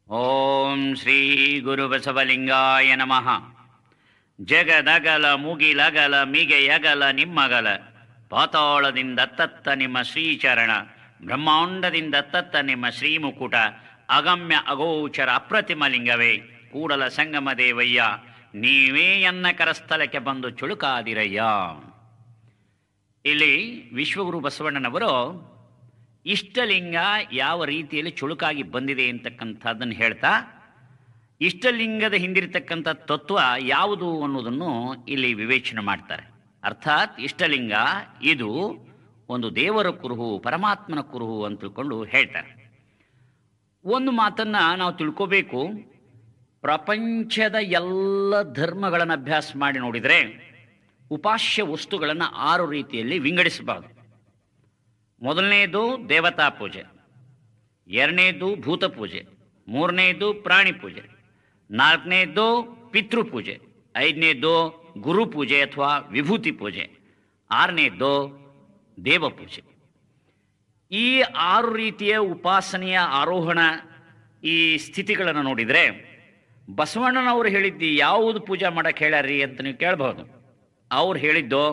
ಓಂ ಶ್ರೀ ಗುರುಬಸವಲಿಂಗಾಯ ನಮಃ. ಜಗದಗಲ ಮುಗಿಲಗಲ ಮಿಗೆಯಗಲ ನಿಮ್ಮಗಲ, ಪಾತಾಳದಿಂದ ತತ್ತ ನಿಮ್ಮ ಶ್ರೀಚರಣ, ಬ್ರಹ್ಮಾಂಡದಿಂದ ತತ್ತ ನಿಮ್ಮ ಶ್ರೀಮುಕುಟ, ಅಗಮ್ಯ ಅಗೋಚರ ಅಪ್ರತಿಮಲಿಂಗವೇ ಕೂಡಲ ಸಂಗಮ ದೇವಯ್ಯ, ನೀವೇ ಎನ್ನ ಕರಸ್ಥಲಕ್ಕೆ ಬಂದು ಚುಳುಕಾದಿರಯ್ಯ. ಇಲ್ಲಿ ವಿಶ್ವಗುರು ಬಸವಣ್ಣನವರು ಇಷ್ಟಲಿಂಗ ಯಾವ ರೀತಿಯಲ್ಲಿ ಚುಳುಕಾಗಿ ಬಂದಿದೆ ಅಂತಕ್ಕಂಥದ್ದನ್ನು ಹೇಳ್ತಾ, ಇಷ್ಟಲಿಂಗದ ಹಿಂದಿರತಕ್ಕಂಥ ತತ್ವ ಯಾವುದು ಅನ್ನೋದನ್ನು ಇಲ್ಲಿ ವಿವೇಚನೆ ಮಾಡ್ತಾರೆ. ಅರ್ಥಾತ್ ಇಷ್ಟಲಿಂಗ ಇದು ಒಂದು ದೇವರ ಕುರುಹು, ಪರಮಾತ್ಮನ ಕುರುಹು ಅಂತ ತಿಳ್ಕೊಂಡು ಹೇಳ್ತಾರೆ. ಒಂದು ಮಾತನ್ನು ನಾವು ತಿಳ್ಕೋಬೇಕು, ಪ್ರಪಂಚದ ಎಲ್ಲ ಧರ್ಮಗಳನ್ನು ಅಭ್ಯಾಸ ಮಾಡಿ ನೋಡಿದರೆ ಉಪಾಸ್ಯ ವಸ್ತುಗಳನ್ನು 6 ರೀತಿಯಲ್ಲಿ ವಿಂಗಡಿಸಬಹುದು. ಮೊದಲನೇದು ದೇವತಾ ಪೂಜೆ, ಎರಡನೇದು ಭೂತ ಪೂಜೆ, ಮೂರನೇದು ಪ್ರಾಣಿ ಪೂಜೆ, ನಾಲ್ಕನೇದು ಪಿತೃಪೂಜೆ, ಐದನೇದು ಗುರು ಪೂಜೆ ಅಥವಾ ವಿಭೂತಿ ಪೂಜೆ, ಆರನೇದು ದೇವಪೂಜೆ. ಈ 6 ರೀತಿಯ ಉಪಾಸನೆಯ ಆರೋಹಣ ಈ ಸ್ಥಿತಿಗಳನ್ನು ನೋಡಿದರೆ ಬಸವಣ್ಣನವರು ಹೇಳಿದ್ದು ಯಾವುದು ಪೂಜೆ ಮಾಡಕ್ಕೆ ಹೇಳ್ಯಾರ್ರಿ ಅಂತ ನೀವು ಕೇಳಬಹುದು. ಅವ್ರು ಹೇಳಿದ್ದು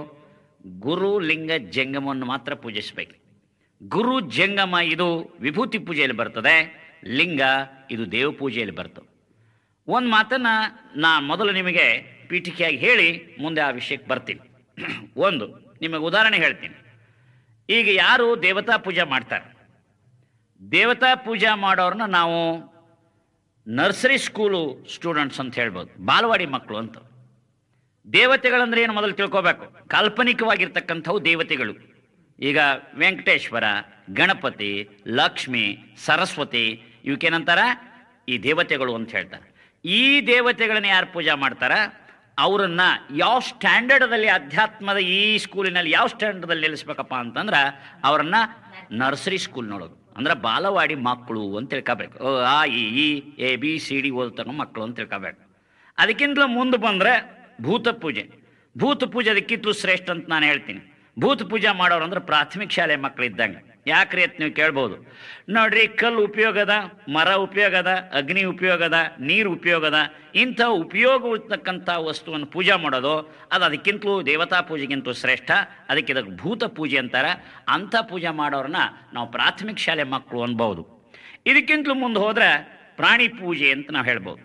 ಗುರು ಲಿಂಗ ಜಂಗಮವನ್ನು ಮಾತ್ರ ಪೂಜಿಸಬೇಕು. ಗುರು ಜಂಗಮ ಇದು ವಿಭೂತಿ ಪೂಜೆಯಲ್ಲಿ ಬರ್ತದೆ, ಲಿಂಗ ಇದು ದೇವ ಪೂಜೆಯಲ್ಲಿ ಬರ್ತದೆ. ಒಂದು ಮಾತನ್ನು ನಾನು ಮೊದಲು ನಿಮಗೆ ಪೀಠಿಕೆಯಾಗಿ ಹೇಳಿ ಮುಂದೆ ಆ ವಿಷಯಕ್ಕೆ ಬರ್ತೀನಿ. ಒಂದು ನಿಮಗೆ ಉದಾಹರಣೆ ಹೇಳ್ತೀನಿ. ಈಗ ಯಾರು ದೇವತಾ ಪೂಜೆ ಮಾಡ್ತಾರೆ, ದೇವತಾ ಪೂಜೆ ಮಾಡೋರನ್ನ ನಾವು ನರ್ಸರಿ ಸ್ಕೂಲು ಸ್ಟೂಡೆಂಟ್ಸ್ ಅಂತ ಹೇಳ್ಬೋದು, ಬಾಲವಾಡಿ ಮಕ್ಕಳು ಅಂತ. ದೇವತೆಗಳಂದ್ರೆ ಏನು ಮೊದಲು ತಿಳ್ಕೋಬೇಕು. ಕಾಲ್ಪನಿಕವಾಗಿರ್ತಕ್ಕಂಥವು ದೇವತೆಗಳು. ಈಗ ವೆಂಕಟೇಶ್ವರ, ಗಣಪತಿ, ಲಕ್ಷ್ಮಿ, ಸರಸ್ವತಿ ಇವಕ್ಕೇನಂತಾರ ಈ ದೇವತೆಗಳು ಅಂತ ಹೇಳ್ತಾರೆ. ಈ ದೇವತೆಗಳನ್ನ ಯಾರು ಪೂಜೆ ಮಾಡ್ತಾರ ಅವರನ್ನ ಯಾವ ಸ್ಟ್ಯಾಂಡರ್ಡದಲ್ಲಿ, ಅಧ್ಯಾತ್ಮದ ಈ ಸ್ಕೂಲಿನಲ್ಲಿ ಯಾವ ಸ್ಟ್ಯಾಂಡರ್ಡಲ್ಲಿ ನಿಲ್ಲಿಸ್ಬೇಕಪ್ಪ ಅಂತಂದ್ರೆ ಅವರನ್ನ ನರ್ಸರಿ ಸ್ಕೂಲ್ನೊಳಗೆ, ಅಂದ್ರೆ ಬಾಲವಾಡಿ ಮಕ್ಕಳು ಅಂತ ತಿಳ್ಕೋಬೇಕು. ಆ ಈ ಎ ಬಿ ಸಿ ಡಿ ಓದ್ತಾರೋ ಮಕ್ಕಳು ಅಂತ ತಿಳ್ಕೋಬೇಕು. ಅದಕ್ಕಿಂತಲೂ ಮುಂದೆ ಬಂದರೆ ಭೂತ ಪೂಜೆ. ಭೂತ ಪೂಜೆ ಅದಕ್ಕಿಂತಲೂ ಶ್ರೇಷ್ಠ ಅಂತ ನಾನು ಹೇಳ್ತೀನಿ. ಭೂತ ಪೂಜೆ ಮಾಡೋರು ಅಂದ್ರೆ ಪ್ರಾಥಮಿಕ ಶಾಲೆ ಮಕ್ಕಳಿದ್ದಂಗೆ. ಯಾಕ್ರಿ ಅಂತ ನೀವು ಕೇಳ್ಬೋದು. ನೋಡ್ರಿ, ಕಲ್ಲು ಉಪಯೋಗದ, ಮರ ಉಪಯೋಗದ, ಅಗ್ನಿ ಉಪಯೋಗದ, ನೀರು ಉಪಯೋಗದ, ಇಂಥ ಉಪಯೋಗವಿರ್ತಕ್ಕಂಥ ವಸ್ತುವನ್ನು ಪೂಜೆ ಮಾಡೋದು ಅದು ಅದಕ್ಕಿಂತಲೂ ದೇವತಾ ಪೂಜೆಗಿಂತಲೂ ಶ್ರೇಷ್ಠ. ಅದಕ್ಕೆ ಇದಕ್ಕೆ ಭೂತ ಪೂಜೆ ಅಂತಾರೆ. ಅಂಥ ಪೂಜೆ ಮಾಡೋರನ್ನ ನಾವು ಪ್ರಾಥಮಿಕ ಶಾಲೆ ಮಕ್ಕಳು ಅನ್ಬೋದು. ಇದಕ್ಕಿಂತಲೂ ಮುಂದೆ ಹೋದರೆ ಪ್ರಾಣಿ ಪೂಜೆ ಅಂತ ನಾವು ಹೇಳ್ಬೋದು.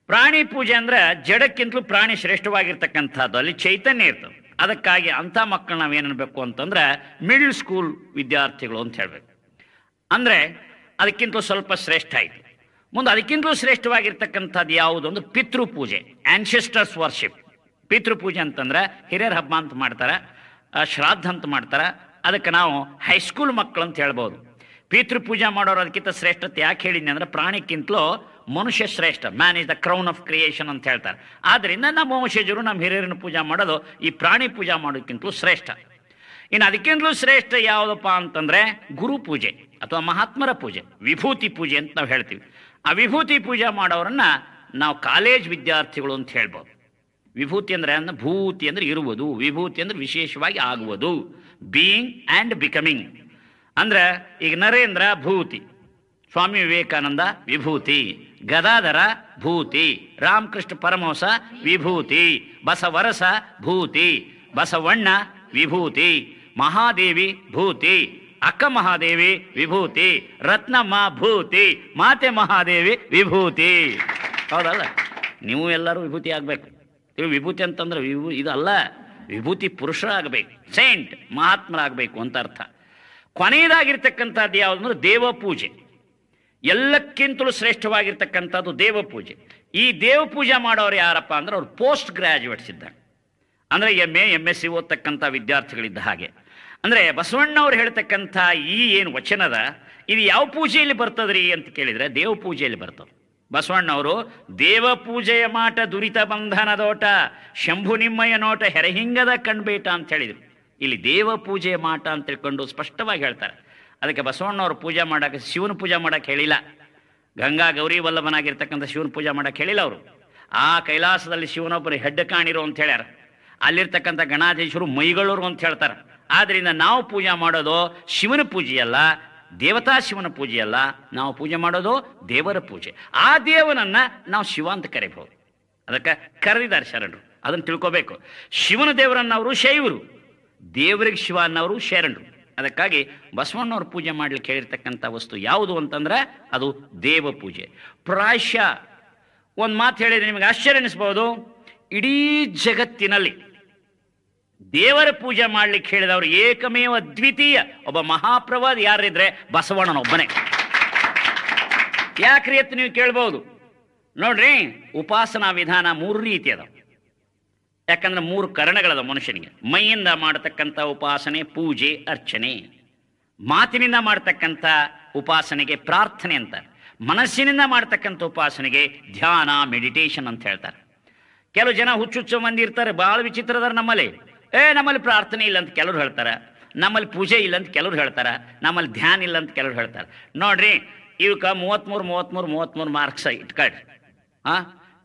ಪ್ರಾಣಿ ಪೂಜೆ ಅಂದರೆ ಜಡಕ್ಕಿಂತಲೂ ಪ್ರಾಣಿ ಶ್ರೇಷ್ಠವಾಗಿರ್ತಕ್ಕಂಥದ್ದು, ಅಲ್ಲಿ ಚೈತನ್ಯ ಇರ್ತದೆ. ಅದಕ್ಕಾಗಿ ಅಂಥ ಮಕ್ಕಳು ನಾವು ಏನನ್ಬೇಕು ಅಂತಂದ್ರೆ ಮಿಡ್ಲ್ ಸ್ಕೂಲ್ ವಿದ್ಯಾರ್ಥಿಗಳು ಅಂತ ಹೇಳಬೇಕು. ಅಂದರೆ ಅದಕ್ಕಿಂತಲೂ ಸ್ವಲ್ಪ ಶ್ರೇಷ್ಠ ಆಯಿತು. ಮುಂದೆ ಅದಕ್ಕಿಂತಲೂ ಶ್ರೇಷ್ಠವಾಗಿರ್ತಕ್ಕಂಥದ್ದು ಯಾವುದು ಅಂದ್ರೆ ಪಿತೃಪೂಜೆ, ಆನ್ಸೆಸ್ಟರ್ಸ್ ವರ್ಷಿಪ್. ಪಿತೃಪೂಜೆ ಅಂತಂದ್ರೆ ಹಿರಿಯರ ಹಬ್ಬ ಅಂತ ಮಾಡ್ತಾರೆ, ಶ್ರಾದ್ದ ಅಂತ ಮಾಡ್ತಾರೆ. ಅದಕ್ಕೆ ನಾವು ಹೈಸ್ಕೂಲ್ ಮಕ್ಕಳು ಅಂತ ಹೇಳ್ಬೋದು. ಪಿತೃಪೂಜೆ ಮಾಡೋರು ಅದಕ್ಕಿಂತ ಶ್ರೇಷ್ಠತೆ ಯಾಕೆ ಹೇಳಿದ್ನಿ ಅಂದರೆ ಪ್ರಾಣಿಕ್ಕಿಂತಲೂ ಮನುಷ್ಯ ಶ್ರೇಷ್ಠ. Man is the crown of creation ಅಂತ ಹೇಳ್ತಾರೆ. ಆದ್ದರಿಂದ ನಮ್ಮ ವಂಶಜರು ನಮ್ಮ ಹಿರಿಯರನ್ನು ಪೂಜೆ ಮಾಡೋದು ಈ ಪ್ರಾಣಿ ಪೂಜೆ ಮಾಡೋದಕ್ಕಿಂತಲೂ ಶ್ರೇಷ್ಠ. ಇನ್ನು ಅದಕ್ಕಿಂತಲೂ ಶ್ರೇಷ್ಠ ಯಾವುದಪ್ಪ ಅಂತಂದರೆ ಗುರು ಪೂಜೆ ಅಥವಾ ಮಹಾತ್ಮರ ಪೂಜೆ, ವಿಭೂತಿ ಪೂಜೆ ಅಂತ ನಾವು ಹೇಳ್ತೀವಿ. ಆ ವಿಭೂತಿ ಪೂಜೆ ಮಾಡೋರನ್ನ ನಾವು ಕಾಲೇಜ್ ವಿದ್ಯಾರ್ಥಿಗಳು ಅಂತ ಹೇಳ್ಬೋದು. ವಿಭೂತಿ ಅಂದರೆ ಭೂತಿ ಅಂದರೆ ಇರುವುದು, ವಿಭೂತಿ ಅಂದರೆ ವಿಶೇಷವಾಗಿ ಆಗುವುದು, ಬೀಯಿಂಗ್ ಆ್ಯಂಡ್ ಬಿಕಮಿಂಗ್. ಅಂದ್ರೆ ಈಗ ನರೇಂದ್ರ ಭೂತಿ, ಸ್ವಾಮಿ ವಿವೇಕಾನಂದ ವಿಭೂತಿ, ಗದಾಧರ ಭೂತಿ, ರಾಮಕೃಷ್ಣ ಪರಮಹಂಸ ವಿಭೂತಿ, ಬಸವರಸ ಭೂತಿ, ಬಸವಣ್ಣ ವಿಭೂತಿ, ಮಹಾದೇವಿ ಭೂತಿ, ಅಕ್ಕ ಮಹಾದೇವಿ ವಿಭೂತಿ, ರತ್ನಮ್ಮ ಭೂತಿ, ಮಾತೆ ಮಹಾದೇವಿ ವಿಭೂತಿ. ಹೌದಲ್ಲ? ನೀವು ಎಲ್ಲರೂ ವಿಭೂತಿ ಆಗಬೇಕು. ವಿಭೂತಿ ಅಂತಂದ್ರೆ ಇದಲ್ಲ, ವಿಭೂತಿ ಪುರುಷರಾಗಬೇಕು, ಸೈಂಟ್ ಮಹಾತ್ಮರಾಗಬೇಕು ಅಂತ ಅರ್ಥ. ಕೊನೆಯದಾಗಿರ್ತಕ್ಕಂಥದ್ದು ಯಾವುದಂದ್ರೆ ದೇವ ಪೂಜೆ. ಎಲ್ಲಕ್ಕಿಂತಲೂ ಶ್ರೇಷ್ಠವಾಗಿರ್ತಕ್ಕಂಥದ್ದು ದೇವ ಪೂಜೆ. ಈ ದೇವ ಪೂಜೆ ಮಾಡೋರು ಯಾರಪ್ಪ ಅಂದ್ರೆ ಅವ್ರು ಪೋಸ್ಟ್ ಗ್ರ್ಯಾಜುಯೇಟ್ಸ್ ಇದ್ದಾರೆ, ಅಂದರೆ MA MSc ಓದ್ತಕ್ಕಂಥ ವಿದ್ಯಾರ್ಥಿಗಳಿದ್ದ ಹಾಗೆ. ಅಂದರೆ ಬಸವಣ್ಣವ್ರು ಹೇಳ್ತಕ್ಕಂಥ ಈ ಏನು ವಚನದ ಇದು ಯಾವ ಪೂಜೆಯಲ್ಲಿ ಬರ್ತದ್ರಿ ಅಂತ ಕೇಳಿದರೆ ದೇವ ಪೂಜೆಯಲ್ಲಿ ಬರ್ತದೆ. ಬಸವಣ್ಣವರು ದೇವ ಪೂಜೆಯ ಮಾಟ ದುರಿತ ಬಂಧನದೋಟ, ಶಂಭು ನಿಮ್ಮಯ್ಯ ನೋಟ ಹೆರಹಿಂಗದ ಕಣ್ಬೇಟ ಅಂತ ಹೇಳಿದರು. ಇಲ್ಲಿ ದೇವ ಪೂಜೆಯ ಮಾಟ ಅಂತ ತಿಳ್ಕೊಂಡು ಸ್ಪಷ್ಟವಾಗಿ ಹೇಳ್ತಾರೆ. ಅದಕ್ಕೆ ಬಸವಣ್ಣವ್ರು ಪೂಜೆ ಮಾಡೋಕ್ಕೆ ಶಿವನ ಪೂಜೆ ಮಾಡೋಕ್ಕೆ ಹೇಳಿಲ್ಲ, ಗಂಗಾ ಗೌರಿ ವಲ್ಲಭನಾಗಿರ್ತಕ್ಕಂಥ ಶಿವನ ಪೂಜೆ ಮಾಡೋಕ್ಕೆ ಹೇಳಿಲ್ಲ ಅವರು. ಆ ಕೈಲಾಸದಲ್ಲಿ ಶಿವನೊಬ್ಬರು ಹೆಡ್ಡ ಕಾಣಿರು ಅಂತ ಹೇಳ್ಯಾರ. ಅಲ್ಲಿರ್ತಕ್ಕಂಥ ಗಣಾಧೀಶರು ಮೈಗಳೂರು ಅಂತ ಹೇಳ್ತಾರೆ. ಆದ್ದರಿಂದ ನಾವು ಪೂಜೆ ಮಾಡೋದು ಶಿವನ ಪೂಜೆಯಲ್ಲ, ದೇವತಾ ಶಿವನ ಪೂಜೆ ಅಲ್ಲ, ನಾವು ಪೂಜೆ ಮಾಡೋದು ದೇವರ ಪೂಜೆ. ಆ ದೇವನನ್ನು ನಾವು ಶಿವ ಅಂತ ಕರಿಬಹುದು. ಅದಕ್ಕೆ ಕರೆದಿದ್ದಾರೆ ಶರಣರು, ಅದನ್ನು ತಿಳ್ಕೋಬೇಕು. ಶಿವನ ದೇವರನ್ನು ಅವರು ಶೈವರು, ದೇವರಿಗೆ ಶಿವ ಅನ್ನೋರು ಶರಣರು. ಅದಕ್ಕಾಗಿ ಬಸವಣ್ಣವ್ರ ಪೂಜೆ ಮಾಡ್ಲಿಕ್ಕೆ ಹೇಳಿರ್ತಕ್ಕಂಥ ವಸ್ತು ಯಾವುದು ಅಂತಂದ್ರೆ ಅದು ದೇವ ಪೂಜೆ. ಪ್ರಾಯಶಃ ಒಂದು ಮಾತು ಹೇಳಿದ್ರೆ ನಿಮಗೆ ಆಶ್ಚರ್ಯ ಅನಿಸ್ಬೋದು, ಇಡೀ ಜಗತ್ತಿನಲ್ಲಿ ದೇವರ ಪೂಜೆ ಮಾಡ್ಲಿಕ್ಕೆ ಹೇಳಿದವರು ಏಕಮೇವ ದ್ವಿತೀಯ ಒಬ್ಬ ಮಹಾಪ್ರವಾದಿ ಯಾರಿದ್ರೆ ಬಸವಣ್ಣನೊಬ್ಬನೇ. ಯಾಕ್ರಿ ಅಂತ ನೀವು ಕೇಳ್ಬೋದು. ನೋಡ್ರಿ, ಉಪಾಸನಾ ವಿಧಾನ 3 ರೀತಿ ಅದ. ಯಾಕಂದ್ರೆ 3 ಕರಣಗಳದ ಮನುಷ್ಯನಿಗೆ. ಮೈಯಿಂದ ಮಾಡತಕ್ಕಂಥ ಉಪಾಸನೆ ಪೂಜೆ ಅರ್ಚನೆ, ಮಾತಿನಿಂದ ಮಾಡತಕ್ಕಂಥ ಉಪಾಸನೆಗೆ ಪ್ರಾರ್ಥನೆ ಅಂತಾರೆ, ಮನಸ್ಸಿನಿಂದ ಮಾಡತಕ್ಕಂಥ ಉಪಾಸನೆಗೆ ಧ್ಯಾನ ಮೆಡಿಟೇಷನ್ ಅಂತ ಹೇಳ್ತಾರೆ. ಕೆಲವು ಜನ ಹುಚ್ಚುಚ್ಚು ಮಂದಿ ಇರ್ತಾರೆ, ಭಾಳ ವಿಚಿತ್ರದಾರ. ನಮ್ಮಲ್ಲಿ ಪ್ರಾರ್ಥನೆ ಇಲ್ಲ ಅಂತ ಕೆಲವ್ರು ಹೇಳ್ತಾರೆ, ನಮ್ಮಲ್ಲಿ ಪೂಜೆ ಇಲ್ಲ ಅಂತ ಕೆಲವ್ರು ಹೇಳ್ತಾರೆ, ನಮ್ಮಲ್ಲಿ ಧ್ಯಾನ ಇಲ್ಲ ಅಂತ ಕೆಲವ್ರು ಹೇಳ್ತಾರೆ. ನೋಡ್ರಿ, ಇವಕ್ಕೆ 33 ಮಾರ್ಕ್ಸ್ ಇಟ್ಕೊಳ್ರಿ.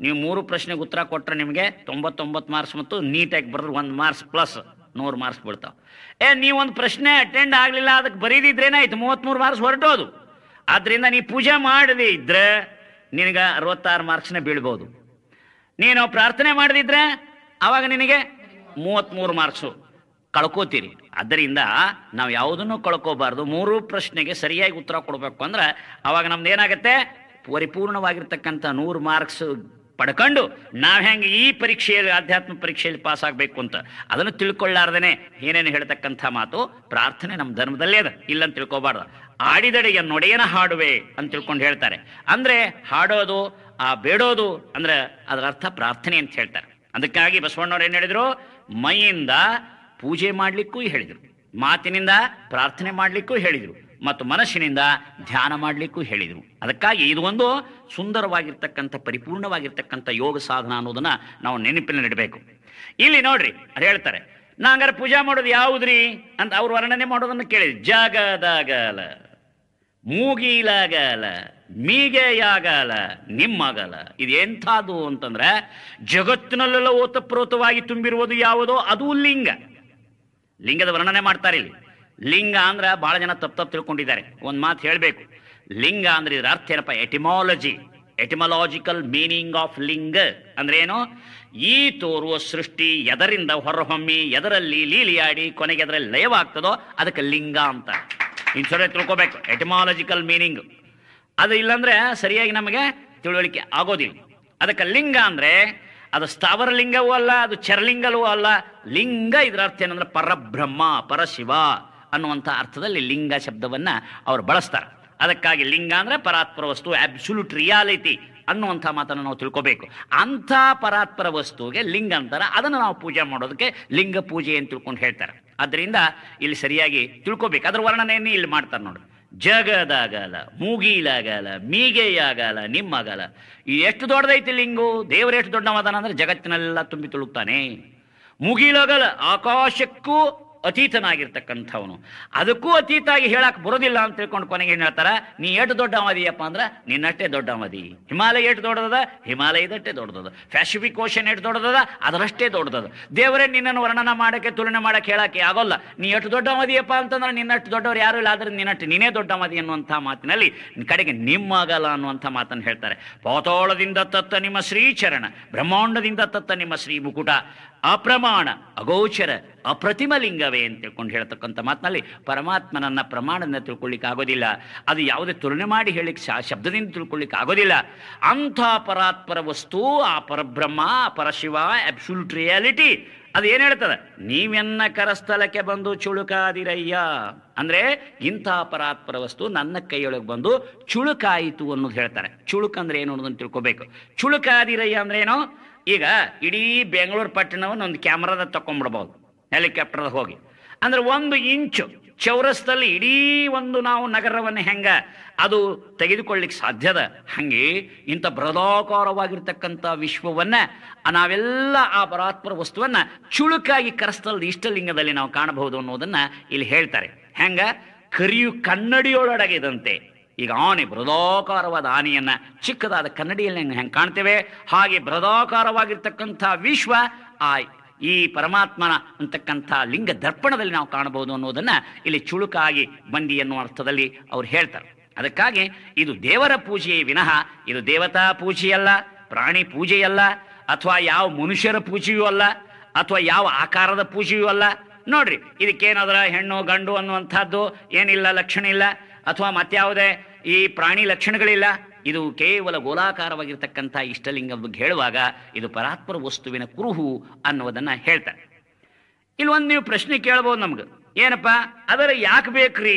ನೀವು 3 ಪ್ರಶ್ನೆಗೆ ಉತ್ತರ ಕೊಟ್ಟರೆ ನಿಮಗೆ 99 ಮಾರ್ಕ್ಸ್ ಮತ್ತು ನೀಟಾಗಿ ಬರೆದ್ರೆ 1 ಮಾರ್ಕ್ಸ್ ಪ್ಲಸ್ 100 ಮಾರ್ಕ್ಸ್ ಬಿಡ್ತಾವೆ. ನೀವೊಂದು ಪ್ರಶ್ನೆ ಅಟೆಂಡ್ ಆಗಲಿಲ್ಲ, ಅದಕ್ಕೆ ಬರೀದಿದ್ರೇನಾಯ್ತು 33 ಮಾರ್ಕ್ಸ್ ಹೊರಟೋದು. ಆದ್ದರಿಂದ ನೀ ಪೂಜೆ ಮಾಡದೇ ಇದ್ರೆ ನಿನಗೆ 66 ಮಾರ್ಕ್ಸ್ನ ಬೀಳ್ಬೋದು. ನೀನು ಪ್ರಾರ್ಥನೆ ಮಾಡದಿದ್ರೆ ಆವಾಗ ನಿನಗೆ 33 ಮಾರ್ಕ್ಸು ಕಳ್ಕೋತೀರಿ. ಆದ್ದರಿಂದ ನಾವು ಯಾವುದನ್ನು ಕಳ್ಕೋಬಾರ್ದು. 3 ಪ್ರಶ್ನೆಗೆ ಸರಿಯಾಗಿ ಉತ್ತರ ಕೊಡಬೇಕು ಅಂದ್ರೆ ಆವಾಗ ನಮ್ದು ಏನಾಗುತ್ತೆ, ಪರಿಪೂರ್ಣವಾಗಿರ್ತಕ್ಕಂಥ 100 ಮಾರ್ಕ್ಸ್ ಪಡ್ಕೊಂಡು ನಾವು ಹೆಂಗೆ ಈ ಪರೀಕ್ಷೆಯಲ್ಲಿ ಆಧ್ಯಾತ್ಮ ಪರೀಕ್ಷೆಯಲ್ಲಿ ಪಾಸ್ ಆಗಬೇಕು ಅಂತ ಅದನ್ನು ತಿಳ್ಕೊಳ್ಳಾರ್ದೇನೆ ಏನೇನು ಹೇಳ್ತಕ್ಕಂಥ ಮಾತು ಪ್ರಾರ್ಥನೆ ನಮ್ಮ ಧರ್ಮದಲ್ಲೇ ಅದ, ಇಲ್ಲ ಅಂತ ತಿಳ್ಕೊಬಾರ್ದು. ಆಡಿದಡೆಯ ನೊಡೆಯನ ಹಾಡುವೆ ಅಂತ ತಿಳ್ಕೊಂಡು ಹೇಳ್ತಾರೆ. ಅಂದರೆ ಹಾಡೋದು, ಬೇಡೋದು ಅಂದ್ರೆ ಅದರ ಅರ್ಥ ಪ್ರಾರ್ಥನೆ ಅಂತ ಹೇಳ್ತಾರೆ. ಅದಕ್ಕಾಗಿ ಬಸವಣ್ಣವ್ರು ಏನು ಹೇಳಿದರು, ಮೈಯಿಂದ ಪೂಜೆ ಮಾಡಲಿಕ್ಕೂ ಹೇಳಿದರು, ಮಾತಿನಿಂದ ಪ್ರಾರ್ಥನೆ ಮಾಡಲಿಕ್ಕೂ ಹೇಳಿದರು, ಮತ್ತು ಮನಸ್ಸಿನಿಂದ ಧ್ಯಾನ ಮಾಡಲಿಕ್ಕೂ ಹೇಳಿದರು. ಅದಕ್ಕಾಗಿ ಇದು ಒಂದು ಸುಂದರವಾಗಿರ್ತಕ್ಕಂಥ ಪರಿಪೂರ್ಣವಾಗಿರ್ತಕ್ಕಂಥ ಯೋಗ ಸಾಧನ ಅನ್ನೋದನ್ನ ನಾವು ನೆನಪಿನಲ್ಲಿಡಬೇಕು. ಇಲ್ಲಿ ನೋಡ್ರಿ, ಅದು ಹೇಳ್ತಾರೆ, ನಾ ಹಂಗಾರೆ ಪೂಜೆ ಮಾಡೋದು ಯಾವುದ್ರಿ ಅಂತ ಅವ್ರು ವರ್ಣನೆ ಮಾಡೋದನ್ನು ಕೇಳಿದ್ರಿ. ಜಗದಾಗಲ, ಮೂಗಿಲಾಗಲ, ಮೀಗೆಯಾಗಲ, ನಿಮ್ಮಗಲ. ಇದು ಎಂಥದ್ದು ಅಂತಂದ್ರೆ ಜಗತ್ತಿನಲ್ಲೆಲ್ಲ ಓತಪ್ರೋತವಾಗಿ ತುಂಬಿರುವುದು ಯಾವುದೋ ಅದು ಲಿಂಗ. ಲಿಂಗದ ವರ್ಣನೆ ಮಾಡ್ತಾರೆ ಇಲ್ಲಿ. ಲಿಂಗ ಅಂದ್ರೆ ಬಹಳ ಜನ ತಪ್ಪು ತಿಳ್ಕೊಂಡಿದ್ದಾರೆ. ಒಂದು ಮಾತು ಹೇಳಬೇಕು, ಲಿಂಗ ಅಂದ್ರೆ ಇದರ ಅರ್ಥ ಏನಪ್ಪ, ಎಟಿಮಾಲಜಿಕಲ್ ಮೀನಿಂಗ್ ಆಫ್ ಲಿಂಗ ಅಂದ್ರೆ ಏನು, ಈ ತೋರುವ ಸೃಷ್ಟಿ ಎದರಿಂದ ಹೊರಹೊಮ್ಮಿ ಎದರಲ್ಲಿ ಲೀಲಿಯಾಡಿ ಕೊನೆಗೆ ಅದರಲ್ಲಿ ಲಯವಾಗ್ತದೋ ಅದಕ್ಕೆ ಲಿಂಗ ಅಂತ. ಇನ್ಸೊರೆ ತಿಳ್ಕೊಬೇಕು ಎಟಿಮಾಲಜಿಕಲ್ ಮೀನಿಂಗ್. ಅದು ಇಲ್ಲಾಂದ್ರೆ ಸರಿಯಾಗಿ ನಮಗೆ ತಿಳುವಳಿಕೆ ಆಗೋದಿಲ್ಲ. ಅದಕ್ಕೆ ಲಿಂಗ ಅಂದ್ರೆ ಅದು ಸ್ಥಾವರ ಲಿಂಗವೂ ಅಲ್ಲ, ಅದು ಚರಲಿಂಗವೂ ಅಲ್ಲ. ಲಿಂಗ ಇದರ ಅರ್ಥ ಏನಂದ್ರೆ ಪರಬ್ರಹ್ಮ, ಪರಶಿವ ಅನ್ನುವಂಥ ಅರ್ಥದಲ್ಲಿ ಲಿಂಗ ಶಬ್ದವನ್ನ ಅವರು ಬಳಸ್ತಾರೆ. ಅದಕ್ಕಾಗಿ ಲಿಂಗ ಅಂದ್ರೆ ಪರಾತ್ಪರ ವಸ್ತು, ಅಬ್ಸಲ್ಯೂಟ್ ರಿಯಾಲಿಟಿ ಅನ್ನುವಂಥ ಮಾತನ್ನು ನಾವು ತಿಳ್ಕೋಬೇಕು. ಅಂಥ ಪರಾತ್ಪರ ವಸ್ತುವಿಗೆ ಲಿಂಗ ಅಂತಾರೆ. ಅದನ್ನು ನಾವು ಪೂಜೆ ಮಾಡೋದಕ್ಕೆ ಲಿಂಗ ಪೂಜೆ ಅಂತ ತಿಳ್ಕೊಂಡು ಹೇಳ್ತಾರೆ. ಅದರಿಂದ ಇಲ್ಲಿ ಸರಿಯಾಗಿ ತಿಳ್ಕೋಬೇಕು. ಅದರ ವರ್ಣನೆಯನ್ನು ಇಲ್ಲಿ ಮಾಡ್ತಾರೆ ನೋಡಿ. ಜಗದಾಗಲ, ಮೂಗಿಲಾಗಲ, ಮೀಗೆಯಾಗಲ, ನಿಮ್ಮಗಲ. ಈ ಎಷ್ಟು ದೊಡ್ಡದೈತಿ ಲಿಂಗು, ದೇವರು ಎಷ್ಟು ದೊಡ್ಡವದಾನ ಅಂದ್ರೆ ಜಗತ್ತಿನೆಲ್ಲ ತುಂಬಿ ತುಳುಕ್ತಾನೆ. ಮುಗಿಲಾಗಲ, ಆಕಾಶಕ್ಕೂ ಅತೀತನಾಗಿರ್ತಕ್ಕಂಥವನು, ಅದಕ್ಕೂ ಅತೀತಾಗಿ ಹೇಳಕ್ ಬರೋದಿಲ್ಲ ಅಂತ ತಿಳ್ಕೊಂಡು ಕೊನೆಗೆ ಏನು ಹೇಳ್ತಾರ, ನೀ ಎಷ್ಟು ದೊಡ್ಡ ಅವಧಿಯಪ್ಪ ಅಂದ್ರೆ ನಿನ್ನಷ್ಟೇ ದೊಡ್ಡ ಅವಧಿ. ಹಿಮಾಲಯ ಎಷ್ಟು ದೊಡ್ಡದ, ಹಿಮಾಲಯದಷ್ಟೇ ದೊಡ್ಡದ. ಪ್ಯಾಸಿಫಿಕ್ ಓಷನ್ ಎಷ್ಟು ದೊಡ್ಡದ, ಅದರಷ್ಟೇ ದೊಡ್ಡದ. ದೇವರೇ ನಿನ್ನನ್ನು ವರ್ಣನ ಮಾಡಕ್ಕೆ, ತುಲನೆ ಮಾಡಕ್ಕೆ, ಹೇಳಕ್ಕೆ ಆಗೋಲ್ಲ. ನೀ ಎಷ್ಟು ದೊಡ್ಡ ಅವಧಿಯಪ್ಪ ಅಂತಂದ್ರೆ ನಿನ್ನಷ್ಟು ದೊಡ್ಡವ್ರು ಯಾರು ಇಲ್ಲ, ಆದ್ರೆ ನಿನ್ನಷ್ಟು ನೀನೇ ದೊಡ್ಡ ಅವಧಿ ಅನ್ನುವಂಥ ಮಾತಿನಲ್ಲಿ ಕಡೆಗೆ ನಿಮ್ಮಗಲ ಅನ್ನುವಂಥ ಮಾತನ್ನು ಹೇಳ್ತಾರೆ. ಪಾತಾಳದಿಂದ ತತ್ತ ನಿಮ್ಮ ಶ್ರೀಚರಣ, ಬ್ರಹ್ಮಾಂಡದಿಂದ ತತ್ತ ನಿಮ್ಮ ಶ್ರೀ ಮುಕುಟ, ಅಪ್ರಮಾಣ, ಅಗೋಚರ, ಅಪ್ರತಿಮ ಲಿಂಗವೇ ಅಂತ ತಿಳ್ಕೊಂಡು ಹೇಳ್ತಕ್ಕಂಥ ಮಾತಿನಲ್ಲಿ ಪರಮಾತ್ಮನನ್ನ ಪ್ರಮಾಣದಿಂದ ತಿಳ್ಕೊಳ್ಳಿಕ್ಕೆ ಆಗೋದಿಲ್ಲ. ಅದು ಯಾವುದೇ ತುಲನೆ ಮಾಡಿ ಹೇಳಿಕ್ಕೆ ಶಬ್ದದಿಂದ ತಿಳ್ಕೊಳ್ಳಿಕ್ಕೆ ಆಗೋದಿಲ್ಲ. ಅಂಥ ಪರಾತ್ಪರ ವಸ್ತು, ಆ ಪರಬ್ರಹ್ಮ, ಪರಶಿವ, ಅಬ್ಸಲ್ಯೂಟ್ ರಿಯಾಲಿಟಿ ಅದು ಏನು ಹೇಳ್ತದೆ, ನೀವೆನ್ನ ಕರಸ್ಥಲಕ್ಕೆ ಬಂದು ಚುಳುಕಾದಿರಯ್ಯ ಅಂದ್ರೆ ಇಂಥ ಪರಾತ್ಪರ ವಸ್ತು ನನ್ನ ಕೈಯೊಳಗೆ ಬಂದು ಚುಳುಕಾಯಿತು ಅನ್ನೋದು ಹೇಳ್ತಾರೆ. ಚುಳುಕಂದ್ರೆ ಏನು ಅನ್ನೋದನ್ನು ತಿಳ್ಕೊಬೇಕು. ಚುಳುಕಾದಿರಯ್ಯ ಅಂದ್ರೆ ಏನು, ಈಗ ಇಡೀ ಬೆಂಗಳೂರು ಪಟ್ಟಣವನ್ನು ಒಂದು ಕ್ಯಾಮ್ರಾದ ತಕೊಂಡ್ಬಿಡ್ಬೋದು, ಹೆಲಿಕಾಪ್ಟರ್ದಾಗ ಹೋಗಿ. ಅಂದ್ರೆ 1 ಇಂಚು ಚೌರಸ್ತಲ್ಲಿ ಇಡೀ ಒಂದು ನಾವು ನಗರವನ್ನು ಹೆಂಗ ಅದು ತೆಗೆದುಕೊಳ್ಳಿಕ್ಕೆ ಸಾಧ್ಯದ, ಹಂಗೆ ಇಂಥ ಬೃಹದಾಕಾರವಾಗಿರ್ತಕ್ಕಂಥ ವಿಶ್ವವನ್ನ ನಾವೆಲ್ಲ ಆ ಪರಾತ್ಪರ ವಸ್ತುವನ್ನ ಚುಳುಕಾಗಿ ಕರಸ್ಥಲದ ಇಷ್ಟಲಿಂಗದಲ್ಲಿ ನಾವು ಕಾಣಬಹುದು ಅನ್ನೋದನ್ನ ಇಲ್ಲಿ ಹೇಳ್ತಾರೆ. ಹೆಂಗ ಕರಿಯು ಕನ್ನಡಿಯೊಳಡಗಿದಂತೆ. ಈಗ ಆನೆ, ಬೃಹದಾಕಾರವಾದ ಆನೆಯನ್ನ ಚಿಕ್ಕದಾದ ಕನ್ನಡಿಯಲ್ಲಿ ಹೆಂಗೆ ಕಾಣ್ತೇವೆ, ಹಾಗೆ ಬೃಹದಾಕಾರವಾಗಿರ್ತಕ್ಕಂಥ ವಿಶ್ವ ಆ ಈ ಪರಮಾತ್ಮನ ಅಂತಕ್ಕಂಥ ಲಿಂಗ ದರ್ಪಣದಲ್ಲಿ ನಾವು ಕಾಣಬಹುದು ಅನ್ನೋದನ್ನು ಇಲ್ಲಿ ಚುಳುಕಾಗಿ ಬಂದಿ ಎನ್ನುವ ಅರ್ಥದಲ್ಲಿ ಅವ್ರು ಹೇಳ್ತಾರೆ. ಅದಕ್ಕಾಗಿ ಇದು ದೇವರ ಪೂಜೆಯೇ ವಿನಃ ಇದು ದೇವತಾ ಪೂಜೆಯಲ್ಲ, ಪ್ರಾಣಿ ಪೂಜೆಯಲ್ಲ, ಅಥವಾ ಯಾವ ಮನುಷ್ಯರ ಪೂಜೆಯೂ ಅಲ್ಲ, ಅಥವಾ ಯಾವ ಆಕಾರದ ಪೂಜೆಯೂ ಅಲ್ಲ. ನೋಡ್ರಿ, ಇದಕ್ಕೇನಾದ್ರ ಹೆಣ್ಣು ಗಂಡು ಅನ್ನುವಂಥದ್ದು ಏನಿಲ್ಲ, ಲಕ್ಷಣ ಇಲ್ಲ, ಅಥವಾ ಮತ್ಯಾವುದೇ ಈ ಪ್ರಾಣಿ ಲಕ್ಷಣಗಳಿಲ್ಲ. ಇದು ಕೇವಲ ಗೋಲಾಕಾರವಾಗಿರ್ತಕ್ಕಂಥ ಇಷ್ಟಲಿಂಗ ಬಗ್ಗೆ ಹೇಳುವಾಗ ಇದು ಪರಾತ್ಪರ ವಸ್ತುವಿನ ಕುರುಹು ಅನ್ನುವುದನ್ನು ಹೇಳ್ತಾರೆ. ಇಲ್ಲಿ ಒಂದು ನೀವು ಪ್ರಶ್ನೆ ಕೇಳ್ಬೋದು ನಮ್ಗೆ, ಏನಪ್ಪ ಅದರ ಯಾಕೆ ಬೇಕ್ರಿ,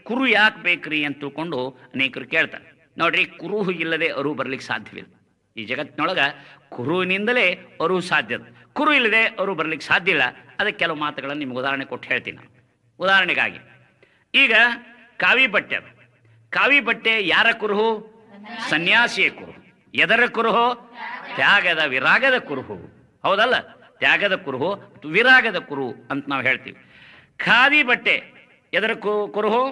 ಕುರು ಯಾಕೆ ಬೇಕ್ರಿ ಅಂತ ತಿಳ್ಕೊಂಡು ಅನೇಕರು ಕೇಳ್ತಾರೆ. ನೋಡ್ರಿ, ಕುರುಹು ಇಲ್ಲದೆ ಅರು ಬರ್ಲಿಕ್ಕೆ ಸಾಧ್ಯವಿಲ್ಲ. ಈ ಜಗತ್ತಿನೊಳಗೆ ಕುರುವಿನಿಂದಲೇ ಅರು ಸಾಧ್ಯ, ಕುರು ಇಲ್ಲದೆ ಅರು ಬರ್ಲಿಕ್ಕೆ ಸಾಧ್ಯ ಇಲ್ಲ. ಅದಕ್ಕೆ ಕೆಲವು ಮಾತುಗಳನ್ನು ನಿಮ್ಗೆ ಉದಾಹರಣೆ ಕೊಟ್ಟು ಹೇಳ್ತೀನಿ ನಾನು. ಉದಾಹರಣೆಗಾಗಿ ಈಗ ಕಾವಿ ಬಟ್ಟೆ, ಅದು ಕಾವಿ ಬಟ್ಟೆ ಯಾರ ಕುರುಹು? ಸನ್ಯಾಸಿಯ ಕುರುಹು. ಎದರ ಕುರುಹು? ತ್ಯಾಗದ ವಿರಾಗದ ಕುರುಹು. ಹೌದಲ್ಲ? ತ್ಯಾಗದ ಕುರುಹು, ವಿರಾಗದ ಕುರು ಅಂತ ನಾವು ಹೇಳ್ತೀವಿ. ಖಾದಿ ಬಟ್ಟೆ ಎದರ ಕುರುಹು?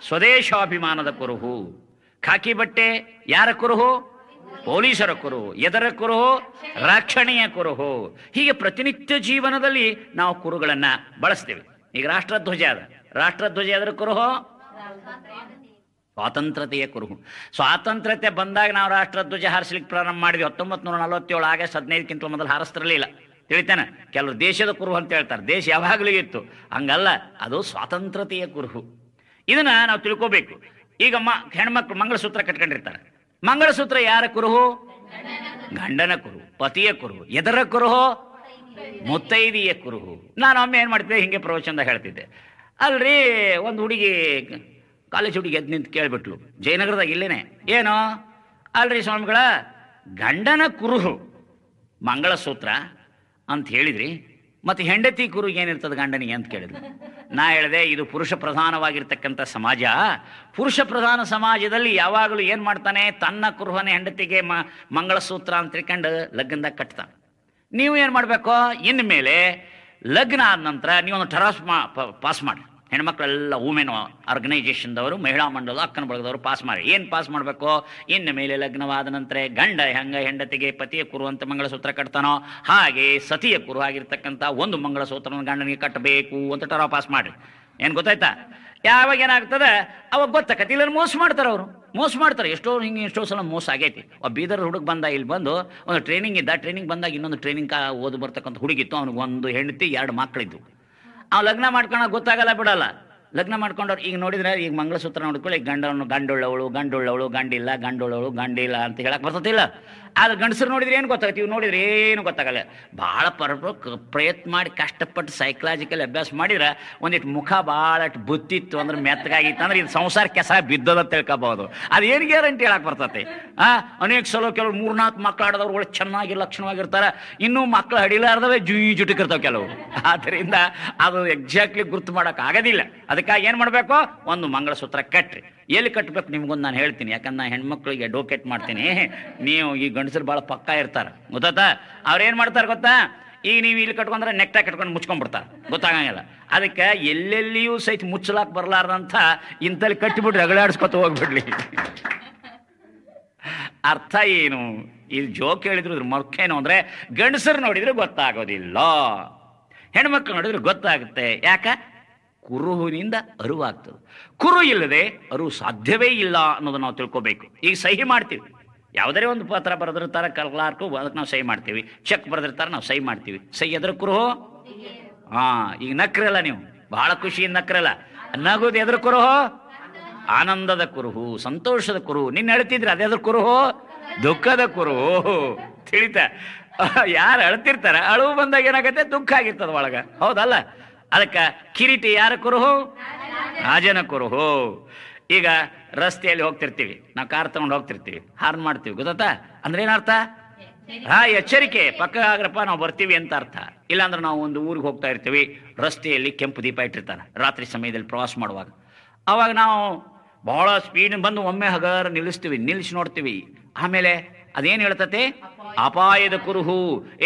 ಸ್ವದೇಶಾಭಿಮಾನದ ಕುರುಹು. ಖಾಕಿ ಬಟ್ಟೆ ಯಾರ ಕುರುಹು? ಪೊಲೀಸರ ಕುರುಹು. ಎದರ ಕುರುಹು? ರಕ್ಷಣೆಯ ಕುರುಹು. ಹೀಗೆ ಪ್ರತಿನಿತ್ಯ ಜೀವನದಲ್ಲಿ ನಾವು ಕುರುಗಳನ್ನು ಬಳಸ್ತೇವೆ. ಈಗ ರಾಷ್ಟ್ರಧ್ವಜ ಅದ, ರಾಷ್ಟ್ರಧ್ವಜ ಎದರ ಕುರುಹು? ಸ್ವಾತಂತ್ರ್ಯತೆಯ ಕುರುಹು. ಸ್ವಾತಂತ್ರ್ಯತೆ ಬಂದಾಗ ನಾವು ರಾಷ್ಟ್ರಧ್ವಜ ಹಾರಿಸ್ಲಿಕ್ಕೆ ಪ್ರಾರಂಭ ಮಾಡಿದ್ವಿ. 1947 ಆಗಸ್ಟ್ 15ಕ್ಕಿಂತ ಮೊದಲು ಹಾರಿಸ್ತಿರಲಿಲ್ಲ, ತಿಳಿತಾನೆ. ಕೆಲವರು ದೇಶದ ಕುರುಹು ಅಂತ ಹೇಳ್ತಾರೆ, ದೇಶ ಯಾವಾಗಲೂ ಇತ್ತು, ಹಂಗಲ್ಲ, ಅದು ಸ್ವಾತಂತ್ರ್ಯತೆಯ ಕುರುಹು. ಇದನ್ನ ನಾವು ತಿಳ್ಕೋಬೇಕು. ಈಗ ಹೆಣ್ಮಕ್ಳು ಮಂಗಳಸೂತ್ರ ಕಟ್ಕೊಂಡಿರ್ತಾರೆ. ಮಂಗಳಸೂತ್ರ ಯಾರ ಕುರುಹು? ಗಂಡನ ಕುರುಹು, ಪತಿಯ ಕುರುಹು. ಎದರ ಕುರುಹು? ಮುತ್ತೈದೆಯ ಕುರುಹು. ನಾನು ಒಮ್ಮೆ ಏನು ಮಾಡ್ತಿದ್ದೆ, ಹಿಂಗೆ ಪ್ರವಚನದಾಗ ಹೇಳ್ತಿದ್ದೆ, ಅಲ್ರಿ ಒಂದು ಹುಡುಗಿ, ಕಾಲೇಜ್ ಹುಡುಗಿ ಎದ್ದು ನಿಂತು ಕೇಳಿಬಿಟ್ಲು, ಜಯನಗರದಾಗ ಇಲ್ಲೇನೆ, ಏನೋ ಅಲ್ರಿ ಸ್ವಾಮಿಗಳ ಗಂಡನ ಕುರುಹು ಮಂಗಳಸೂತ್ರ ಅಂತ ಹೇಳಿದ್ರಿ, ಮತ್ತು ಹೆಂಡತಿ ಕುರುಗೆ ಏನಿರ್ತದೆ ಗಂಡನಿಗೆ ಅಂತ ಕೇಳಿದ್ರು. ನಾ ಹೇಳಿದೆ, ಇದು ಪುರುಷ ಪ್ರಧಾನವಾಗಿರ್ತಕ್ಕಂಥ ಸಮಾಜ. ಪುರುಷ ಪ್ರಧಾನ ಸಮಾಜದಲ್ಲಿ ಯಾವಾಗಲೂ ಏನು ಮಾಡ್ತಾನೆ, ತನ್ನ ಕುರುಹನೆ ಹೆಂಡತಿಗೆ ಮಂಗಳಸೂತ್ರ ಅಂತ ತಿಳ್ಕೊಂಡು ಲಗ್ನದಾಗ ಕಟ್ತಾನೆ. ನೀವು ಏನು ಮಾಡಬೇಕು, ಇನ್ಮೇಲೆ ಲಗ್ನ ಆದ ನಂತರ ನೀವೊಂದು ಟರಾಸ್ ಪಾಸ್ ಮಾಡಿ, ಹೆಣ್ಮಕ್ಳೆಲ್ಲ ವುಮೆನ್ ಆರ್ಗನೈಜೇಷನ್ದವರು, ಮಹಿಳಾ ಮಂಡಲ, ಅಕ್ಕನ ಬಳಗದವರು ಪಾಸ್ ಮಾಡಿ. ಏನು ಪಾಸ್ ಮಾಡಬೇಕು, ಇನ್ನು ಮೇಲೆ ಲಗ್ನವಾದ ನಂತರ ಗಂಡ ಹೆಂಗೆ ಹೆಂಡತಿಗೆ ಪತಿಯ ಕುರು ಅಂತ ಮಂಗಳಸೂತ್ರ ಕಟ್ತಾನೋ ಹಾಗೆ ಸತಿಯ ಕುರು ಆಗಿರ್ತಕ್ಕಂಥ ಒಂದು ಮಂಗಳಸೂತ್ರನ ಗಂಡನಿಗೆ ಕಟ್ಟಬೇಕು ಅಂತ ಟರಾ ಪಾಸ್ ಮಾಡಿರಿ. ಏನು ಗೊತ್ತಾಯ್ತಾ? ಯಾವಾಗ ಏನಾಗ್ತದೆ ಅವಾಗ ಗೊತ್ತಾಗತ್ತೆ. ಇಲ್ಲ ಮೋಸ ಮಾಡ್ತಾರೆ, ಅವರು ಮೋಸ ಮಾಡ್ತಾರೆ. ಎಷ್ಟೋ ಸಲ ಮೋಸ ಆಗೈತಿ. ಬೀದರ್ ಹುಡುಗ ಬಂದ, ಇಲ್ಲಿ ಬಂದು ಒಂದು ಟ್ರೈನಿಂಗ್ ಇದ್ದ, ಟ್ರೈನಿಂಗ್ ಬಂದಾಗ ಇನ್ನೊಂದು ಟ್ರೈನಿಂಗ್ ಓದಿ ಬರ್ತಕ್ಕಂಥ ಹುಡುಗಿತ್ತು. ಅವ್ನಿಗೆ ಒಂದು ಹೆಂಡತಿ 2 ಮಕ್ಕಳಿದ್ದು. ಅವ್ ಲಗ್ನ ಮಾಡ್ಕೊಳ್ಳೋಕೆ ಗೊತ್ತಾಗಲ್ಲ, ಬಿಡಲ್ಲ. ಲಗ್ನ ಮಾಡ್ಕೊಂಡವ್ರು ಈಗ ನೋಡಿದ್ರೆ, ಈಗ ಮಂಗಳಸೂತ್ರ ನೋಡ್ಕೊಳ್ಳಿ, ಗಂಡುಳ್ಳವಳು ಗಂಡುಳ್ಳವಳು ಗಂಡಿಲ್ಲ ಅಂತ ಹೇಳಕ್ ಬರ್ತತಿಲ್ಲ. ಆದ್ರೆ ಗಂಡಸರು ನೋಡಿದ್ರೆ ಏನು ಗೊತ್ತಾಗತ್ತೆ, ಇವ್ ನೋಡಿದ್ರೆ ಏನು ಗೊತ್ತಾಗಲ್ಲ. ಭಾಳ ಪ್ರಯತ್ನ ಮಾಡಿ ಕಷ್ಟಪಟ್ಟು ಸೈಕಲಾಜಿಕಲ್ ಅಭ್ಯಾಸ ಮಾಡಿದ್ರೆ ಒಂದಿಟ್ಟು ಮುಖ ಭಾಳ ಬುತ್ತಿತ್ತು ಅಂದ್ರೆ, ಮೆತ್ತಗಾಗಿತ್ತು ಅಂದ್ರೆ ಇದು ಸಂಸಾರ ಕೆಸ ಬಿದ್ದದ ತಿಳ್ಕೊಬಹುದು. ಅದೇನು ಗ್ಯಾರಂಟಿ ಹೇಳಕ್ ಬರ್ತತಿ? ಅನೇಕ ಸಲ ಕೆಲವು 3-4 ಮಕ್ಳು ಆಡೋದವ್ರು ಒಳ್ಳೆ ಚೆನ್ನಾಗಿ ಲಕ್ಷಣವಾಗಿರ್ತಾರೆ, ಇನ್ನೂ ಮಕ್ಳು ಹಡಿಲಾರ್ದವೇ ಜುಟುಕಿರ್ತಾವೆ ಕೆಲವು. ಆದ್ದರಿಂದ ಅದು ಎಕ್ಸಾಕ್ಟ್ಲಿ ಗುರ್ತು ಮಾಡೋಕೆ ಆಗೋದಿಲ್ಲ. ಅದಕ್ಕಾಗಿ ಏನು ಮಾಡಬೇಕು, ಒಂದು ಮಂಗಳಸೂತ್ರ ಕಟ್ರಿ. ಎಲ್ಲಿ ಕಟ್ಟಬೇಕು ನಿಮ್ಗೊಂದು ನಾನು ಹೇಳ್ತೀನಿ, ಯಾಕಂದ್ರೆ ನಾನು ಹೆಣ್ಮಕ್ಳಿಗೆ ಅಡ್ವೊಕೇಟ್ ಮಾಡ್ತೀನಿ. ನೀವು ಈ ಗಂಡಸರು ಭಾಳ ಪಕ್ಕ ಇರ್ತಾರೆ, ಗೊತ್ತಾ? ಅವ್ರೇನು ಮಾಡ್ತಾರೆ ಗೊತ್ತಾ, ಈಗ ನೀವು ಇಲ್ಲಿ ಕಟ್ಕೊಂಡ್ರೆ ನೆಕ್ಟ ಕಟ್ಕೊಂಡು ಮುಚ್ಕೊಂಡ್ಬಿಡ್ತಾರೆ, ಗೊತ್ತಾಗಂಗಿಲ್ಲ. ಅದಕ್ಕೆ ಎಲ್ಲೆಲ್ಲಿಯೂ ಸಹಿತ ಮುಚ್ಚಲಾಕ್ ಬರಲಾರ್ದಂಥ ಇಂಥಲ್ಲಿ ಕಟ್ಟಿಬಿಟ್ರಿ, ಅಗಳಾಡಿಸ್ಕೊತ ಹೋಗ್ಬಿಡ್ಲಿ. ಅರ್ಥ ಏನು? ಇದು ಜೋಕ್ ಹೇಳಿದ್ರು ಇದ್ರ ಮುಖ್ಯೇನು ಅಂದರೆ, ಗಂಡಸರು ನೋಡಿದ್ರೆ ಗೊತ್ತಾಗೋದಿಲ್ಲ, ಹೆಣ್ಮಕ್ಳು ನೋಡಿದ್ರೆ ಗೊತ್ತಾಗುತ್ತೆ. ಯಾಕೆ? ಕುರುಹುವಿನಿಂದ ಅರಿವಾಗ್ತದೆ. ಕುರು ಇಲ್ಲದೆ ಅರಿವು ಸಾಧ್ಯವೇ ಇಲ್ಲ ಅನ್ನೋದನ್ನ ನಾವು ತಿಳ್ಕೊಬೇಕು. ಈಗ ಸಹಿ ಮಾಡ್ತೀವಿ, ಯಾವುದೇ ಒಂದು ಪತ್ರ ಬರೆದಿರ್ತಾರೆ ಕ್ಲಾರ್ಕು, ಅದಕ್ಕೆ ನಾವು ಸಹಿ ಮಾಡ್ತೀವಿ. ಚೆಕ್ ಬರೆದಿರ್ತಾರೆ, ನಾವು ಸಹಿ ಮಾಡ್ತೀವಿ. ಸಹಿ ಎದ್ರ ಕುರುಹು? ಈಗ ನಕ್ರಲ್ಲ, ನೀವು ಬಹಳ ಖುಷಿಯಿಂದ ನಕ್ರಲ್ಲ. ನಗೋದು ಎದ್ರ ಕುರುಹು? ಆನಂದದ ಕುರುಹು, ಸಂತೋಷದ ಕುರುಹು. ನಿನ್ನ ಹೇಳ್ತಿದ್ರೆ ಅದೇದ್ರ ಕುರುಹು? ದುಃಖದ ಕುರುಹು. ತಿಳಿತ? ಯಾರು ಅಳ್ತಿರ್ತಾರ, ಅಳುವು ಬಂದಾಗ ಏನಾಗತ್ತೆ, ದುಃಖ ಆಗಿರ್ತದ ಒಳಗ, ಹೌದಲ್ಲ? ಅದಕ್ಕೆ ಕಿರೀಟಿ ಯಾರ ಕುರುಹು? ರಾಜನ ಕುರುಹು. ಈಗ ರಸ್ತೆಯಲ್ಲಿ ಹೋಗ್ತಿರ್ತೀವಿ, ನಾವು ಕಾರ್ ತಗೊಂಡು ಹೋಗ್ತಿರ್ತೀವಿ, ಹಾರ್ನ್ ಮಾಡ್ತೀವಿ, ಗೊತ್ತಾ? ಅಂದ್ರೆ ಏನರ್ಥ? ಎಚ್ಚರಿಕೆ, ಪಕ್ಕ ಆಗ್ರಪ್ಪ ನಾವು ಬರ್ತೀವಿ ಅಂತ ಅರ್ಥ. ಇಲ್ಲಾಂದ್ರೆ ನಾವು ಒಂದು ಊರಿಗೆ ಹೋಗ್ತಾ ಇರ್ತೀವಿ, ರಸ್ತೆಯಲ್ಲಿ ಕೆಂಪು ದೀಪ ಇಟ್ಟಿರ್ತಾರೆ ರಾತ್ರಿ ಸಮಯದಲ್ಲಿ ಪ್ರವಾಸ ಮಾಡುವಾಗ. ಅವಾಗ ನಾವು ಬಹಳ ಸ್ಪೀಡ್ ಬಂದು ಒಮ್ಮೆ ಹಗರ ನಿಲ್ಲಿಸಿ ನೋಡ್ತೀವಿ. ಆಮೇಲೆ ಅದೇನು ಹೇಳ್ತತೆ? ಅಪಾಯದ ಕುರುಹು.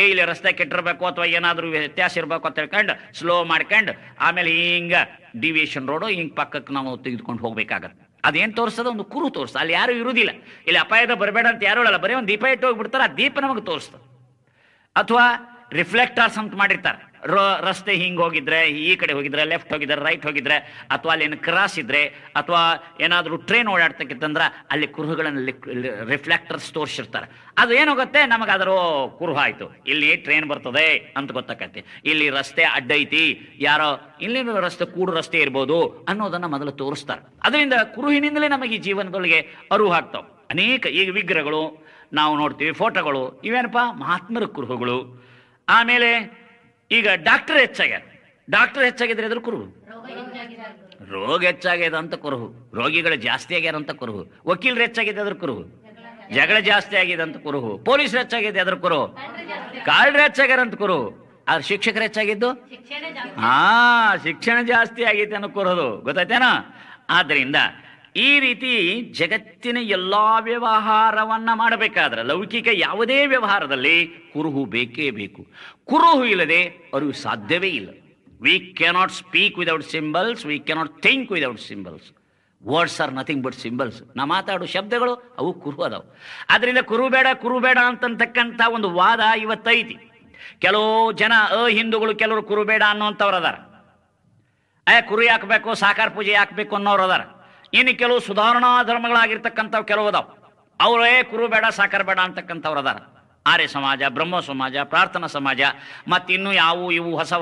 ಇಲ್ಲಿ ರಸ್ತೆ ಕೆಟ್ಟಿರ್ಬೇಕು ಅಥವಾ ಏನಾದರೂ ವ್ಯತ್ಯಾಸ ಇರಬೇಕು ಅಂತ ಹೇಳ್ಕೊಂಡು ಸ್ಲೋ ಮಾಡ್ಕೊಂಡು ಆಮೇಲೆ ಹಿಂಗ ಡಿವಿಯೇಷನ್ ರೋಡು ಹಿಂಗೆ ಪಕ್ಕಕ್ಕೆ ನಾವು ತೆಗೆದುಕೊಂಡು ಹೋಗ್ಬೇಕಾಗತ್ತೆ. ಅದೇನು ತೋರಿಸ್ತದೆ? ಒಂದು ಕುರು ತೋರಿಸ್ತದೆ. ಅಲ್ಲಿ ಯಾರು ಇರುವುದಿಲ್ಲ, ಇಲ್ಲಿ ಅಪಾಯದ ಬರಬೇಡ ಅಂತ ಯಾರು ಹೇಳಲ್ಲ, ಬರೀ ಒಂದು ದೀಪ ಇಟ್ಟು ಹೋಗ್ಬಿಡ್ತಾರೆ, ಆ ದೀಪ ನಮಗೆ ತೋರಿಸ್ತದೆ. ಅಥವಾ ರಿಫ್ಲೆಕ್ಟರ್ಸ್ ಅಂತ ಮಾಡಿರ್ತಾರೆ. ರಸ್ತೆ ಹಿಂಗೆ ಹೋಗಿದ್ರೆ, ಈ ಕಡೆ ಹೋಗಿದ್ರೆ, ಲೆಫ್ಟ್ ಹೋಗಿದ್ರೆ, ರೈಟ್ ಹೋಗಿದ್ರೆ, ಅಥವಾ ಅಲ್ಲಿ ಏನು ಕ್ರಾಸ್ ಇದ್ರೆ, ಅಥವಾ ಏನಾದರೂ ಟ್ರೈನ್ ಓಡಾಡ್ತಕ್ಕಿತ್ತಂದ್ರೆ ಅಲ್ಲಿ ಕುರುಹುಗಳಲ್ಲಿ ರಿಫ್ಲೆಕ್ಟರ್ಸ್ ತೋರಿಸಿರ್ತಾರೆ. ಅದು ಏನಾಗುತ್ತೆ, ನಮಗೆ ಅದರ ಕುರುಹು ಆಯಿತು, ಇಲ್ಲಿ ಟ್ರೈನ್ ಬರ್ತದೆ ಅಂತ ಗೊತ್ತಾಕತ್ತೆ, ಇಲ್ಲಿ ರಸ್ತೆ ಅಡ್ಡ ಐತಿ, ಯಾರೋ ಇಲ್ಲಿ ರಸ್ತೆ ಕೂಡು ರಸ್ತೆ ಇರ್ಬೋದು ಅನ್ನೋದನ್ನು ಮೊದಲು ತೋರಿಸ್ತಾರೆ. ಅದರಿಂದ ಕುರುಹಿನಿಂದಲೇ ನಮಗೆ ಈ ಜೀವನದೊಳಗೆ ಅರಿವು ಆಗ್ತಾವೆ. ಅನೇಕ ಈಗ ವಿಗ್ರಹಗಳು ನಾವು ನೋಡ್ತೀವಿ, ಫೋಟೋಗಳು, ಇವೇನಪ್ಪ ಮಹಾತ್ಮರ ಕುರುಹುಗಳು. ಆಮೇಲೆ ಈಗ ಡಾಕ್ಟರ್ ಹೆಚ್ಚಾಗಿದ್ರೆ ಅದ್ರ ಕುರುಹು, ರೋಗ ಹೆಚ್ಚಾಗ್ಯದ ಅಂತ ಕುರುಹು, ರೋಗಿಗಳು ಜಾಸ್ತಿ ಆಗ್ಯಾರ ಅಂತ ಕುರುಹು, ವಕೀಲರು ಹೆಚ್ಚಾಗಿದೆ ಅದ್ರ ಕುರುಹು, ಜಗಳ ಜಾಸ್ತಿ ಆಗಿದೆ ಅಂತ ಕುರುಹು, ಪೊಲೀಸರು ಹೆಚ್ಚಾಗಿದೆ ಅದ್ರ ಕುರುಹು, ಕಾಲ್ರು ಹೆಚ್ಚಾಗ್ಯಾರ ಅಂತ ಕುರುಹು. ಆದ್ರೆ ಶಿಕ್ಷಕರು ಹೆಚ್ಚಾಗಿದ್ದು ಶಿಕ್ಷಣ ಜಾಸ್ತಿ ಆಗೈತೆ ಅನ್ನೋ ಕುರುಹು, ಗೊತ್ತಾಯ್ತೇನ? ಆದ್ದರಿಂದ ಈ ರೀತಿ ಜಗತ್ತಿನ ಎಲ್ಲಾ ವ್ಯವಹಾರವನ್ನ ಮಾಡಬೇಕಾದ್ರೆ, ಲೌಕಿಕ ಯಾವುದೇ ವ್ಯವಹಾರದಲ್ಲಿ ಕುರುಹು ಬೇಕೇ ಬೇಕು. ಕುರುಹು ಇಲ್ಲದೆ ಅರಿವು ಸಾಧ್ಯವೇ ಇಲ್ಲ. V cannot speak without symbols, V cannot think without symbols. Words are nothing but symbols. ನಾ ಮಾತಾಡೋ ಶಬ್ದಗಳು ಅವು ಕುರುಹು ಅದಾವು. ಅದರಿಂದ ಕುರು ಬೇಡ ಅಂತಕ್ಕಂಥ ಒಂದು ವಾದ ಇವತ್ತೈತಿ. ಕೆಲವು ಜನ ಹಿಂದೂಗಳು ಕೆಲವರು ಕುರುಬೇಡ ಅನ್ನೋಂಥವ್ರು ಅದಾರ, ಕುರು ಹಾಕಬೇಕು, ಸಾಕಾರ ಪೂಜೆ ಹಾಕಬೇಕು ಅನ್ನೋರು ಅದಾರ. ಇನ್ನು ಕೆಲವು ಸುಧಾರಣಾ ಧರ್ಮಗಳಾಗಿರ್ತಕ್ಕಂಥವು ಕೆಲವು ಅದಾವ, ಅವರೇ ಕುರು ಬೇಡ ಸಾಕಾರ ಬೇಡ ಅಂತಕ್ಕಂಥವ್ರು ಅದಾರ. ಆರ್ಯ ಸಮಾಜ, ಬ್ರಹ್ಮ ಸಮಾಜ, ಪ್ರಾರ್ಥನಾ ಸಮಾಜ, ಮತ್ತಿನ್ನು ಇವು ಹೊಸ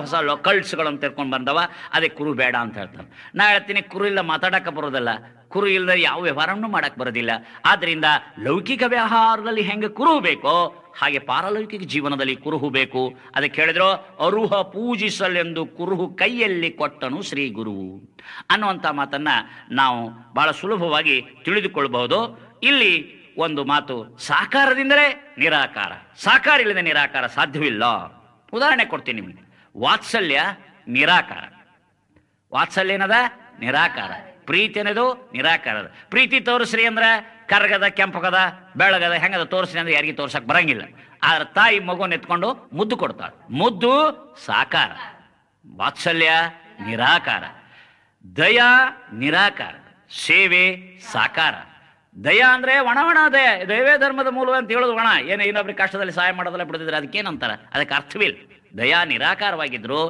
ಕಲ್ಟ್ಸ್ಗಳನ್ನು ತೆರ್ಕೊಂಡು ಬಂದವ, ಅದೇ ಕುರು ಬೇಡ ಅಂತ ಹೇಳ್ತಾರೆ. ನಾ ಹೇಳ್ತೀನಿ, ಕುರು ಇಲ್ಲ ಮಾತಾಡಕ್ಕೆ ಬರೋದಿಲ್ಲ, ಕುರು ಇಲ್ಲದೆ ಯಾವ ವ್ಯವಹಾರನೂ ಮಾಡಕ್ಕೆ ಬರೋದಿಲ್ಲ. ಆದ್ದರಿಂದ ಲೌಕಿಕ ವ್ಯವಹಾರದಲ್ಲಿ ಹೆಂಗೆ ಕುರು ಬೇಕೋ ಹಾಗೆ ಪಾರಲೌಕಿಕ ಜೀವನದಲ್ಲಿ ಕುರುಹು ಬೇಕು. ಅದಕ್ಕೆ ಹೇಳಿದ್ರು, ಅರುಹ ಪೂಜಿಸಲೆಂದು ಕುರುಹು ಕೈಯಲ್ಲಿ ಕೊಟ್ಟನು ಶ್ರೀ ಗುರು ಅನ್ನುವಂಥ ಮಾತನ್ನ ನಾವು ಬಹಳ ಸುಲಭವಾಗಿ ತಿಳಿದುಕೊಳ್ಬಹುದು. ಇಲ್ಲಿ ಒಂದು ಮಾತು, ಸಾಕಾರದಿಂದಲೇ ನಿರಾಕಾರ, ಸಾಕಾರ ಇಲ್ಲದೆ ನಿರಾಕಾರ ಸಾಧ್ಯವಿಲ್ಲ. ಉದಾಹರಣೆ ಕೊಡ್ತೀನಿ ನಿಮಗೆ. ವಾತ್ಸಲ್ಯ ನಿರಾಕಾರ, ವಾತ್ಸಲ್ಯ ಏನದ ನಿರಾಕಾರ, ಪ್ರೀತಿ ಅನ್ನೋದು ನಿರಾಕಾರದ. ಪ್ರೀತಿ ತೋರಿಸ್ರಿ ಅಂದ್ರೆ ಕರ್ಗದ, ಕೆಂಪಗದ, ಬೆಳಗದ, ಹೆಂಗದ ತೋರಿಸ್ರಿ ಅಂದ್ರೆ ಯಾರಿಗೆ ತೋರ್ಸಕ್ ಬರಂಗಿಲ್ಲ. ಆದ್ರೆ ತಾಯಿ ಮಗುವನ್ನು ಎತ್ಕೊಂಡು ಮುದ್ದು ಕೊಡ್ತಾಳೆ, ಮುದ್ದು ಸಾಕಾರ. ವಾತ್ಸಲ್ಯ ನಿರಾಕಾರ, ದಯಾ ನಿರಾಕಾರ, ಸೇವೆ ಸಾಕಾರ. ದಯಾ ಅಂದ್ರೆ ಒಣ ದಯವೇ ಧರ್ಮದ ಮೂಲ ಅಂತ ಹೇಳೋದು. ಒಣ ಏನು ಇನ್ನೊಬ್ರಿಗೆ ಕಷ್ಟದಲ್ಲಿ ಸಹಾಯ ಮಾಡೋದಲ್ಲ ಬಿಡದಿದ್ರೆ ಅದಕ್ಕೇನಂತಾರ, ಅದಕ್ಕೆ ಅರ್ಥವಿಲ್ಲ. ದಯಾ ನಿರಾಕಾರವಾಗಿದ್ರು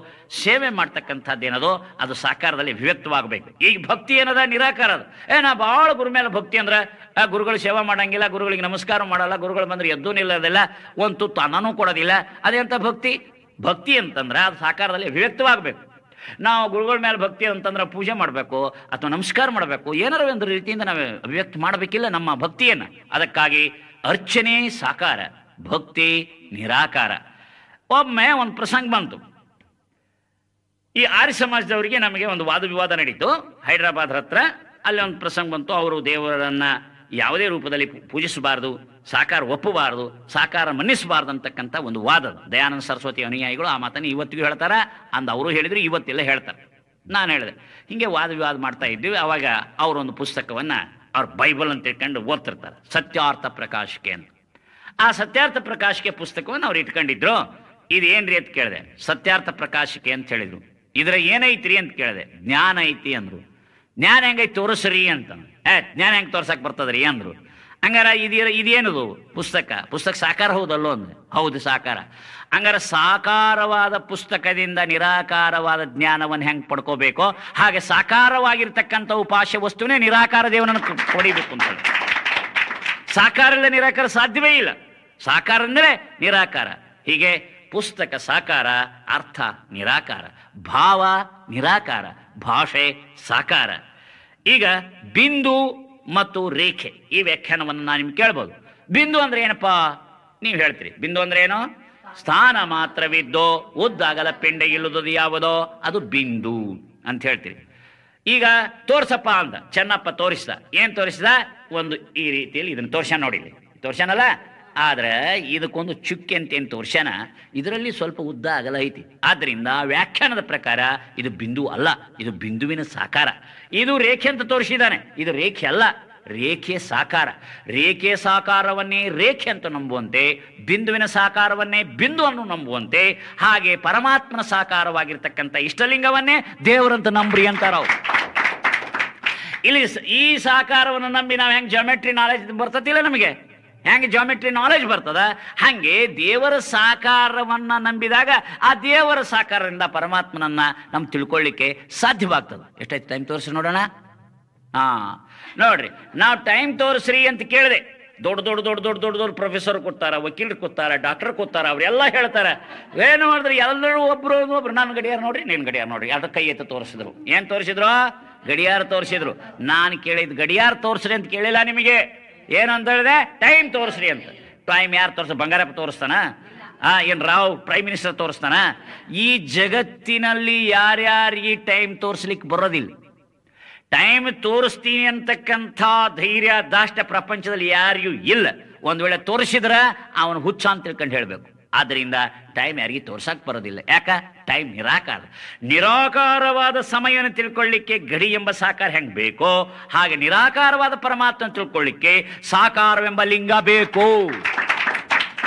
ಸೇವೆ ಮಾಡ್ತಕ್ಕಂಥದ್ದು ಏನದೋ ಅದು ಸಾಕಾರದಲ್ಲಿ ವ್ಯಕ್ತವಾಗಬೇಕು. ಈಗ ಭಕ್ತಿ ಏನದ ನಿರಾಕಾರದ. ನಾ ಭಾಳ ಗುರು ಮೇಲೆ ಭಕ್ತಿ ಅಂದ್ರೆ ಗುರುಗಳು ಸೇವೆ ಮಾಡಂಗಿಲ್ಲ, ಗುರುಗಳಿಗೆ ನಮಸ್ಕಾರ ಮಾಡಲ್ಲ, ಗುರುಗಳು ಬಂದ್ರೆ ಎದ್ದು ನಿಲ್ಲೋದಿಲ್ಲ, ಒಂದು ತುತ್ತು ಅನ್ನನೂ ಕೊಡೋದಿಲ್ಲ, ಅದೇಂತ ಭಕ್ತಿ? ಭಕ್ತಿ ಅಂತಂದ್ರೆ ಅದು ಸಾಕಾರದಲ್ಲಿ ವ್ಯಕ್ತವಾಗಬೇಕು. ನಾವು ಗುರುಗಳ ಮೇಲೆ ಭಕ್ತಿ ಅಂತಂದ್ರೆ ಪೂಜೆ ಮಾಡಬೇಕು ಅಥವಾ ನಮಸ್ಕಾರ ಮಾಡಬೇಕು, ಏನಾರ ಒಂದು ರೀತಿಯಿಂದ ನಾವು ಅಭಿವ್ಯಕ್ತಿ ಮಾಡಬೇಕಿಲ್ಲ ನಮ್ಮ ಭಕ್ತಿಯನ್ನು. ಅದಕ್ಕಾಗಿ ಅರ್ಚನೆ ಸಾಕಾರ, ಭಕ್ತಿ ನಿರಾಕಾರ. ಒಮ್ಮೆ ಒಂದು ಪ್ರಸಂಗ ಬಂತು. ಈ ಆರ್ಯ ಸಮಾಜದವರಿಗೆ ನಮಗೆ ಒಂದು ವಾದ ವಿವಾದ ನಡೀತು ಹೈದರಾಬಾದ್ ಹತ್ರ. ಅಲ್ಲಿ ಒಂದು ಪ್ರಸಂಗ ಬಂತು, ಅವರು ದೇವರನ್ನ ಯಾವುದೇ ರೂಪದಲ್ಲಿ ಪೂಜಿಸಬಾರದು, ಸಾಕಾರ ಒಪ್ಪಬಾರದು, ಸಾಕಾರ ಮನ್ನಿಸಬಾರ್ದು ಅಂತಕ್ಕಂಥ ಒಂದು ವಾದ. ದಯಾನಂದ ಸರಸ್ವತಿ ಅನುಯಾಯಿಗಳು ಆ ಮಾತನ್ನು ಇವತ್ತಿಗೂ ಹೇಳ್ತಾರೆ, ಅವರು ಹೇಳಿದ್ರು, ಇವತ್ತೆಲ್ಲ ಹೇಳ್ತಾರೆ. ನಾನು ಹೇಳಿದೆ ಹಿಂಗೆ ವಾದ ವಿವಾದ ಮಾಡ್ತಾ ಇದ್ವಿ. ಅವಾಗ ಅವರೊಂದು ಪುಸ್ತಕವನ್ನು ಅವ್ರ ಬೈಬಲ್ ಅಂತ ತಿಳ್ಕೊಂಡು ಓದ್ತಿರ್ತಾರೆ, ಸತ್ಯಾರ್ಥ ಪ್ರಕಾಶಿಕೆ ಅಂತ. ಆ ಸತ್ಯಾರ್ಥ ಪ್ರಕಾಶಿಕೆ ಪುಸ್ತಕವನ್ನು ಅವ್ರು ಇಟ್ಕೊಂಡಿದ್ರು. ಇದೇನ್ರಿ ಅಂತ ಕೇಳಿದೆ. ಸತ್ಯಾರ್ಥ ಪ್ರಕಾಶಿಕೆ ಅಂತ ಹೇಳಿದ್ರು. ಇದ್ರ ಏನೈತ್ರಿ ಅಂತ ಕೇಳಿದೆ. ಜ್ಞಾನ ಐತಿ ಅಂದ್ರು. ಜ್ಞಾನ ಹೆಂಗೈತಿ ತೋರಿಸ್ರಿ ಅಂತ. ಜ್ಞಾನ ಹೆಂಗೆ ತೋರ್ಸಕ್ ಬರ್ತದ್ರಿ ಅಂದ್ರು. ಹಂಗಾರ ಇದೇನದು ಪುಸ್ತಕ ಸಾಕಾರ ಹೌದಲ್ಲೋ ಅಂದ್ರೆ ಹೌದು ಸಾಕಾರ. ಹಂಗಾರ ಸಾಕಾರವಾದ ಪುಸ್ತಕದಿಂದ ನಿರಾಕಾರವಾದ ಜ್ಞಾನವನ್ನು ಹೆಂಗೆ ಪಡ್ಕೋಬೇಕೋ ಹಾಗೆ ಸಾಕಾರವಾಗಿರ್ತಕ್ಕಂಥ ಉಪಾಸ್ಯ ವಸ್ತುವೇ ನಿರಾಕಾರ ದೇವನನ್ನು ಪಡಿಬೇಕು ಅಂತ. ಸಾಕಾರ ಇಲ್ಲ ನಿರಾಕಾರ ಸಾಧ್ಯವೇ ಇಲ್ಲ. ಸಾಕಾರ ಅಂದರೆ ನಿರಾಕಾರ. ಹೀಗೆ ಪುಸ್ತಕ ಸಾಕಾರ, ಅರ್ಥ ನಿರಾಕಾರ, ಭಾವ ನಿರಾಕಾರ, ಭಾಷೆ ಸಾಕಾರ. ಈಗ ಬಿಂದು ಮತ್ತು ರೇಖೆ ಈ ವ್ಯಾಖ್ಯಾನವನ್ನು ನಾನು ನಿಮ್ಗೆ ಕೇಳ್ಬೋದು. ಬಿಂದು ಅಂದ್ರೆ ಏನಪ್ಪಾ ನೀವು ಹೇಳ್ತೀರಿ. ಬಿಂದು ಅಂದ್ರೆ ಏನು? ಸ್ಥಾನ ಮಾತ್ರವಿದ್ದೋ ಉದ್ದಾಗಲ ಪಿಂಡ ಇಲ್ಲುವುದು ಯಾವುದೋ ಅದು ಬಿಂದು ಅಂತ ಹೇಳ್ತೀರಿ. ಈಗ ತೋರ್ಸಪ್ಪ ಅಂದ, ಚೆನ್ನಪ್ಪ ತೋರಿಸ್ದ. ಏನ್ ತೋರಿಸಿದ? ಒಂದು ಈ ರೀತಿಯಲ್ಲಿ ಇದನ್ನು ತೋರ್ಸ್ಯಾನ, ನೋಡಿಲಿ ತೋರ್ಸ್ಯಾನಲ್ಲ. ಆದ್ರೆ ಇದಕ್ಕೊಂದು ಚುಕ್ಕೆ ಅಂತ ಏನು ತೋರ್ಸ್ಯಾನ, ಇದರಲ್ಲಿ ಸ್ವಲ್ಪ ಉದ್ದ ಅಗಲ ಐತಿ. ಆದ್ರಿಂದ ವ್ಯಾಖ್ಯಾನದ ಪ್ರಕಾರ ಇದು ಬಿಂದು ಅಲ್ಲ, ಇದು ಬಿಂದುವಿನ ಸಾಕಾರ. ಇದು ರೇಖೆ ಅಂತ ತೋರಿಸಿದ್ದಾನೆ, ಇದು ರೇಖೆ ಅಲ್ಲ, ರೇಖೆ ಸಾಕಾರ. ರೇಖೆ ಸಾಕಾರವನ್ನೇ ರೇಖೆ ಅಂತ ನಂಬುವಂತೆ, ಬಿಂದುವಿನ ಸಾಕಾರವನ್ನೇ ಬಿಂದು ಅನ್ನು ನಂಬುವಂತೆ, ಹಾಗೆ ಪರಮಾತ್ಮನ ಸಾಕಾರವಾಗಿರ್ತಕ್ಕಂಥ ಇಷ್ಟಲಿಂಗವನ್ನೇ ದೇವರಂತ ನಂಬ್ರಿ ಅಂತಾರ ಅವ್ರು. ಇಲ್ಲಿ ಈ ಸಾಕಾರವನ್ನು ನಂಬಿ ನಾವು ಹೆಂಗೆ ಜಾಮೆಟ್ರಿ ನಾಲೆಜ್ ಬರ್ತತಿಲ್ಲ ನಮಗೆ, ಹೆಂಗೆ ಜಾಮೆಟ್ರಿ ನಾಲೆಜ್ ಬರ್ತದ, ಹಾಗೆ ದೇವರ ಸಾಕಾರವನ್ನ ನಂಬಿದಾಗ ಆ ದೇವರ ಸಾಕಾರದಿಂದ ಪರಮಾತ್ಮನನ್ನ ನಮ್ ತಿಳ್ಕೊಳ್ಳಿಕ್ಕೆ ಸಾಧ್ಯವಾಗ್ತದೆ. ಎಷ್ಟಾಯ್ತು ಟೈಮ್ ತೋರಿಸಿ ನೋಡೋಣ. ನೋಡ್ರಿ, ನಾವು ಟೈಮ್ ತೋರಿಸ್ರಿ ಅಂತ ಕೇಳಿದೆ. ದೊಡ್ಡ ಪ್ರೊಫೆಸರ್ ಕೂತಾರ, ವಕೀಲರು ಕೂತಾರ, ಡಾಕ್ಟರ್ ಕೂತಾರ, ಅವರೆಲ್ಲ ಹೇಳ್ತಾರೆ. ಏನು ಮಾಡಿದ್ರೆ ಎಲ್ಲರೂ ಒಬ್ರು ನಾನು ಗಡಿಯಾರ ನೋಡ್ರಿ, ನೀನು ಗಡಿಯಾರ ನೋಡ್ರಿ, ಅದ್ರ ಕೈ ಎತ್ತು ತೋರಿಸಿದ್ರು. ಏನ್ ತೋರಿಸಿದ್ರು? ಗಡಿಯಾರ ತೋರಿಸಿದ್ರು. ನಾನು ಕೇಳಿದ್ ಗಡಿಯಾರ ತೋರಿಸ್ರಿ ಅಂತ ಕೇಳಿಲ್ಲ ನಿಮಗೆ. ಏನಂತ ಹೇಳಿದೆ? ಟೈಮ್ ತೋರಿಸ್ರಿ ಅಂತ. ಟೈಮ್ ಯಾರು ತೋರಿಸ? ಬಂಗಾರಪ್ಪ ತೋರಿಸ್ತಾನ? ಏನ್ ರಾವ್ ಪ್ರೈಮ್ ಮಿನಿಸ್ಟರ್ ತೋರಿಸ್ತಾನ? ಈ ಜಗತ್ತಿನಲ್ಲಿ ಯಾರ್ಯಾರಿಗೆ ಟೈಮ್ ತೋರಿಸ್ಲಿಕ್ಕೆ ಬರೋದಿಲ್ಲ, ಟೈಮ್ ತೋರಿಸ್ತೀನಿ ಅಂತಕ್ಕಂಥ ಧೈರ್ಯ ದಾಷ್ಟ ಪ್ರಪಂಚದಲ್ಲಿ ಯಾರಿಗೂ ಇಲ್ಲ. ಒಂದ್ ವೇಳೆ ತೋರಿಸಿದ್ರ ಅವನು ಹುಚ್ಚ ಅಂತ ತಿಳ್ಕೊಂಡು ಹೇಳ್ಬೇಕು. ಆದ್ದರಿಂದ ಟೈಮ್ ಯಾರಿಗೆ ತೋರ್ಸಕ್ ಬರೋದಿಲ್ಲ. ಯಾಕ? ಟೈಮ್ ನಿರಾಕಾರ. ನಿರಾಕಾರವಾದ ಸಮಯವನ್ನು ತಿಳ್ಕೊಳ್ಳಿಕ್ಕೆ ಗಡಿ ಎಂಬ ಸಾಕಾರ ಹೆಂಗ್ ಬೇಕೋ ಹಾಗೆ ನಿರಾಕಾರವಾದ ಪರಮಾತ್ಮ ತಿಳ್ಕೊಳ್ಳಿಕ್ಕೆ ಸಾಕಾರವೆಂಬ ಲಿಂಗ ಬೇಕು.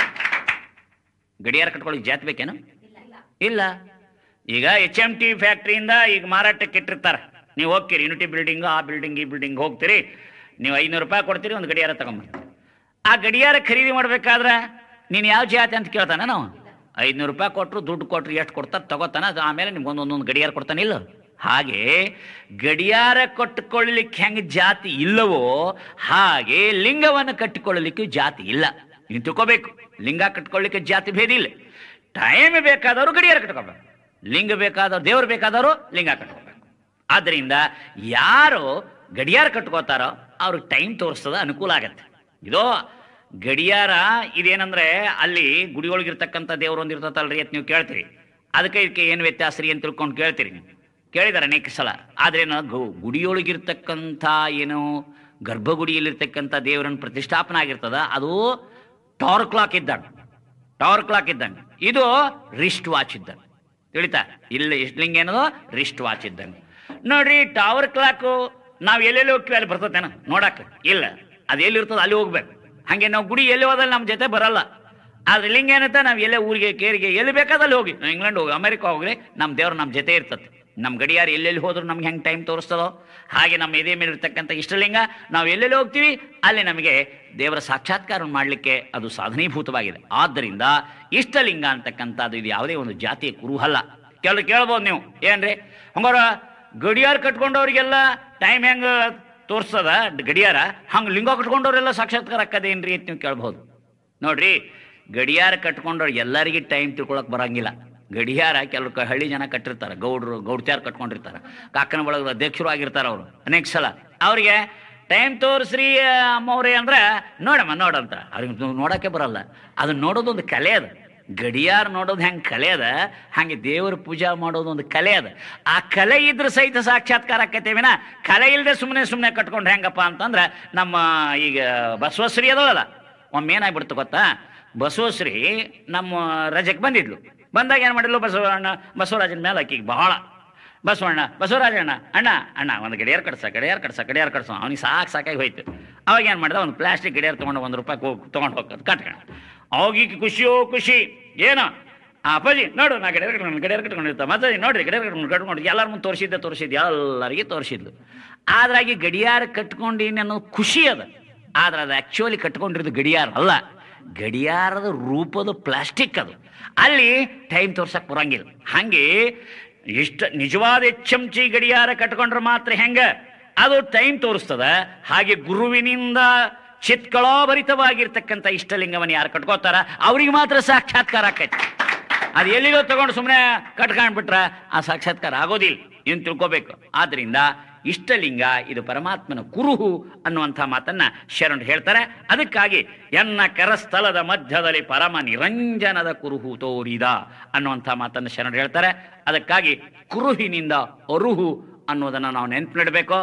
ಗಡಿಯಾರ ಕಟ್ಕೊಳ್ಳಿಕ್ಕೆ ಜಾತಿ ಬೇಕೇನು? ಇಲ್ಲ. ಈಗ HMT ಫ್ಯಾಕ್ಟ್ರಿಯಿಂದ ಈಗ ಮಾರಾಟಕ್ಕೆ ಇಟ್ಟಿರ್ತಾರ. ನೀವು ಹೋಗ್ತೀರಿ ಯೂನಿಟಿ ಬಿಲ್ಡಿಂಗ್, ಆ ಬಿಲ್ಡಿಂಗ್ ಈ ಬಿಲ್ಡಿಂಗ್ ಹೋಗ್ತೀರಿ, ನೀವು 500 ರೂಪಾಯಿ ಕೊಡ್ತೀರಿ, ಒಂದು ಗಡಿಯಾರ ತಗೊಂಬರ್ತೀರಿ. ಆ ಗಡಿಯಾರ ಖರೀದಿ ಮಾಡ್ಬೇಕಾದ್ರೆ ನೀನು ಯಾವ ಜಾತಿ ಅಂತ ಕೇಳ್ತಾನೆ? ನಾವು 500 ರೂಪಾಯಿ ಕೊಟ್ಟರು, ದುಡ್ಡು ಕೊಟ್ಟರು, ಎಷ್ಟು ಕೊಡ್ತಾರೆ ತಗೋತಾನ, ಆಮೇಲೆ ನಿಮ್ಗೆ ಒಂದೊಂದೊಂದು ಗಡಿಯಾರ ಕೊಡ್ತಾನೆ. ಇಲ್ಲ, ಹಾಗೆ ಗಡಿಯಾರ ಕಟ್ಟಿಕೊಳ್ಳಲಿಕ್ಕೆ ಹೆಂಗೆ ಜಾತಿ ಇಲ್ಲವೋ ಹಾಗೆ ಲಿಂಗವನ್ನು ಕಟ್ಟಿಕೊಳ್ಳಲಿಕ್ಕೆ ಜಾತಿ ಇಲ್ಲ. ನೀವು ತಿಳ್ಕೋಬೇಕು, ಲಿಂಗ ಕಟ್ಕೊಳ್ಳಿಕ್ಕೆ ಜಾತಿ ಭೇದ ಇಲ್ಲ. ಟೈಮ್ ಬೇಕಾದವರು ಗಡಿಯಾರ ಕಟ್ಕೋಬೇಕು, ಲಿಂಗ ಬೇಕಾದವ್ರು, ದೇವರು ಬೇಕಾದವರು ಲಿಂಗ ಕಟ್ಕೋಬೇಕು. ಆದ್ದರಿಂದ ಯಾರು ಗಡಿಯಾರ ಕಟ್ಕೋತಾರೋ ಅವ್ರಿಗೆ ಟೈಮ್ ತೋರಿಸ್ತದ, ಅನುಕೂಲ ಆಗತ್ತೆ. ಇದು ಗಡಿಯಾರ ಇದೇನಂದ್ರೆ ಅಲ್ಲಿ ಗುಡಿಯೊಳಗಿರ್ತಕ್ಕಂಥ ದೇವ್ರು ಒಂದಿರ್ತಲ್ರಿ ಅಂತ ನೀವು ಕೇಳ್ತೀರಿ. ಅದಕ್ಕೆ ಇದಕ್ಕೆ ಏನು ವ್ಯತ್ಯಾಸ ರೀ ಅಂತ ತಿಳ್ಕೊಂಡು ಕೇಳ್ತೀರಿ. ನೀವು ಕೇಳಿದಾರೆ ಅನೇಕ ಸಲ. ಆದ್ರೆ ಗುಡಿಯೊಳಗಿರ್ತಕ್ಕಂಥ ಏನು ಗರ್ಭಗುಡಿಯಲ್ಲಿರ್ತಕ್ಕಂಥ ದೇವರನ್ನು ಪ್ರತಿಷ್ಠಾಪನೆ ಆಗಿರ್ತದ, ಅದು ಟವರ್ ಕ್ಲಾಕ್ ಇದ್ದಂಗೆ, ಟವರ್ ಕ್ಲಾಕ್ ಇದ್ದಂಗೆ. ಇದು ರಿಸ್ಟ್ ವಾಚ್ ಇದ್ದಂಗೆ. ತಿಳಿತಾ? ಇಲ್ಲ, ಲಿಂಗ ಏನದು? ರಿಸ್ಟ್ ವಾಚ್ ಇದ್ದಂಗೆ. ನೋಡ್ರಿ, ಟವರ್ ಕ್ಲಾಕು ನಾವು ಎಲ್ಲೆಲ್ಲಿ ಹೋಗ್ತೀವಿ ಅಲ್ಲಿ ಬರ್ತದೇನ ನೋಡಕ್? ಇಲ್ಲ, ಅದು ಎಲ್ಲಿರ್ತದೆ ಅಲ್ಲಿ ಹೋಗ್ಬೇಕು. ಹಾಗೆ ನಾವು ಗುಡಿ ಎಲ್ಲಿ ಹೋದಲ್ಲಿ ನಮ್ಮ ಜೊತೆ ಬರಲ್ಲ. ಆದ್ರೆ ಲಿಂಗ ಏನಂತ ನಾವು ಎಲ್ಲೇ ಊರಿಗೆ ಕೇರಿಗೆ ಎಲ್ಲಿ ಬೇಕಾದಲ್ಲಿ ಹೋಗಿ, ನಾವು ಇಂಗ್ಲೆಂಡ್ ಹೋಗಿ ಅಮೆರಿಕ ಹೋಗ್ರಿ, ನಮ್ಮ ದೇವ್ರು ನಮ್ಮ ಜೊತೆ ಇರ್ತದೆ. ನಮ್ಮ ಗಡಿಯಾರ ಎಲ್ಲೆಲ್ಲಿ ಹೋದ್ರು ನಮ್ಗೆ ಹೆಂಗೆ ಟೈಮ್ ತೋರಿಸ್ತದೋ ಹಾಗೆ ನಮ್ಮ ಎದೆ ಮೇಲೆ ಇರ್ತಕ್ಕಂಥ ಇಷ್ಟಲಿಂಗ ನಾವು ಎಲ್ಲೆಲ್ಲಿ ಹೋಗ್ತೀವಿ ಅಲ್ಲಿ ನಮಗೆ ದೇವರ ಸಾಕ್ಷಾತ್ಕಾರ ಮಾಡಲಿಕ್ಕೆ ಅದು ಸಾಧನೀಭೂತವಾಗಿದೆ. ಆದ್ದರಿಂದ ಇಷ್ಟಲಿಂಗ ಅಂತಕ್ಕಂಥದ್ದು ಇದು ಯಾವುದೇ ಒಂದು ಜಾತಿಯ ಕುರುಹಲ್ಲ. ಕೆಲವರು ಕೇಳ್ಬೋದು ನೀವು, ಏನ್ರಿ ಹಂಗಾರ ಗಡಿಯಾರ ಕಟ್ಕೊಂಡವ್ರಿಗೆಲ್ಲ ಟೈಮ್ ಹೆಂಗ ತೋರಿಸ್ತದ ಗಡಿಯಾರ, ಹಂಗೆ ಲಿಂಗ ಕಟ್ಕೊಂಡವ್ರೆಲ್ಲ ಸಾಕ್ಷಾತ್ಕಾರ ಆಕ್ಕದೇನ್ರಿ ಅಂತ ನೀವು ಕೇಳ್ಬೋದು. ನೋಡ್ರಿ, ಗಡಿಯಾರ ಕಟ್ಕೊಂಡವ್ರು ಎಲ್ಲರಿಗೆ ಟೈಮ್ ತಿಳ್ಕೊಳಕ್ ಬರಂಗಿಲ್ಲ. ಗಡಿಯಾರ ಕೆಲವು ಹಳ್ಳಿ ಜನ ಕಟ್ಟಿರ್ತಾರೆ, ಗೌಡ್ಚಾರ ಕಟ್ಕೊಂಡಿರ್ತಾರೆ, ಕಾಕನ ಬಳಗದ ಅಧ್ಯಕ್ಷರು ಆಗಿರ್ತಾರೆ ಅವರು ಅನೇಕ ಸಲ. ಅವ್ರಿಗೆ ಟೈಮ್ ತೋರಿಸ್ರಿ ಅಮ್ಮವ್ರೆ ಅಂದ್ರೆ ನೋಡಂತ ಅವ್ರಿಗೆ ನೋಡೋಕೆ ಬರಲ್ಲ. ಅದನ್ನ ನೋಡೋದೊಂದು ಕಲೆ ಅದ. ಗಡಿಯಾರ ನೋಡೋದು ಹೆಂಗೆ ಕಲೆ ಅದ, ಹಾಗೆ ದೇವರ ಪೂಜಾ ಮಾಡೋದು ಒಂದು ಕಲೆ ಅದ. ಆ ಕಲೆ ಇದ್ರೆ ಸಹಿತ ಸಾಕ್ಷಾತ್ಕಾರ ಆಕೈತೇವಿನ ಕಲೆ ಇಲ್ಲದೆ ಸುಮ್ಮನೆ ಕಟ್ಕೊಂಡ್ರೆ ಹೆಂಗಪ್ಪ ಅಂತಂದ್ರೆ ನಮ್ಮ ಈಗ ಬಸವಶ್ರೀ ಅದಲ್ಲ, ಒಮ್ಮೆ ಏನಾಗ್ಬಿಡ್ತು ಗೊತ್ತಾ? ಬಸವಶ್ರೀ ನಮ್ಮ ರಜಕ್ಕೆ ಬಂದಿದ್ಲು. ಬಂದಾಗ ಏನು ಮಾಡಿದ್ಲು, ಬಸವರಾಜನ ಮೇಲೆ ಆಕಿಗೆ ಬಹಳ ಬಸವರಾಜಣ್ಣ ಅಣ್ಣ ಒಂದು ಗಡಿಯಾರ ಕಟ್ಸ ಅವ್ನಿಗೆ ಸಾಕಾಗಿ ಹೋಯ್ತು. ಅವಾಗ ಏನು ಮಾಡಿದ, ಒಂದು ಪ್ಲಾಸ್ಟಿಕ್ ಗಡಿಯಾರ ತೊಗೊಂಡು ₹1 ತೊಗೊಂಡು ಹೋಗೋದು ಕಟ್ಕೊಂಡು. ಅವಾಗೀಗ ಖುಷಿ ಏನೋ ಅಪ್ಪಾಜಿ ನೋಡು, ನಾ ಗಡಿಯಾರ ಕಟ್ಕೊಂಡಿರ್ತ ಮತ್ತೆ ನೋಡ್ರಿ ಗಡಿಯಾರ ಕಟ್ಕೊಂಡು ಎಲ್ಲರ ಮುಂದೆ ತೋರಿಸಿದ್ದೆ ಎಲ್ಲರಿಗೆ ತೋರಿಸಿದ್ಲು. ಆದ್ರಾಗಿ ಗಡಿಯಾರ ಕಟ್ಕೊಂಡು ಅನ್ನೋ ಖುಷಿ ಅದ. ಆದ್ರೆ ಅದು ಆ್ಯಕ್ಚುಲಿ ಕಟ್ಕೊಂಡಿರೋದು ಗಡಿಯಾರ ಅಲ್ಲ, ಗಡಿಯಾರದ ರೂಪದ ಪ್ಲಾಸ್ಟಿಕ್ ಅದು. ಅಲ್ಲಿ ಟೈಮ್ ತೋರ್ಸಕ್ ಬರಂಗಿಲ್ಲ. ಹಂಗೆ ನಿಜವಾದ HMT ಗಡಿಯಾರ ಕಟ್ಕೊಂಡ್ರೆ ಮಾತ್ರ ಹೆಂಗ ಅದು ಟೈಮ್ ತೋರಿಸ್ತದ, ಹಾಗೆ ಗುರುವಿನಿಂದ ಚಿತ್ಕಳಾಭರಿತವಾಗಿರ್ತಕ್ಕಂಥ ಇಷ್ಟಲಿಂಗವನ್ನು ಯಾರು ಕಟ್ಕೋತಾರ ಅವ್ರಿಗೆ ಮಾತ್ರ ಸಾಕ್ಷಾತ್ಕಾರ ಆಕೈತಿ. ಅದು ಎಲ್ಲಿಗೋ ತಗೊಂಡು ಸುಮ್ಮನೆ ಕಟ್ಕೊಂಡ್ಬಿಟ್ರ ಆ ಸಾಕ್ಷಾತ್ಕಾರ ಆಗೋದಿಲ್ಲ. ಏನು ತಿಳ್ಕೋಬೇಕು. ಆದ್ರಿಂದ ಇಷ್ಟಲಿಂಗ ಇದು ಪರಮಾತ್ಮನ ಕುರುಹು ಅನ್ನುವಂಥ ಮಾತನ್ನ ಶರಣರು ಹೇಳ್ತಾರೆ. ಅದಕ್ಕಾಗಿ ಎನ್ನ ಕರಸ್ಥಲದ ಮಧ್ಯದಲ್ಲಿ ಪರಮ ನಿರಂಜನದ ಕುರುಹು ತೋರಿದ ಅನ್ನುವಂಥ ಮಾತನ್ನು ಶರಣರು ಹೇಳ್ತಾರೆ. ಅದಕ್ಕಾಗಿ ಕುರುಹಿನಿಂದ ಅರುಹು ಅನ್ನೋದನ್ನು ನಾವು ನೆನಪಿಡಬೇಕು.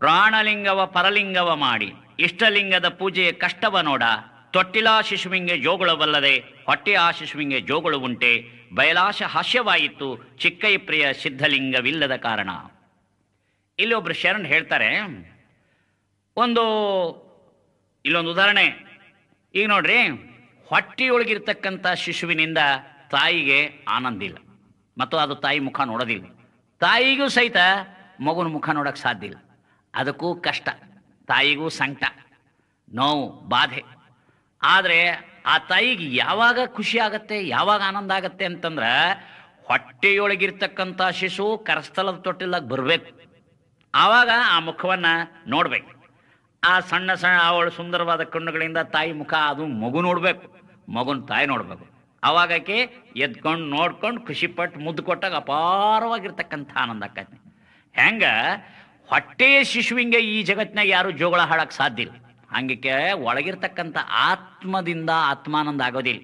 ಪ್ರಾಣಲಿಂಗವ ಪರಲಿಂಗವ ಮಾಡಿ ಇಷ್ಟಲಿಂಗದ ಪೂಜೆಯ ಕಷ್ಟವ ನೋಡ, ತೊಟ್ಟಿಲಾ ಶಿಶುವಿಂಗೆ ಜೋಗುಳವಲ್ಲದೆ ಹೊಟ್ಟೆಯ ಶಿಶುವಿಂಗೆ ಜೋಗುಳು ಉಂಟೆ, ಬಯಲಾಶ ಹಾಸ್ಯವಾಯಿತು ಚಿಕ್ಕೈ ಪ್ರಿಯ ಸಿದ್ಧಲಿಂಗವಿಲ್ಲದ ಕಾರಣ. ಇಲ್ಲಿ ಒಬ್ರು ಶರಣ್ ಹೇಳ್ತಾರೆ, ಇಲ್ಲೊಂದು ಉದಾಹರಣೆ. ಈಗ ನೋಡ್ರಿ, ಹೊಟ್ಟೆಯೊಳಗಿರ್ತಕ್ಕಂಥ ಶಿಶುವಿನಿಂದ ತಾಯಿಗೆ ಆನಂದ ಇಲ್ಲ ಮತ್ತು ಅದು ತಾಯಿ ಮುಖ ನೋಡೋದಿಲ್ಲ. ತಾಯಿಗೂ ಸಹಿತ ಮಗುನ ಮುಖ ನೋಡಕ್ಕೆ ಸಾಧ್ಯ ಇಲ್ಲ. ಅದಕ್ಕೂ ಕಷ್ಟ, ತಾಯಿಗೂ ಸಂಕಟ, ನೋವು, ಬಾಧೆ. ಆದರೆ ಆ ತಾಯಿಗೆ ಯಾವಾಗ ಖುಷಿ ಆಗತ್ತೆ, ಯಾವಾಗ ಆನಂದ ಆಗತ್ತೆ ಅಂತಂದ್ರೆ ಹೊಟ್ಟೆಯೊಳಗಿರ್ತಕ್ಕಂಥ ಶಿಶು ಕರಸ್ಥಲದ ತೊಟ್ಟಿಲಾಗ ಬರಬೇಕು. ಆವಾಗ ಆ ಮುಖವನ್ನು ನೋಡ್ಬೇಕು. ಆ ಸಣ್ಣ ಸಣ್ಣ ಅವಳು ಸುಂದರವಾದ ಕಣ್ಣುಗಳಿಂದ ತಾಯಿ ಮುಖ, ಅದು ಮಗು ನೋಡಬೇಕು, ಮಗುನ ತಾಯಿ ನೋಡಬೇಕು. ಆವಾಗಕ್ಕೆ ಎದ್ಕೊಂಡು ನೋಡ್ಕೊಂಡು ಖುಷಿಪಟ್ಟು ಮುದ್ದು ಕೊಟ್ಟಾಗ ಅಪಾರವಾಗಿರ್ತಕ್ಕಂಥ ಆನಂದ ಆಕೈತಿ. ಹೆಂಗ ಹೊಟ್ಟೆಯ ಶಿಶುವಿಂಗೆ ಈ ಜಗತ್ತಿನಾಗ ಯಾರು ಜೋಗಳ ಹಾಡಕ್ಕೆ ಸಾಧ್ಯ ಇಲ್ಲ, ಹಂಗೆ ಒಳಗಿರ್ತಕ್ಕಂಥ ಆತ್ಮದಿಂದ ಆತ್ಮಾನಂದ ಆಗೋದಿಲ್ಲ.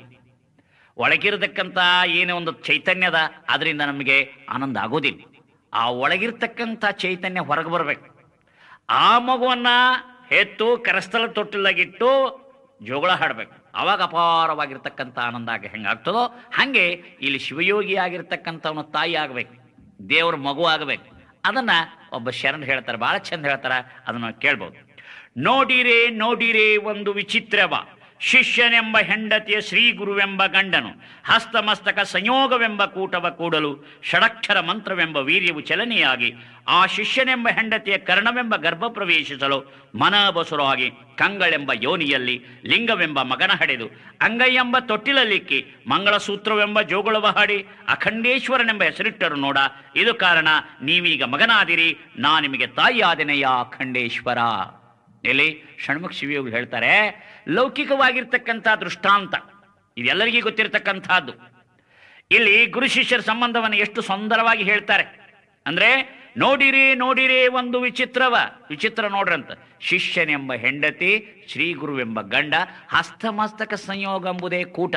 ಒಳಗಿರತಕ್ಕಂಥ ಏನೇ ಒಂದು ಚೈತನ್ಯದ ಅದರಿಂದ ನಮಗೆ ಆನಂದ ಆಗೋದಿಲ್ಲ. ಆ ಒಳಗಿರ್ತಕ್ಕಂಥ ಚೈತನ್ಯ ಹೊರಗೆ ಬರಬೇಕು. ಆ ಮಗುವನ್ನ ಹೆತ್ತು ಕರಸ್ಥಲ ತೊಟ್ಟಿಲಾಗಿಟ್ಟು ಜೋಗಳ ಹಾಡಬೇಕು. ಆವಾಗ ಅಪಾರವಾಗಿರ್ತಕ್ಕಂಥ ಆನಂದ ಹೆಂಗಾಗ್ತದೋ ಹಾಗೆ ಇಲ್ಲಿ ಶಿವಯೋಗಿ ಆಗಿರ್ತಕ್ಕಂಥವನು ತಾಯಿ ಆಗಬೇಕು, ದೇವ್ರ ಮಗು ಆಗಬೇಕು. ಅದನ್ನ ಒಬ್ಬ ಶರಣ ಹೇಳ್ತಾರೆ, ಬಹಳ ಚಂದ ಹೇಳ್ತಾರೆ, ಅದನ್ನು ಕೇಳ್ಬೋದು. ನೋಡಿರೇ ನೋಡಿರೇ ಒಂದು ವಿಚಿತ್ರವ, ಶಿಷ್ಯನೆಂಬ ಹೆಂಡತಿಯ ಶ್ರೀ ಗುರುವೆಂಬ ಗಂಡನು, ಹಸ್ತಮಸ್ತಕ ಸಂಯೋಗವೆಂಬ ಕೂಟವ ಕೂಡಲು ಷಡಕ್ಷರ ಮಂತ್ರವೆಂಬ ವೀರ್ಯವು ಚಲನೆಯಾಗಿ ಆ ಶಿಷ್ಯನೆಂಬ ಹೆಂಡತಿಯ ಕರ್ಣವೆಂಬ ಗರ್ಭ ಪ್ರವೇಶಿಸಲು ಮನಬಸುರಾಗಿ ಕಂಗಳೆಂಬ ಯೋನಿಯಲ್ಲಿ ಲಿಂಗವೆಂಬ ಮಗನ ಹಡೆದು ಅಂಗೈಯೆಂಬ ತೊಟ್ಟಿಲಲ್ಲಿಕ್ಕಿ ಮಂಗಳಸೂತ್ರವೆಂಬ ಜೋಗುಳವ ಹಾಡಿ ಅಖಂಡೇಶ್ವರನೆಂಬ ಹೆಸರಿಟ್ಟರು ನೋಡ. ಇದು ಕಾರಣ, ನೀವೀಗ ಮಗನಾದಿರಿ, ನಾ ನಿಮಗೆ ತಾಯಿಯಾದೆನೆಯ ಅಖಂಡೇಶ್ವರ. ಇಲ್ಲಿ ಷಣ್ಮುಖ ಶಿವಯೋಗಿ ಹೇಳ್ತಾರೆ, ಲೌಕಿಕವಾಗಿರ್ತಕ್ಕಂಥ ದೃಷ್ಟಾಂತ ಇದೆಲ್ಲರಿಗೂ ಗೊತ್ತಿರತಕ್ಕಂಥದ್ದು. ಇಲ್ಲಿ ಗುರು ಶಿಷ್ಯರ ಸಂಬಂಧವನ್ನು ಎಷ್ಟು ಸುಂದರವಾಗಿ ಹೇಳ್ತಾರೆ ಅಂದ್ರೆ, ನೋಡಿರಿ ನೋಡಿರಿ ಒಂದು ವಿಚಿತ್ರವ, ವಿಚಿತ್ರ ನೋಡ್ರಂತ. ಶಿಷ್ಯನೆಂಬ ಹೆಂಡತಿ, ಶ್ರೀ ಗುರುವೆಂಬ ಗಂಡ, ಹಸ್ತಮಸ್ತಕ ಸಂಯೋಗ ಎಂಬುದೇ ಕೂಟ.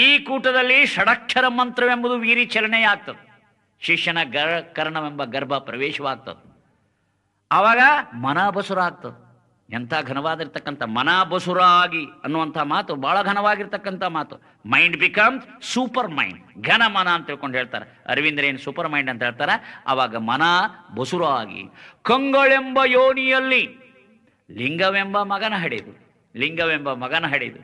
ಈ ಕೂಟದಲ್ಲಿ ಷಡಕ್ಷರ ಮಂತ್ರವೆಂಬುದು ವೀರಿ ಚಲನೆಯಾಗ್ತದೆ. ಶಿಷ್ಯನ ಕರ್ಣವೆಂಬ ಗರ್ಭ ಪ್ರವೇಶವಾಗ್ತದೆ. ಆವಾಗ ಮನಬಸುರ ಆಗ್ತದೆ. ಎಂಥ ಘನವಾಗಿರ್ತಕ್ಕಂಥ ಮನಬಸುರಾಗಿ ಅನ್ನುವಂಥ ಮಾತು ಬಹಳ ಘನವಾಗಿರ್ತಕ್ಕಂಥ ಮಾತು. ಮೈಂಡ್ ಬಿಕಮ್ಸ್ ಸೂಪರ್ ಮೈಂಡ್, ಘನ ಮನ ಅಂತ ತಿಳ್ಕೊಂಡು ಹೇಳ್ತಾರೆ. ಅರವಿಂದರೇನು ಸೂಪರ್ ಮೈಂಡ್ ಅಂತ ಹೇಳ್ತಾರೆ. ಆವಾಗ ಮನ ಬಸುರಾಗಿ ಕಂಗಳೆಂಬ ಯೋನಿಯಲ್ಲಿ ಲಿಂಗವೆಂಬ ಮಗನ ಹಡೆದು, ಲಿಂಗವೆಂಬ ಮಗನ ಹಡೆದು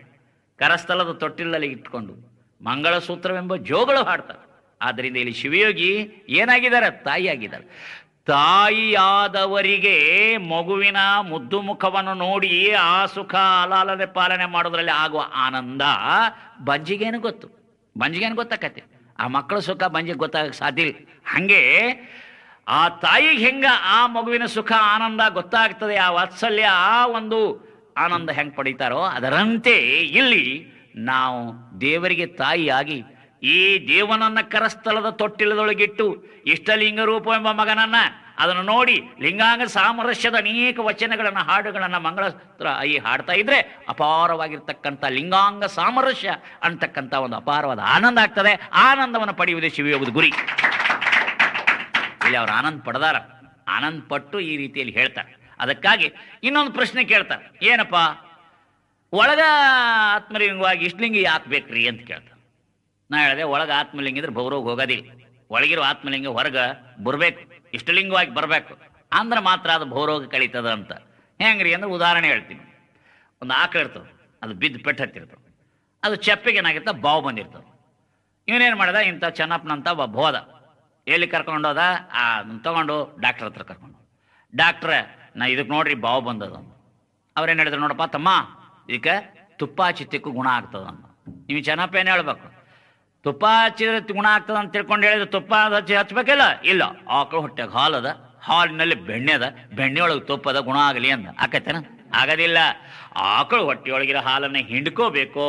ಕರಸ್ಥಲದ ತೊಟ್ಟಿಲಲ್ಲಿ ಇಟ್ಕೊಂಡು ಮಂಗಳಸೂತ್ರವೆಂಬ ಜೋಗಳು ಹಾಡ್ತಾರೆ. ಆದ್ದರಿಂದ ಇಲ್ಲಿ ಶಿವಯೋಗಿ ಏನಾಗಿದ್ದಾರೆ? ತಾಯಿಯಾಗಿದ್ದಾರೆ. ತಾಯಿಯಾದವರಿಗೆ ಮಗುವಿನ ಮುದ್ದು ಮುಖವನ್ನು ನೋಡಿ ಆ ಸುಖ ಅಲಾಲನೆ ಪಾಲನೆ ಮಾಡೋದ್ರಲ್ಲಿ ಆಗುವ ಆನಂದ ಬಂಜಿಗೇನು ಗೊತ್ತು? ಬಂಜಿಗೇನು ಗೊತ್ತಾಕತ್ತೆ? ಆ ಮಕ್ಕಳ ಸುಖ ಬಂಜಿಗೆ ಗೊತ್ತಾಗಕ್ಕೆ ಸಾಧ್ಯ ಇಲ್ಲ. ಹಾಗೆ ಆ ತಾಯಿಗೆ ಹೆಂಗ ಆ ಮಗುವಿನ ಸುಖ ಆನಂದ ಗೊತ್ತಾಗ್ತದೆ, ಆ ವಾತ್ಸಲ್ಯ, ಆ ಒಂದು ಆನಂದ ಹೆಂಗೆ ಪಡೀತಾರೋ ಅದರಂತೆ ಇಲ್ಲಿ ನಾವು ದೇವರಿಗೆ ತಾಯಿಯಾಗಿ ಈ ದೇವನನ್ನ ಕರಸ್ಥಲದ ತೊಟ್ಟಿಲದೊಳಗಿಟ್ಟು ಇಷ್ಟಲಿಂಗ ರೂಪ ಎಂಬ ಮಗನನ್ನ ಅದನ್ನು ನೋಡಿ ಲಿಂಗಾಂಗ ಸಾಮರಸ್ಯದ ಅನೇಕ ವಚನಗಳನ್ನ, ಹಾಡುಗಳನ್ನ ಮಂಗಳಸೂತ್ರ ಈ ಹಾಡ್ತಾ ಇದ್ರೆ ಅಪಾರವಾಗಿರ್ತಕ್ಕಂಥ ಲಿಂಗಾಂಗ ಸಾಮರಸ್ಯ ಅಂತಕ್ಕಂಥ ಒಂದು ಅಪಾರವಾದ ಆನಂದ ಆಗ್ತದೆ. ಆನಂದವನ್ನು ಪಡೆಯುವುದೇ ಶಿವಯೋಗದ ಗುರಿ. ಇಲ್ಲಿ ಅವರು ಆನಂದ ಪಡೆದಾರ, ಆನಂದ ಪಟ್ಟು ಈ ರೀತಿಯಲ್ಲಿ ಹೇಳ್ತಾರೆ. ಅದಕ್ಕಾಗಿ ಇನ್ನೊಂದು ಪ್ರಶ್ನೆ ಕೇಳ್ತಾರೆ, ಏನಪ್ಪ ಒಳಗ ಆತ್ಮಲಿಂಗವಾಗಿ ಇಷ್ಟಲಿಂಗ ಯಾಕೆ ಬೇಕ್ರಿ ಅಂತ ಕೇಳ್ತಾರೆ. ನಾ ಹೇಳಿದೆ, ಒಳಗ ಆತ್ಮಲಿಂಗ ಇದ್ರೆ ಭೌರೋಗ ಹೋಗೋದಿಲ್ಲ. ಒಳಗಿರೋ ಆತ್ಮಲಿಂಗ ಹೊರಗೆ ಬರಬೇಕು, ಇಷ್ಟಲಿಂಗವಾಗಿ ಬರಬೇಕು, ಅಂದ್ರೆ ಮಾತ್ರ ಅದು ಭೌರೋಗ ಕಳೀತದ ಅಂತ. ಹೆಂಗ್ರಿ ಅಂದ್ರೆ ಉದಾಹರಣೆ ಹೇಳ್ತೀನಿ. ಒಂದು ಆಕಳು ಇರ್ತದೆ, ಅದು ಬಿದ್ದು ಪೆಟ್ಟು ಹತ್ತಿರ್ತದೆ, ಅದು ಚಪ್ಪಿಗೆ ಏನಾಗಿರ್ತದೆ, ಬಾವು ಬಂದಿರ್ತದೆ. ಇವನೇನು ಮಾಡಿದ, ಇಂಥ ಚೆನ್ನಪ್ಪನಂತ ಒಬ್ಬ ಹೋದ, ಎಲ್ಲಿ ಕರ್ಕೊಂಡೋದ, ತಗೊಂಡು ಡಾಕ್ಟರ್ ಹತ್ರ ಕರ್ಕೊಂಡು. ಡಾಕ್ಟ್ರ, ನಾ ಇದಕ್ಕೆ ನೋಡ್ರಿ ಬಾವು ಬಂದದ. ಅವ್ರೇನು ಹೇಳಿದ್ರು, ನೋಡಪ್ಪ ತಮ್ಮ, ಇದಕ್ಕೆ ತುಪ್ಪ ಹಚ್ಚಿದ್ದಕ್ಕೂ ಗುಣ ಆಗ್ತದ ಅಂತ. ನೀವು ಚೆನ್ನಪ್ಪ ಏನು ಹೇಳ್ಬೇಕು, ತುಪ್ಪ ಹಚ್ಚಿದ್ರೆ ಗುಣ ಆಗ್ತದ ಅಂತ ತಿಳ್ಕೊಂಡು ಹೇಳಿದ್ರೆ ತುಪ್ಪ ಹಚ್ಬೇಕಿಲ್ಲ? ಇಲ್ಲ, ಆಕಳು ಹೊಟ್ಟೆಗೆ ಹಾಲದ, ಹಾಲಿನಲ್ಲಿ ಬೆಣ್ಣೆ ಅದ, ಬೆಣ್ಣೆ ಒಳಗೆ ತುಪ್ಪದ, ಗುಣ ಆಗಲಿ ಅಂದ. ಆಕೈತೇನ? ಆಗೋದಿಲ್ಲ. ಆಕಳು ಹೊಟ್ಟೆಯೊಳಗಿರೋ ಹಾಲನ್ನು ಹಿಂಡ್ಕೋಬೇಕು.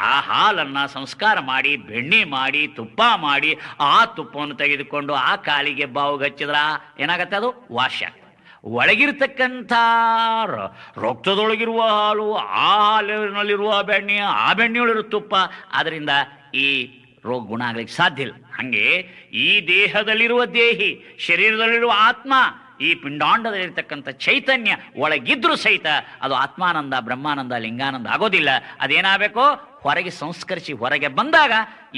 ಆ ಹಾಲನ್ನು ಸಂಸ್ಕಾರ ಮಾಡಿ, ಬೆಣ್ಣೆ ಮಾಡಿ, ತುಪ್ಪ ಮಾಡಿ, ಆ ತುಪ್ಪವನ್ನು ತೆಗೆದುಕೊಂಡು ಆ ಕಾಲಿಗೆ ಬಾವಿಗೆ ಹಚ್ಚಿದ್ರ ಏನಾಗತ್ತೆ? ಅದು ವಾಶ. ಒಳಗಿರ್ತಕ್ಕಂಥ ರಕ್ತದೊಳಗಿರುವ ಹಾಲು, ಆ ಹಾಲಿನಲ್ಲಿರುವ ಬೆಣ್ಣೆ, ಆ ಬೆಣ್ಣೆಯೊಳಗಿರುವ ತುಪ್ಪ, ಅದರಿಂದ ಈ ರೋಗ ಗುಣ ಆಗ್ಲಿಕ್ಕೆ ಸಾಧ್ಯ ಇಲ್ಲ. ಹಾಗೆ ಈ ದೇಹದಲ್ಲಿರುವ ದೇಹಿ, ಶರೀರದಲ್ಲಿರುವ ಆತ್ಮ, ಈ ಪಿಂಡಾಂಡದಲ್ಲಿರ್ತಕ್ಕಂಥ ಚೈತನ್ಯ ಒಳಗಿದ್ರೂ ಸಹಿತ ಅದು ಆತ್ಮಾನಂದ, ಬ್ರಹ್ಮಾನಂದ, ಲಿಂಗಾನಂದ ಆಗೋದಿಲ್ಲ. ಅದೇನಾಗಬೇಕು? ಹೊರಗೆ ಸಂಸ್ಕರಿಸಿ ಹೊರಗೆ ಬಂದಾಗ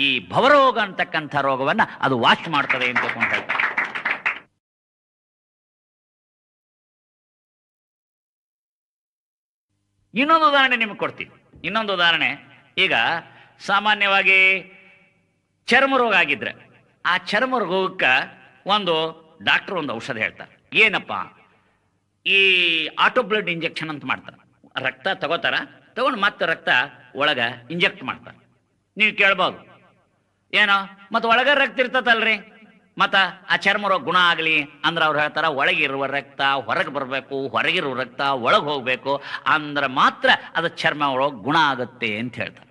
ಈ ಭವರೋಗ ಅಂತಕ್ಕಂಥ ರೋಗವನ್ನು ಅದು ವಾಶ್ ಮಾಡ್ತದೆ ಅಂತ ಹೇಳ್ತಾರೆ. ಇನ್ನೊಂದು ಉದಾಹರಣೆ ನಿಮಗೆ ಕೊಡ್ತೀನಿ. ಇನ್ನೊಂದು ಉದಾಹರಣೆ, ಈಗ ಸಾಮಾನ್ಯವಾಗಿ ಚರ್ಮ ರೋಗ ಆಗಿದ್ರೆ ಆ ಚರ್ಮ ರೋಗಕ್ಕೆ ಒಂದು ಡಾಕ್ಟರ್ ಒಂದು ಔಷಧ ಹೇಳ್ತಾರೆ. ಏನಪ್ಪ? ಈ ಆಟೋ ಬ್ಲಡ್ ಇಂಜೆಕ್ಷನ್ ಅಂತ ಮಾಡ್ತಾರೆ. ರಕ್ತ ತಗೋತಾರ, ತಗೊಂಡು ಮತ್ತೆ ರಕ್ತ ಒಳಗೆ ಇಂಜೆಕ್ಟ್ ಮಾಡ್ತಾರೆ. ನೀವು ಕೇಳ್ಬೋದು, ಏನೋ ಮತ್ತು ಒಳಗೆ ರಕ್ತ ಇರ್ತದಲ್ರಿ, ಮತ್ತು ಆ ಚರ್ಮ ರೋಗ ಗುಣ ಆಗಲಿ ಅಂದ್ರೆ ಅವ್ರು ಹೇಳ್ತಾರೆ ಒಳಗಿರುವ ರಕ್ತ ಹೊರಗೆ ಬರಬೇಕು, ಹೊರಗಿರುವ ರಕ್ತ ಒಳಗೆ ಹೋಗಬೇಕು, ಅಂದ್ರೆ ಮಾತ್ರ ಅದು ಚರ್ಮ ರೋಗ ಗುಣ ಆಗುತ್ತೆ ಅಂತ ಹೇಳ್ತಾರೆ.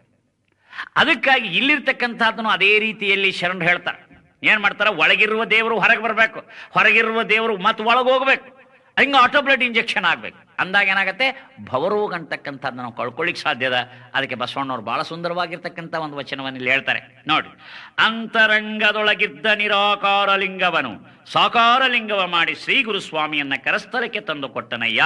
ಅದಕ್ಕಾಗಿ ಇಲ್ಲಿರ್ತಕ್ಕಂಥದ್ದನ್ನು ಅದೇ ರೀತಿಯಲ್ಲಿ ಶರಣರು ಹೇಳ್ತಾರೆ. ಏನು ಮಾಡ್ತಾರೆ, ಒಳಗಿರುವ ದೇವರು ಹೊರಗೆ ಬರಬೇಕು, ಹೊರಗಿರುವ ದೇವರು ಮತ್ತೆ ಒಳಗೆ ಹೋಗ್ಬೇಕು, ಹಿಂಗೆ ಆಟೋ ಬ್ಲಡ್ ಇಂಜೆಕ್ಷನ್ ಆಗಬೇಕು. ಅಂದಾಗ ಏನಾಗುತ್ತೆ, ಭವರೋಗ ಅಂತಕ್ಕಂಥದ್ದು ನಾವು ಕಳ್ಕೊಳ್ಳಿಕ್ಕೆ ಸಾಧ್ಯದ. ಅದಕ್ಕೆ ಬಸವಣ್ಣವ್ರು ಬಹಳ ಸುಂದರವಾಗಿರ್ತಕ್ಕಂಥ ಒಂದು ವಚನವನ್ನು ಇಲ್ಲಿ ಹೇಳ್ತಾರೆ ನೋಡಿ. ಅಂತರಂಗದೊಳಗಿದ್ದ ನಿರಾಕಾರ ಲಿಂಗವನು ಸಾಕಾರ ಲಿಂಗವ ಮಾಡಿ ಶ್ರೀ ಗುರುಸ್ವಾಮಿಯನ್ನ ಕರಸ್ಥಲಕ್ಕೆ ತಂದು ಕೊಟ್ಟನಯ್ಯ.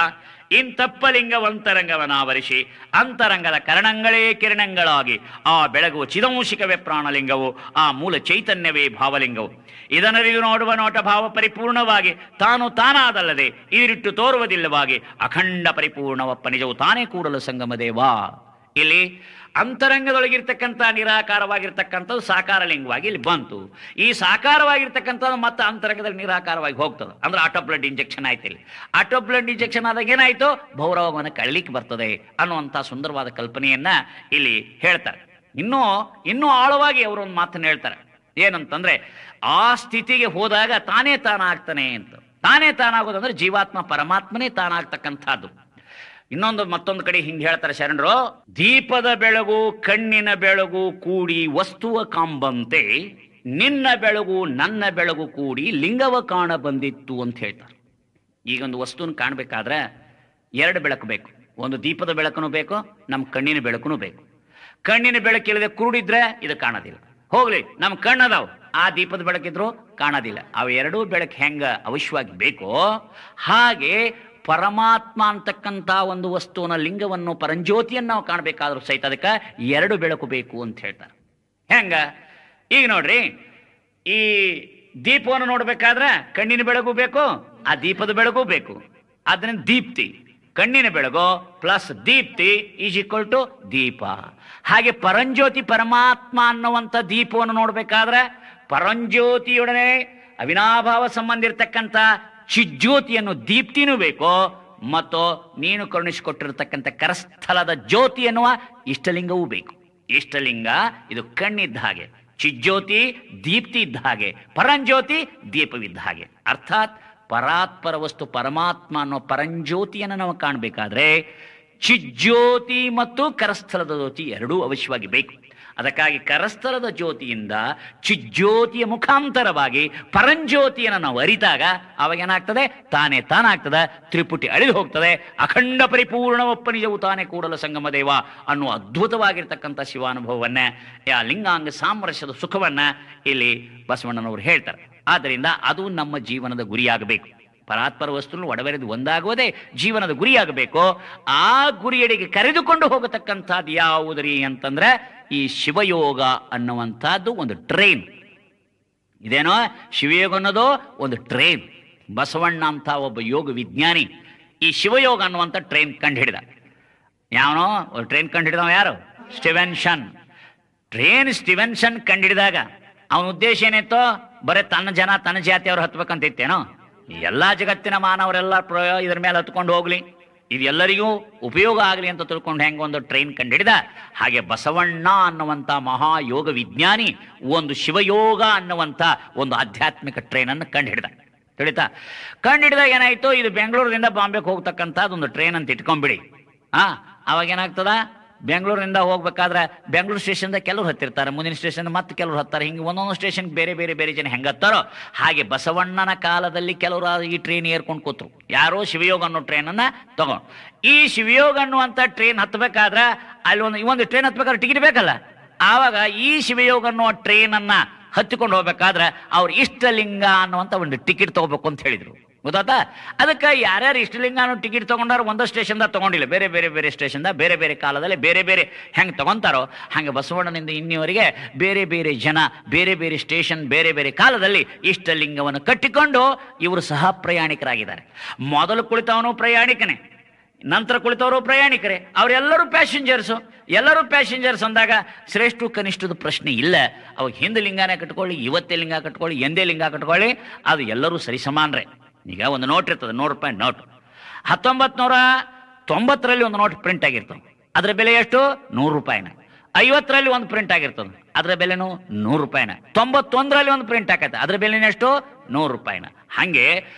ಇಂತಪ್ಪ ಲಿಂಗವಂತರಂಗವನಾವರಿಸಿ ಅಂತರಂಗದ ಕರಣಗಳೇ ಕಿರಣಗಳಾಗಿ ಆ ಬೆಳಗುವ ಚಿದಂಶಿಕವೇ ಪ್ರಾಣಲಿಂಗವು, ಆ ಮೂಲ ಚೈತನ್ಯವೇ ಭಾವಲಿಂಗವು. ಇದನರಿದು ನೋಡುವ ನೋಟ ಭಾವ ಪರಿಪೂರ್ಣವಾಗಿ ತಾನು ತಾನಾದಲ್ಲದೆ ಇದಿಟ್ಟು ತೋರುವುದಿಲ್ಲವಾಗಿ ಅಖಂಡ ಪರಿಪೂರ್ಣವಪ್ಪ ನಿಜವು ತಾನೇ ಕೂಡಲು ಸಂಗಮ ದೇವ. ಇಲ್ಲಿ ಅಂತರಂಗದೊಳಗಿರ್ತಕ್ಕಂಥ ನಿರಾಕಾರವಾಗಿರ್ತಕ್ಕಂಥದ್ದು ಸಾಕಾರ ಲಿಂಗವಾಗಿ ಇಲ್ಲಿ ಬಂತು. ಈ ಸಾಕಾರವಾಗಿರ್ತಕ್ಕಂಥದ್ದು ಮತ್ತೆ ಅಂತರಂಗದಲ್ಲಿ ನಿರಾಕಾರವಾಗಿ ಹೋಗ್ತದೆ. ಅಂದ್ರೆ ಆಟೋ ಬ್ಲಡ್ ಇಂಜೆಕ್ಷನ್ ಆಯ್ತು. ಇಲ್ಲಿ ಆಟೋ ಬ್ಲಡ್ ಇಂಜೆಕ್ಷನ್ ಆದಾಗ ಏನಾಯ್ತು, ಭೌರವವನ್ನು ಕಳಲಿಕ್ಕೆ ಬರ್ತದೆ ಅನ್ನುವಂಥ ಸುಂದರವಾದ ಕಲ್ಪನೆಯನ್ನ ಇಲ್ಲಿ ಹೇಳ್ತಾರೆ. ಇನ್ನೂ ಆಳವಾಗಿ ಅವರು ಒಂದು ಮಾತನ್ನು ಹೇಳ್ತಾರೆ. ಏನಂತಂದ್ರೆ, ಆ ಸ್ಥಿತಿಗೆ ಹೋದಾಗ ತಾನೇ ತಾನಾಗ್ತಾನೆ ಅಂತ. ತಾನೇ ತಾನಾಗೋದಂದ್ರೆ ಜೀವಾತ್ಮ ಪರಮಾತ್ಮನೇ ತಾನಾಗ್ತಕ್ಕಂಥದ್ದು. ಮತ್ತೊಂದು ಕಡೆ ಹಿಂಗೆ ಹೇಳ್ತಾರೆ ಶರಣರು, ದೀಪದ ಬೆಳಗು ಕಣ್ಣಿನ ಬೆಳಗು ಕೂಡಿ ವಸ್ತುವ ಕಾಂಬಂತೆ ನಿನ್ನ ಬೆಳಗು ನನ್ನ ಬೆಳಗು ಕೂಡಿ ಲಿಂಗವ ಕಾಣ ಬಂದಿತ್ತು ಅಂತ ಹೇಳ್ತಾರೆ. ಈಗೊಂದು ವಸ್ತುವನ್ನು ಕಾಣಬೇಕಾದ್ರೆ ಎರಡು ಬೆಳಕು ಬೇಕು. ಒಂದು ದೀಪದ ಬೆಳಕೂ ಬೇಕು, ನಮ್ಮ ಕಣ್ಣಿನ ಬೆಳಕೂ ಬೇಕು. ಕಣ್ಣಿನ ಬೆಳಕಿಲ್ಲದೆ ಕುರುಡಿದ್ರೆ ಇದು ಕಾಣೋದಿಲ್ಲ. ಹೋಗ್ಲಿ, ನಮ್ಮ ಕಣ್ಣದಾವ್, ಆ ದೀಪದ ಬೆಳಕಿದ್ರು ಕಾಣೋದಿಲ್ಲ. ಅವೆರಡೂ ಬೆಳಕು ಹೆಂಗ ಅವಶ್ಯವಾಗಿ ಬೇಕೋ ಹಾಗೆ ಪರಮಾತ್ಮ ಅಂತಕ್ಕಂಥ ಒಂದು ವಸ್ತುವಿನ ಲಿಂಗವನ್ನು ಪರಂಜ್ಯೋತಿಯನ್ನು ನಾವು ಕಾಣಬೇಕಾದ್ರೂ ಸಹಿತ ಅದಕ್ಕೆ ಎರಡು ಬೆಳಕು ಬೇಕು ಅಂತ ಹೇಳ್ತಾರೆ. ಹೆಂಗ, ಈಗ ನೋಡ್ರಿ, ಈ ದೀಪವನ್ನು ನೋಡ್ಬೇಕಾದ್ರೆ ಕಣ್ಣಿನ ಬೆಳಕು ಬೇಕು, ಆ ದೀಪದ ಬೆಳಕು ಬೇಕು. ಅದರಿಂದ ದೀಪ್ತಿ, ಕಣ್ಣಿನ ಬೆಳಗು ಪ್ಲಸ್ ದೀಪ್ತಿ ಈಸ್ ಈಕ್ವಲ್ ಟು ದೀಪ. ಹಾಗೆ ಪರಂಜ್ಯೋತಿ ಪರಮಾತ್ಮ ಅನ್ನುವಂಥ ದೀಪವನ್ನು ನೋಡ್ಬೇಕಾದ್ರೆ ಪರಂಜ್ಯೋತಿಯೊಡನೆ ಅವಿನಾಭಾವ ಸಂಬಂಧ ಇರ್ತಕ್ಕಂಥ ಚಿಜ್ಯೋತಿಯನ್ನು ದೀಪ್ತಿನೂ ಬೇಕು, ಮತ್ತು ನೀನು ಕರುಣಿಸಿಕೊಟ್ಟಿರತಕ್ಕಂಥ ಕರಸ್ಥಲದ ಜ್ಯೋತಿ ಎನ್ನುವ ಇಷ್ಟಲಿಂಗವೂ ಬೇಕು. ಇಷ್ಟಲಿಂಗ ಇದು ಕಣ್ಣಿದ್ದ ಹಾಗೆ, ಚಿಜ್ಯೋತಿ ದೀಪ್ತಿ ಇದ್ದ ಹಾಗೆ, ಪರಂಜ್ಯೋತಿ ದೀಪವಿದ್ದ ಹಾಗೆ. ಅರ್ಥಾತ್ ಪರಾತ್ಪರ ವಸ್ತು ಪರಮಾತ್ಮ ಅನ್ನೋ ಪರಂಜ್ಯೋತಿಯನ್ನು ನಾವು ಕಾಣಬೇಕಾದ್ರೆ ಚಿಜ್ಯೋತಿ ಮತ್ತು ಕರಸ್ಥಲದ ಜ್ಯೋತಿ ಎರಡೂ ಅವಶ್ಯವಾಗಿ ಬೇಕು. ಅದಕ್ಕಾಗಿ ಕರಸ್ಥಲದ ಜ್ಯೋತಿಯಿಂದ ಚಿಜ್ಯೋತಿಯ ಮುಖಾಂತರವಾಗಿ ಪರಂಜ್ಯೋತಿಯನ್ನು ನಾವು ಅರಿತಾಗ ಅವಾಗ ಏನಾಗ್ತದೆ, ತಾನೇ ತಾನಾಗ್ತದೆ, ತ್ರಿಪುಟಿ ಅಳಿದು ಹೋಗ್ತದೆ. ಅಖಂಡ ಪರಿಪೂರ್ಣವಪ್ಪ ನಿಜವು ತಾನೇ ಕೂಡಲ ಸಂಗಮ ದೇವ ಅನ್ನುವ ಅದ್ಭುತವಾಗಿರ್ತಕ್ಕಂಥ ಶಿವಾನುಭವವನ್ನ, ಆ ಲಿಂಗಾಂಗ ಸಾಮರಸ್ಯದ ಸುಖವನ್ನ ಇಲ್ಲಿ ಬಸವಣ್ಣನವರು ಹೇಳ್ತಾರೆ. ಆದ್ದರಿಂದ ಅದು ನಮ್ಮ ಜೀವನದ ಗುರಿಯಾಗಬೇಕು. ಪರಾತ್ಪರ ವಸ್ತುವನ್ನು ಒಡವೆರೆದು ಒಂದಾಗುವುದೇ ಜೀವನದ ಗುರಿಯಾಗಬೇಕು. ಆ ಗುರಿಯಡೆಗೆ ಕರೆದುಕೊಂಡು ಹೋಗತಕ್ಕಂಥದ್ದು ಯಾವುದರಿ ಅಂತಂದ್ರೆ ಈ ಶಿವಯೋಗ ಅನ್ನುವಂಥದ್ದು ಒಂದು ಟ್ರೈನ್. ಇದೇನೋ ಶಿವಯೋಗ ಅನ್ನೋದು ಒಂದು ಟ್ರೈನ್. ಬಸವಣ್ಣ ಅಂತ ಒಬ್ಬ ಯೋಗ ವಿಜ್ಞಾನಿ ಈ ಶಿವಯೋಗ ಅನ್ನುವಂಥ ಟ್ರೈನ್ ಕಂಡು ಹಿಡಿದ. ಯಾವನೋ ಟ್ರೈನ್ ಕಂಡು ಹಿಡಿದವ ಯಾರು? ಸ್ಟಿವೆನ್ಸನ್. ಸ್ಟಿವೆನ್ಸನ್ ಕಂಡು ಹಿಡಿದಾಗ ಅವನ ಉದ್ದೇಶ ಏನಿತ್ತೋ, ಬರೀ ತನ್ನ ಜಾತಿಯವ್ರು ಹತ್ಬೇಕಂತ ಇತ್ತೇನೋ. ಎಲ್ಲ ಜಗತ್ತಿನ ಮಾನವರೆಲ್ಲ ಇದ್ರ ಮೇಲೆ ಹತ್ಕೊಂಡು ಹೋಗ್ಲಿ, ಇದು ಎಲ್ಲರಿಗೂ ಉಪಯೋಗ ಆಗಲಿ ಅಂತ ತಿಳ್ಕೊಂಡು ಹೆಂಗೆ ಒಂದು ಟ್ರೈನ್ ಕಂಡುಹಿಡಿದ ಹಾಗೆ ಬಸವಣ್ಣ ಅನ್ನುವಂಥ ಮಹಾಯೋಗ ವಿಜ್ಞಾನಿ ಒಂದು ಶಿವಯೋಗ ಅನ್ನುವಂಥ ಒಂದು ಆಧ್ಯಾತ್ಮಿಕ ಟ್ರೈನನ್ನು ಕಂಡುಹಿಡಿದ. ಕಂಡುಹಿಡಿದಾಗ ಏನಾಯ್ತು, ಇದು ಬೆಂಗಳೂರಿನಿಂದ ಬಾಂಬೆಗೆ ಹೋಗ್ತಕ್ಕಂಥದ್ದು ಒಂದು ಟ್ರೈನ್ ಅಂತ ಇಟ್ಕೊಂಡ್ಬಿಡಿ. ಅವಾಗ ಏನಾಗ್ತದ, ಬೆಂಗಳೂರಿನಿಂದ ಹೋಗ್ಬೇಕಾದ್ರೆ ಬೆಂಗಳೂರು ಸ್ಟೇಷನ್ದಾಗ ಕೆಲವ್ರು ಹತ್ತಿರ್ತಾರೆ, ಮುಂದಿನ ಸ್ಟೇಷನ್ ಮತ್ತೆ ಕೆಲವ್ರು ಹತ್ತಾರೆ. ಹಿಂಗೆ ಒಂದೊಂದು ಸ್ಟೇಷನ್ಗೆ ಬೇರೆ ಬೇರೆ ಬೇರೆ ಜನ ಹೆಂಗೆ ಹತ್ತಾರೋ ಹಾಗೆ ಬಸವಣ್ಣನ ಕಾಲದಲ್ಲಿ ಕೆಲವರು ಈ ಟ್ರೈನ್ ಏರ್ಕೊಂಡು ಕೂತರು. ಯಾರೋ ಶಿವಯೋಗ ಅನ್ನೋ ಟ್ರೈನನ್ನು ತಗೊಂಡು, ಈ ಶಿವಯೋಗ ಅನ್ನುವಂಥ ಟ್ರೈನ್ ಹತ್ತಬೇಕಾದ್ರೆ ಅಲ್ಲಿ ಒಂದು ಟ್ರೈನ್ ಹತ್ಬೇಕಾದ್ರೆ ಟಿಕೆಟ್ ಬೇಕಲ್ಲ. ಆವಾಗ ಈ ಶಿವಯೋಗ ಅನ್ನುವ ಟ್ರೈನನ್ನು ಹತ್ತಿಕೊಂಡು ಹೋಗ್ಬೇಕಾದ್ರೆ ಅವ್ರು ಇಷ್ಟಲಿಂಗ ಅನ್ನುವಂಥ ಒಂದು ಟಿಕೆಟ್ ತಗೋಬೇಕು ಅಂತ ಹೇಳಿದರು. ಗೊತ್ತಾತ? ಅದಕ್ಕೆ ಯಾರ್ಯಾರು ಇಷ್ಟಲಿಂಗನೂ ಟಿಕೆಟ್ ತೊಗೊಂಡಾರು ಒಂದೋ ಸ್ಟೇಷನ್ದಾಗ ತೊಗೊಂಡಿಲ್ಲ, ಬೇರೆ ಬೇರೆ ಬೇರೆ ಸ್ಟೇಷನ್ದಾಗ ಬೇರೆ ಬೇರೆ ಕಾಲದಲ್ಲಿ ಬೇರೆ ಬೇರೆ ಹೆಂಗೆ ತೊಗೊತಾರೋ ಹಾಗೆ ಬಸವಣ್ಣನಿಂದ ಇನ್ನಿವರೆಗೆ ಬೇರೆ ಬೇರೆ ಜನ ಬೇರೆ ಬೇರೆ ಸ್ಟೇಷನ್ ಬೇರೆ ಬೇರೆ ಕಾಲದಲ್ಲಿ ಇಷ್ಟಲಿಂಗವನ್ನು ಕಟ್ಟಿಕೊಂಡು ಇವರು ಸಹ ಪ್ರಯಾಣಿಕರಾಗಿದ್ದಾರೆ. ಮೊದಲು ಕುಳಿತವನು ಪ್ರಯಾಣಿಕನೇ, ನಂತರ ಕುಳಿತವರು ಪ್ರಯಾಣಿಕರೇ, ಅವರೆಲ್ಲರೂ ಪ್ಯಾಸೆಂಜರ್ಸು. ಎಲ್ಲರೂ ಪ್ಯಾಸೆಂಜರ್ಸ್ ಅಂದಾಗ ಶ್ರೇಷ್ಠ ಕನಿಷ್ಠದ ಪ್ರಶ್ನೆ ಇಲ್ಲ. ಅವಾಗ ಹಿಂದೆ ಲಿಂಗನೇ ಕಟ್ಕೊಳ್ಳಿ, ಇವತ್ತೇ ಲಿಂಗ ಕಟ್ಕೊಳ್ಳಿ, ಎಂದೇ ಲಿಂಗ ಕಟ್ಕೊಳ್ಳಿ, ಅದು ಎಲ್ಲರೂ ಸರಿಸಮಾನ್ರೆ. ಈಗ ಒಂದು ನೋಟ್ ಇರ್ತದೆ, ₹100 ನೋಟ್. 1990ರಲ್ಲಿ ಒಂದು ನೋಟ್ ಪ್ರಿಂಟ್ ಆಗಿರ್ತವೆ. ಅದರ ಬೆಲೆ ಎಷ್ಟು? 100 ರೂಪಾಯಿನ. 50ರಲ್ಲಿ ಒಂದು ಪ್ರಿಂಟ್ ಆಗಿರ್ತದೆ, ಅದರ ಬೆಲೆನೂ 100 ರೂಪಾಯಿನ. 91ರಲ್ಲಿ ಒಂದು ಪ್ರಿಂಟ್ ಆಗತ್ತೆ, ಅದರ ಬೆಲೆನ ಎಷ್ಟು? 100 ರೂಪಾಯಿನ. ಹಾಗೆ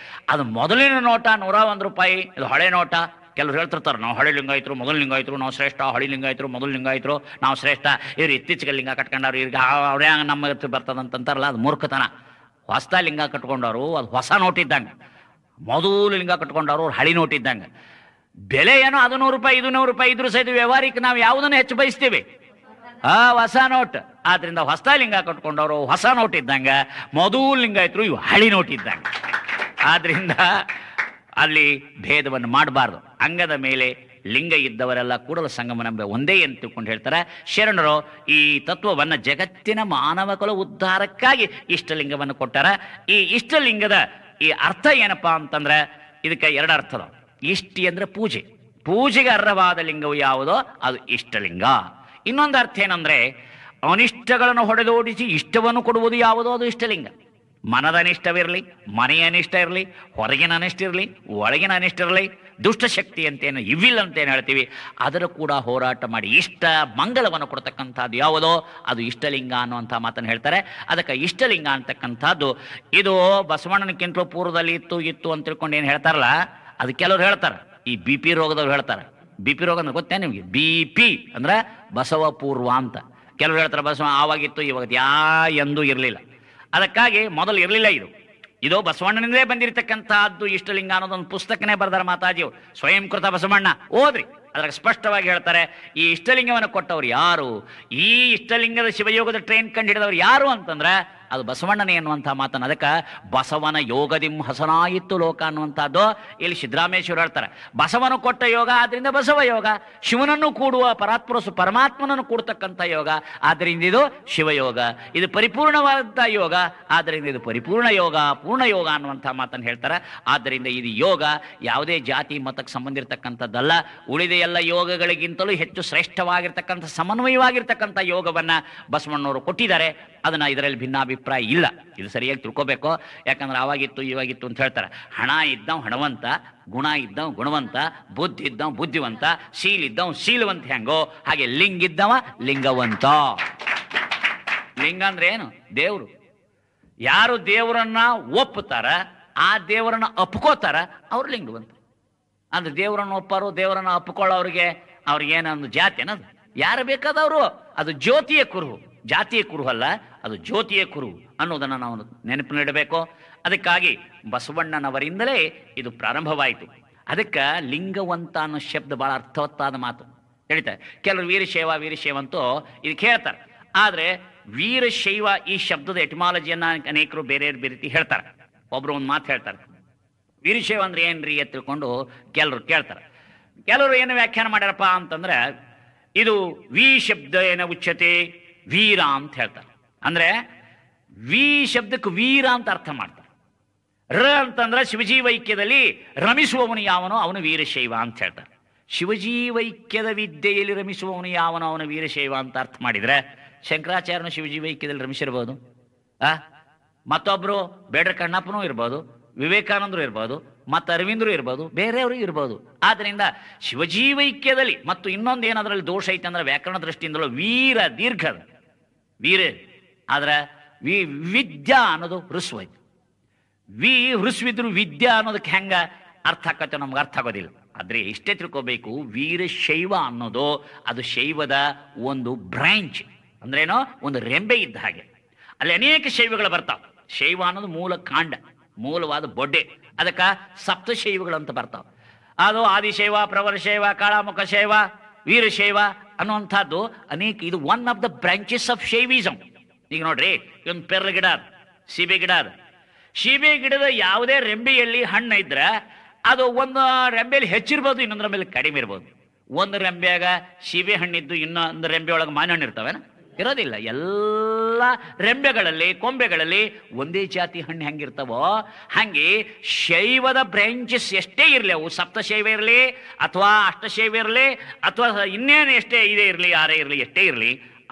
ಅದು ಮೊದಲಿನ ನೋಟ 101 ರೂಪಾಯಿ, ಇದು ಹಳೆ ನೋಟ. ಕೆಲವ್ರು ಹೇಳ್ತಿರ್ತಾರೆ, ನಾವು ಹಳೆ ಲಿಂಗಾಯತರು, ಮೊದಲು ಲಿಂಗಾಯತರು, ನಾವು ಶ್ರೇಷ್ಠ, ಹಳೆ ಲಿಂಗಾಯತರು, ಮೊದಲು ಲಿಂಗಾಯತರು, ನಾವು ಶ್ರೇಷ್ಠ, ಇವ್ರು ಇತ್ತೀಚೆಗೆ ಲಿಂಗ ಕಟ್ಕೊಂಡವ್ರು, ಇವ್ರಿಗೆ ಅವ್ರೇ ನಮ್ಮ ಬರ್ತದಂತಾರಲ್ಲ, ಅದು ಮೂರ್ಖತನ. ಹೊಸ ಲಿಂಗ ಕಟ್ಕೊಂಡವರು ಅದು ಹೊಸ ನೋಟ್ ಇದ್ದಂಗೆ, ಮೊದಲು ಲಿಂಗ ಕಟ್ಕೊಂಡವ್ರು ಅವ್ರು ಹಳಿ ನೋಟ್ ಇದ್ದಂಗೆ. ಬೆಲೆ ಏನೋ ಅದು 100 ರೂಪಾಯಿ, ಇದು 100 ರೂಪಾಯಿ ಇದ್ರೂ ಸಹಿತ ವ್ಯವಹಾರಕ್ಕೆ ನಾವು ಯಾವುದನ್ನು ಹೆಚ್ಚು ಬಯಸ್ತೀವಿ? ಹೊಸ ನೋಟ್. ಆದ್ರಿಂದ ಹೊಸ ಲಿಂಗ ಕಟ್ಕೊಂಡವರು ಹೊಸ ನೋಟ್ ಇದ್ದಂಗೆ, ಮೊದಲು ಲಿಂಗಾಯತರು ಇವು ಹಳಿ ನೋಟ್ ಇದ್ದಂಗೆ. ಆದ್ರಿಂದ ಅಲ್ಲಿ ಭೇದವನ್ನು ಮಾಡಬಾರ್ದು. ಅಂಗದ ಮೇಲೆ ಲಿಂಗ ಇದ್ದವರೆಲ್ಲ ಕೂಡಲ ಸಂಗಮನ ಒಂದೇ ಅಂತ ತಿಳ್ಕೊಂಡು ಹೇಳ್ತಾರೆ ಶರಣರು. ಈ ತತ್ವವನ್ನು ಜಗತ್ತಿನ ಮಾನವ ಕುಲ ಉದ್ಧಾರಕ್ಕಾಗಿ ಇಷ್ಟಲಿಂಗವನ್ನು ಕೊಟ್ಟಾರ. ಈ ಇಷ್ಟಲಿಂಗದ ಈ ಅರ್ಥ ಏನಪ್ಪಾ ಅಂತಂದ್ರೆ, ಇದಕ್ಕೆ 2 ಅರ್ಥದ. ಇಷ್ಟಿ ಅಂದ್ರೆ ಪೂಜೆ, ಪೂಜೆಗೆ ಅರ್ಹವಾದ ಲಿಂಗವು ಯಾವುದೋ ಅದು ಇಷ್ಟಲಿಂಗ. ಇನ್ನೊಂದು ಅರ್ಥ ಏನಂದ್ರೆ, ಅನಿಷ್ಟಗಳನ್ನು ಹೊಡೆದೋಡಿಸಿ ಇಷ್ಟವನ್ನು ಕೊಡುವುದು ಯಾವುದೋ ಅದು ಇಷ್ಟಲಿಂಗ. ಮನದ ಅನಿಷ್ಟವಿರಲಿ, ಮನೆಯ ಅನಿಷ್ಟ ಇರಲಿ, ಹೊರಗಿನ ಅನಿಷ್ಟ ಇರಲಿ, ಒಳಗಿನ ಅನಿಷ್ಟ ಇರಲಿ, ದುಷ್ಟಶಕ್ತಿ ಅಂತೇನು ಇವಿಲ್ ಅಂತೇನು ಹೇಳ್ತೀವಿ, ಅದರ ಕೂಡ ಹೋರಾಟ ಮಾಡಿ ಇಷ್ಟ ಮಂಗಲವನ್ನು ಕೊಡ್ತಕ್ಕಂಥದ್ದು ಯಾವುದೋ ಅದು ಇಷ್ಟಲಿಂಗ ಅನ್ನುವಂಥ ಮಾತನ್ನು ಹೇಳ್ತಾರೆ. ಅದಕ್ಕೆ ಇಷ್ಟಲಿಂಗ ಅಂತಕ್ಕಂಥದ್ದು ಇದು ಬಸವಣ್ಣನಕ್ಕಿಂತಲೂ ಪೂರ್ವದಲ್ಲಿ ಇತ್ತು ಅಂತ ತಿಳ್ಕೊಂಡು ಏನು ಹೇಳ್ತಾರಲ್ಲ, ಅದು ಕೆಲವ್ರು ಹೇಳ್ತಾರೆ. ಈ BP ರೋಗದವ್ರು ಹೇಳ್ತಾರೆ. BP ರೋಗ ಅಂದ್ರೆ ಗೊತ್ತೇ ನಿಮಗೆ? BP ಅಂದ್ರೆ ಬಸವ ಪೂರ್ವ ಅಂತ. ಕೆಲವ್ರು ಹೇಳ್ತಾರೆ ಬಸವ ಆವಾಗಿತ್ತು, ಇವಾಗ ಎಂದೂ ಇರಲಿಲ್ಲ. ಅದಕ್ಕಾಗಿ ಮೊದಲು ಇರಲಿಲ್ಲ. ಇದು ಬಸವಣ್ಣನಿಂದಲೇ ಬಂದಿರತಕ್ಕಂಥದ್ದು ಇಷ್ಟಲಿಂಗ ಅನ್ನೋದೊಂದು ಪುಸ್ತಕನೇ ಬರ್ದಾರ ಮಾತಾಜಿಯವರು, ಸ್ವಯಂಕೃತ ಬಸವಣ್ಣ. ಓದ್ರಿ, ಅದ್ರಾಗ ಸ್ಪಷ್ಟವಾಗಿ ಹೇಳ್ತಾರೆ ಈ ಇಷ್ಟಲಿಂಗವನ್ನು ಕೊಟ್ಟವ್ರು ಯಾರು, ಈ ಇಷ್ಟಲಿಂಗದ ಶಿವಯೋಗದ ಟ್ರೈನ್ ಕಂಡು ಹಿಡಿದವ್ರು ಯಾರು ಅಂತಂದ್ರೆ ಅದು ಬಸವಣ್ಣನೇ ಅನ್ನುವಂಥ ಮಾತನ್ನು. ಅದಕ್ಕೆ ಬಸವನ ಯೋಗದಿಂ ಹಸನಾಯಿತು ಲೋಕ ಅನ್ನುವಂಥದ್ದು ಇಲ್ಲಿ ಸಿದ್ದರಾಮೇಶ್ವರ ಹೇಳ್ತಾರೆ. ಬಸವನು ಕೊಟ್ಟ ಯೋಗ, ಆದ್ರಿಂದ ಬಸವ ಯೋಗ. ಶಿವನನ್ನು ಕೂಡುವ ಪರಮಾತ್ಮನನ್ನು ಕೂಡ್ತಕ್ಕಂಥ ಯೋಗ, ಆದ್ರಿಂದ ಇದು ಶಿವಯೋಗ. ಇದು ಪರಿಪೂರ್ಣವಾದಂಥ ಯೋಗ, ಆದ್ರಿಂದ ಇದು ಪರಿಪೂರ್ಣ ಯೋಗ, ಪೂರ್ಣ ಯೋಗ ಅನ್ನುವಂಥ ಮಾತನ್ನು ಹೇಳ್ತಾರೆ. ಆದ್ದರಿಂದ ಇದು ಯೋಗ ಯಾವುದೇ ಜಾತಿ ಮತಕ್ಕೆ ಸಂಬಂಧಿರ್ತಕ್ಕಂಥದ್ದಲ್ಲ. ಉಳಿದ ಎಲ್ಲ ಯೋಗಗಳಿಗಿಂತಲೂ ಹೆಚ್ಚು ಶ್ರೇಷ್ಠವಾಗಿರ್ತಕ್ಕಂಥ ಸಮನ್ವಯವಾಗಿರ್ತಕ್ಕಂಥ ಯೋಗವನ್ನು ಬಸವಣ್ಣವರು ಕೊಟ್ಟಿದ್ದಾರೆ. ಅದನ್ನು ಇದರಲ್ಲಿ ಭಿನ್ನಾಭಿಪ್ರಾಯ ಇಲ್ಲ. ಇದು ಸರಿಯಾಗಿ ತಿಳ್ಕೋಬೇಕು. ಯಾಕಂದ್ರೆ ಆವಾಗಿತ್ತು ಇವಾಗಿತ್ತು ಅಂತ ಹೇಳ್ತಾರೆ. ಹಣ ಇದ್ದವ್ ಹಣವಂತ, ಗುಣ ಇದ್ದವ್ ಗುಣವಂತ, ಬುದ್ಧಿ ಇದ್ದವ್ ಬುದ್ಧಿವಂತ, ಶೀಲ್ ಇದ್ದವ್ ಶೀಲವಂತ, ಹೆಂಗೋ ಹಾಗೆ ಲಿಂಗ ಇದ್ದವ ಲಿಂಗವಂತ. ಲಿಂಗ ಅಂದ್ರೆ ಏನು? ದೇವರು. ಯಾರು ದೇವರನ್ನ ಒಪ್ಪುತ್ತಾರ, ಆ ದೇವರನ್ನ ಅಪ್ಕೋತಾರ, ಅವ್ರು ಲಿಂಗವಂತ. ಅಂದ್ರೆ ದೇವರನ್ನು ಒಪ್ಪಾರು, ದೇವರನ್ನ ಅಪ್ಕೊಳ್ಳೋರಿಗೆ ಅವ್ರಿಗೇನೊಂದು ಜಾತಿ ಅನ್ನೋದು ಯಾರು ಬೇಕಾದವರು. ಅದು ಜ್ಯೋತಿಯ ಕುರುಹು, ಜಾತಿಯ ಕುರುಹು ಅಲ್ಲ, ಅದು ಜ್ಯೋತಿಯ ಕುರುಹು ಅನ್ನೋದನ್ನು ನಾವು ನೆನಪಿನಿಡಬೇಕು. ಅದಕ್ಕಾಗಿ ಬಸವಣ್ಣನವರಿಂದಲೇ ಇದು ಪ್ರಾರಂಭವಾಯಿತು. ಅದಕ್ಕೆ ಲಿಂಗವಂತ ಅನ್ನೋ ಶಬ್ದ ಬಹಳ ಅರ್ಥವತ್ತಾದ ಮಾತು ಹೇಳ್ತಾರೆ. ಕೆಲವರು ವೀರಶೈವ ಅಂತೂ ಇದಕ್ಕೆ ಹೇಳ್ತಾರೆ. ಆದರೆ ವೀರಶೈವ ಈ ಶಬ್ದದ ಎಟಿಮಾಲಜಿಯನ್ನ ಅನೇಕರು ಬೇರೆ ಬೇರೆ ರೀತಿ ಹೇಳ್ತಾರೆ. ಒಬ್ರು ಒಂದು ಮಾತು ಹೇಳ್ತಾರೆ, ವೀರಶೈವ ಅಂದ್ರೆ ಏನ್ರಿ ಅಂತ ತಿಳ್ಕೊಂಡು ಕೆಲವರು ಕೇಳ್ತಾರೆ. ಕೆಲವರು ಏನು ವ್ಯಾಖ್ಯಾನ ಮಾಡ್ಯಾರಪ್ಪ ಅಂತಂದ್ರೆ, ಇದು ವಿ ಶಬ್ದ ಏನ ಉಚ್ಯತೆ ವೀರ ಅಂತ ಹೇಳ್ತಾರೆ. ಅಂದ್ರೆ ವಿ ಶಬ್ದಕ್ಕೆ ವೀರ ಅಂತ ಅರ್ಥ ಮಾಡ್ತಾರೆ. ರ ಅಂತಂದ್ರೆ ಶಿವಜೀವೈಕ್ಯದಲ್ಲಿ ರಮಿಸುವವನು ಯಾವನೋ ಅವನು ವೀರಶೈವ ಅಂತ ಹೇಳ್ತಾರೆ. ಶಿವಜೀವೈಕ್ಯದ ವಿದ್ಯೆಯಲ್ಲಿ ರಮಿಸುವವನು ಯಾವನೋ ಅವನು ವೀರಶೈವ ಅಂತ ಅರ್ಥ ಮಾಡಿದ್ರೆ, ಶಂಕರಾಚಾರ್ಯನು ಶಿವಜೀವೈಕ್ಯದಲ್ಲಿ ರಮಿಸಿರ್ಬೋದು, ಮತ್ತೊಬ್ರು ಬೇಡ್ರ ಕಣ್ಣಪ್ಪನೂ ಇರ್ಬೋದು, ವಿವೇಕಾನಂದರು ಇರ್ಬೋದು, ಮತ್ತು ಅರವಿಂದರು ಇರ್ಬೋದು, ಬೇರೆಯವರು ಇರ್ಬೋದು. ಆದ್ದರಿಂದ ಶಿವಜೀವೈಕ್ಯದಲ್ಲಿ ಮತ್ತು ಇನ್ನೊಂದು ಏನದ್ರಲ್ಲಿ ದೋಷ ಐತೆ ಅಂದ್ರೆ ವ್ಯಾಕರಣ ದೃಷ್ಟಿಯಿಂದಲೂ ವೀರ ದೀರ್ಘ ವೀರ, ಆದ್ರೆ ವಿದ್ಯಾ ಅನ್ನೋದು ಹೃಸ್ವ ಐತಿ. ಹೃಸ್ವಿದ್ರು ವಿದ್ಯಾ ಅನ್ನೋದಕ್ಕೆ ಹೆಂಗ ಅರ್ಥ ಆಕತ್ತೆ ನಮ್ಗೆ ಅರ್ಥ ಆಗೋದಿಲ್ಲ. ಆದ್ರೆ ಇಷ್ಟೇ ತಿಳ್ಕೋಬೇಕು, ವೀರಶೈವ ಅನ್ನೋದು ಅದು ಶೈವದ ಒಂದು ಬ್ರಾಂಚ್, ಅಂದ್ರೇನೋ ಒಂದು ರೆಂಬೆ ಇದ್ದ ಹಾಗೆ. ಅಲ್ಲಿ ಅನೇಕ ಶೈವಗಳು ಬರ್ತಾವ. ಶೈವ ಅನ್ನೋದು ಮೂಲ ಕಾಂಡ, ಮೂಲವಾದ ಬೊಡ್ಡೆ. ಅದಕ್ಕೆ ಸಪ್ತಶೈವಗಳಂತ ಬರ್ತಾವ. ಅದು ಆದಿಶೈವ, ಪ್ರವರಶೈವ, ಕಾಳಾಮುಖ ಶೈವ, ವೀರಶೈವ ಅನ್ನುವಂಥದ್ದು ಅನೇಕ. ಇದು one of the branches of Shaivism. ಈಗ ನೋಡ್ರಿ, ಒಂದು ಪೆರ್ಲ ಗಿಡ ಅದ, ಸೀಬೆ ಗಿಡ ಅದ. ಸೀಬೆ ಗಿಡದ ಯಾವುದೇ ರೆಂಬೆಯಲ್ಲಿ ಹಣ್ಣು ಇದ್ರೆ ಅದು ಒಂದು ರೆಂಬೆಯಲ್ಲಿ ಹೆಚ್ಚಿರ್ಬೋದು, ಇನ್ನೊಂದು ರೆಂಬೆಯಲ್ಲಿ ಕಡಿಮೆ ಇರ್ಬೋದು. ಒಂದು ರೆಂಬೆಯಾಗ ಸೀಬೆ ಹಣ್ಣಿದ್ದು ಇನ್ನೊಂದು ರೆಂಬೆ ಒಳಗೆ ಮಾವಿನ ಹಣ್ಣು ಇರ್ತಾವೇನ? ಇರೋದಿಲ್ಲ. ಎಲ್ಲ ರೆಂಬೆಗಳಲ್ಲಿ ಕೊಂಬೆಗಳಲ್ಲಿ ಒಂದೇ ಜಾತಿ ಹಣ್ಣು ಹೆಂಗಿರ್ತಾವೋ ಹಂಗೆ ಶೈವದ ಬ್ರಾಂಚಸ್ ಎಷ್ಟೇ ಇರಲಿ, ಅವು ಸಪ್ತಶೈವ ಇರಲಿ ಅಥವಾ ಅಷ್ಟಶೈವ ಇರಲಿ ಅಥವಾ ಇನ್ನೇನು ಎಷ್ಟೇ ಇದೆ ಇರಲಿ, ಯಾರೇ ಇರಲಿ, ಎಷ್ಟೇ ಇರಲಿ,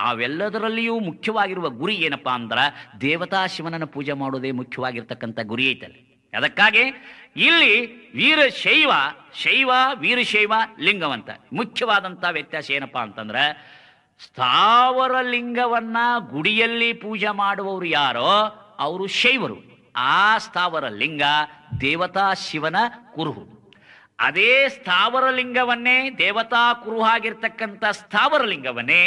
ಅವೆಲ್ಲದರಲ್ಲಿಯೂ ಮುಖ್ಯವಾಗಿರುವ ಗುರಿ ಏನಪ್ಪಾ ಅಂದ್ರೆ ದೇವತಾ ಶಿವನನ್ನು ಪೂಜೆ ಮಾಡೋದೇ ಮುಖ್ಯವಾಗಿರ್ತಕ್ಕಂಥ ಗುರಿ ಐತಲ್ಲಿ. ಅದಕ್ಕಾಗಿ ಇಲ್ಲಿ ವೀರಶೈವ, ಶೈವ ವೀರಶೈವ ಲಿಂಗವಂತ. ಮುಖ್ಯವಾದಂಥ ವ್ಯತ್ಯಾಸ ಏನಪ್ಪಾ ಅಂತಂದ್ರೆ, ಸ್ಥಾವರ ಲಿಂಗವನ್ನ ಗುಡಿಯಲ್ಲಿ ಪೂಜೆ ಮಾಡುವವರು ಯಾರೋ ಅವರು ಶೈವರು. ಆ ಸ್ಥಾವರ ಲಿಂಗ ದೇವತಾ ಶಿವನ ಕುರುಹು. ಅದೇ ಸ್ಥಾವರ ಲಿಂಗವನ್ನೇ, ದೇವತಾ ಕುರುಹಾಗಿರ್ತಕ್ಕಂಥ ಸ್ಥಾವರ ಲಿಂಗವನ್ನೇ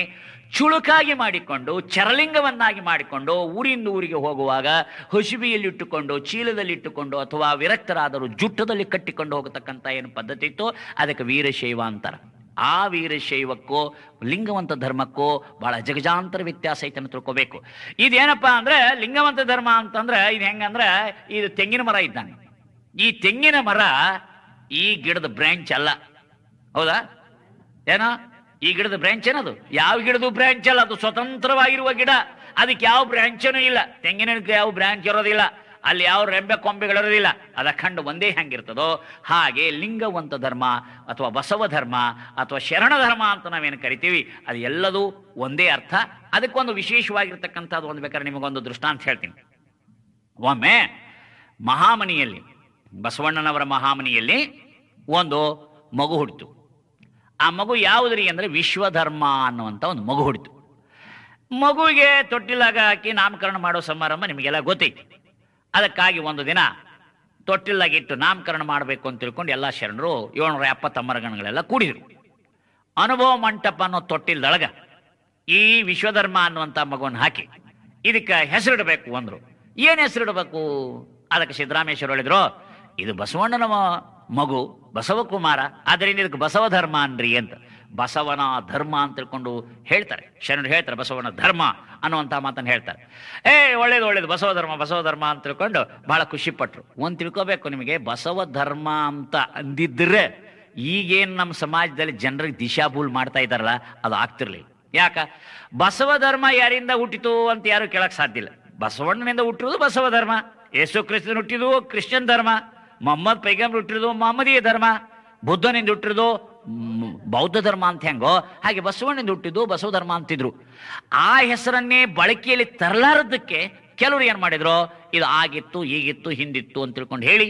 ಚುಳುಕಾಗಿ ಮಾಡಿಕೊಂಡು, ಚರಲಿಂಗವನ್ನಾಗಿ ಮಾಡಿಕೊಂಡು ಊರಿಂದ ಊರಿಗೆ ಹೋಗುವಾಗ ಹಸುಬಿಯಲ್ಲಿಟ್ಟುಕೊಂಡು, ಚೀಲದಲ್ಲಿಟ್ಟುಕೊಂಡು, ಅಥವಾ ವಿರಕ್ತರಾದರೂ ಜುಟ್ಟದಲ್ಲಿ ಕಟ್ಟಿಕೊಂಡು ಹೋಗತಕ್ಕಂಥ ಏನು ಪದ್ಧತಿ ಇತ್ತು ಅದಕ್ಕೆ ವೀರಶೈವ ಅಂತಾರೆ. ಆ ವೀರಶೈವಕ್ಕೂ ಲಿಂಗವಂತ ಧರ್ಮಕ್ಕೂ ಬಹಳ ಜಗಜಾಂತರ ವ್ಯತ್ಯಾಸ ಐತೆ ಅಂತ ತಿಳ್ಕೋಬೇಕು. ಇದೇನಪ್ಪ ಅಂದ್ರೆ, ಲಿಂಗವಂತ ಧರ್ಮ ಅಂತಂದ್ರೆ ಇದು ಹೆಂಗಂದ್ರೆ, ಇದು ತೆಂಗಿನ ಮರ ಇದ್ದಾನೆ. ಈ ತೆಂಗಿನ ಮರ ಈ ಗಿಡದ ಬ್ರಾಂಚ್ ಅಲ್ಲ, ಹೌದಾ? ಏನೋ ಈ ಗಿಡದ ಬ್ರಾಂಚ್ ಏನದು? ಯಾವ ಗಿಡದ ಬ್ರಾಂಚ್ ಅಲ್ಲ, ಅದು ಸ್ವತಂತ್ರವಾಗಿರುವ ಗಿಡ. ಅದಕ್ಕೆ ಯಾವ ಬ್ರಾಂಚನೂ ಇಲ್ಲ. ತೆಂಗಿನಕ್ಕೆ ಯಾವ ಬ್ರಾಂಚ್ ಇರೋದಿಲ್ಲ, ಅಲ್ಲಿ ಯಾವ ರೆಂಬೆ ಕೊಂಬೆಗಳಿರೋದಿಲ್ಲ. ಅದ ಖಂಡ ಒಂದೇ ಹೆಂಗಿರ್ತದೋ ಹಾಗೆ ಲಿಂಗವಂತ ಧರ್ಮ ಅಥವಾ ಬಸವ ಧರ್ಮ ಅಥವಾ ಶರಣ ಧರ್ಮ ಅಂತ ನಾವೇನು ಕರಿತೀವಿ, ಅದು ಎಲ್ಲದೂ ಒಂದೇ ಅರ್ಥ. ಅದಕ್ಕೊಂದು ವಿಶೇಷವಾಗಿರ್ತಕ್ಕಂಥದ್ದು ಒಂದು ಬೇಕಾದ್ರೆ ನಿಮಗೊಂದು ದೃಷ್ಟಾಂತ ಹೇಳ್ತೀನಿ. ಒಮ್ಮೆ ಮಹಾಮನಿಯಲ್ಲಿ, ಬಸವಣ್ಣನವರ ಮಹಾಮನಿಯಲ್ಲಿ ಒಂದು ಮಗು ಹುಟ್ಟಿತು. ಆ ಮಗು ಯಾವುದ್ರಿ ಅಂದರೆ ವಿಶ್ವಧರ್ಮ ಅನ್ನುವಂಥ ಒಂದು ಮಗು ಹುಟ್ಟಿತು. ಮಗುವಿಗೆ ತೊಟ್ಟಿಲಾಗ ಹಾಕಿ ನಾಮಕರಣ ಮಾಡೋ ಸಮಾರಂಭ ನಿಮಗೆಲ್ಲ ಗೊತ್ತೈತಿ. ಅದಕ್ಕಾಗಿ ಒಂದು ದಿನ ತೊಟ್ಟಿಲಾಗಿಟ್ಟು ನಾಮಕರಣ ಮಾಡಬೇಕು ಅಂತ ತಿಳ್ಕೊಂಡು ಎಲ್ಲ ಶರಣರು 770 ಅಮರಗಣಗಳೆಲ್ಲ ಕೂಡಿದರು. ಅನುಭವ ಮಂಟಪ ಅನ್ನೋ ತೊಟ್ಟಿಲ್ದೊಳಗ ಈ ವಿಶ್ವಧರ್ಮ ಅನ್ನುವಂಥ ಮಗುವನ್ನು ಹಾಕಿ ಇದಕ್ಕೆ ಹೆಸರಿಡಬೇಕು ಅಂದರು. ಏನು ಹೆಸರಿಡಬೇಕು? ಅದಕ್ಕೆ ಸಿದ್ದರಾಮೇಶ್ವರ ಹೇಳಿದ್ರು, ಇದು ಬಸವಣ್ಣನ ಮಗು, ಬಸವಕುಮಾರ, ಆದ್ದರಿಂದ ಇದಕ್ಕೆ ಬಸವ ಧರ್ಮ ಅನ್ರಿ ಅಂತ. ಬಸವನ ಧರ್ಮ ಅಂತ ತಿಳ್ಕೊಂಡು ಹೇಳ್ತಾರೆ ಶರಣರು, ಹೇಳ್ತಾರೆ ಬಸವನ ಧರ್ಮ ಅನ್ನುವಂಥ ಮಾತನ್ನು ಹೇಳ್ತಾರೆ. ಒಳ್ಳೇದು ಬಸವ ಧರ್ಮ ಅಂತ ತಿಳ್ಕೊಂಡು ಬಹಳ ಖುಷಿ ಪಟ್ರು. ಒಂದು ತಿಳ್ಕೋಬೇಕು ನಿಮಗೆ, ಬಸವ ಧರ್ಮ ಅಂತ ಅಂದಿದ್ರೆ ಈಗೇನು ನಮ್ಮ ಸಮಾಜದಲ್ಲಿ ಜನರಿಗೆ ದಿಶಾಭೂಲ್ ಮಾಡ್ತಾ ಇದ್ದಾರಲ್ಲ, ಅದು ಆಗ್ತಿರ್ಲಿಲ್ಲ. ಯಾಕ? ಬಸವ ಧರ್ಮ ಯಾರಿಂದ ಹುಟ್ಟಿತು ಅಂತ ಯಾರು ಕೇಳಕ್ ಸಾಧ್ಯ ಇಲ್ಲ. ಬಸವಣ್ಣನಿಂದ ಹುಟ್ಟಿರೋದು ಬಸವ ಧರ್ಮ, ಯೇಸು ಕ್ರಿಸ್ತನ ಹುಟ್ಟಿದ್ದು ಕ್ರಿಶ್ಚಿಯನ್ ಧರ್ಮ, ಮೊಹಮ್ಮದ್ ಪೈಗಂಬರ್ ಹುಟ್ಟಿರೋದು ಮೊಹಮ್ಮದೀಯ ಧರ್ಮ, ಬುದ್ಧನಿಂದ ಹುಟ್ಟಿರೋದು ಬೌದ್ಧ ಧರ್ಮ ಅಂತ ಹೆಂಗೋ ಹಾಗೆ ಬಸವಣ್ಣಿಂದ ಹುಟ್ಟಿದ್ದು ಬಸವ ಧರ್ಮ ಅಂತಿದ್ರು. ಆ ಹೆಸರನ್ನೇ ಬಳಕೆಯಲ್ಲಿ ತರಲಾರದಕ್ಕೆ ಕೆಲವರು ಏನು ಮಾಡಿದ್ರು, ಇದು ಆಗಿತ್ತು ಈಗಿತ್ತು ಹಿಂದಿತ್ತು ಅಂತ ತಿಳ್ಕೊಂಡು ಹೇಳಿ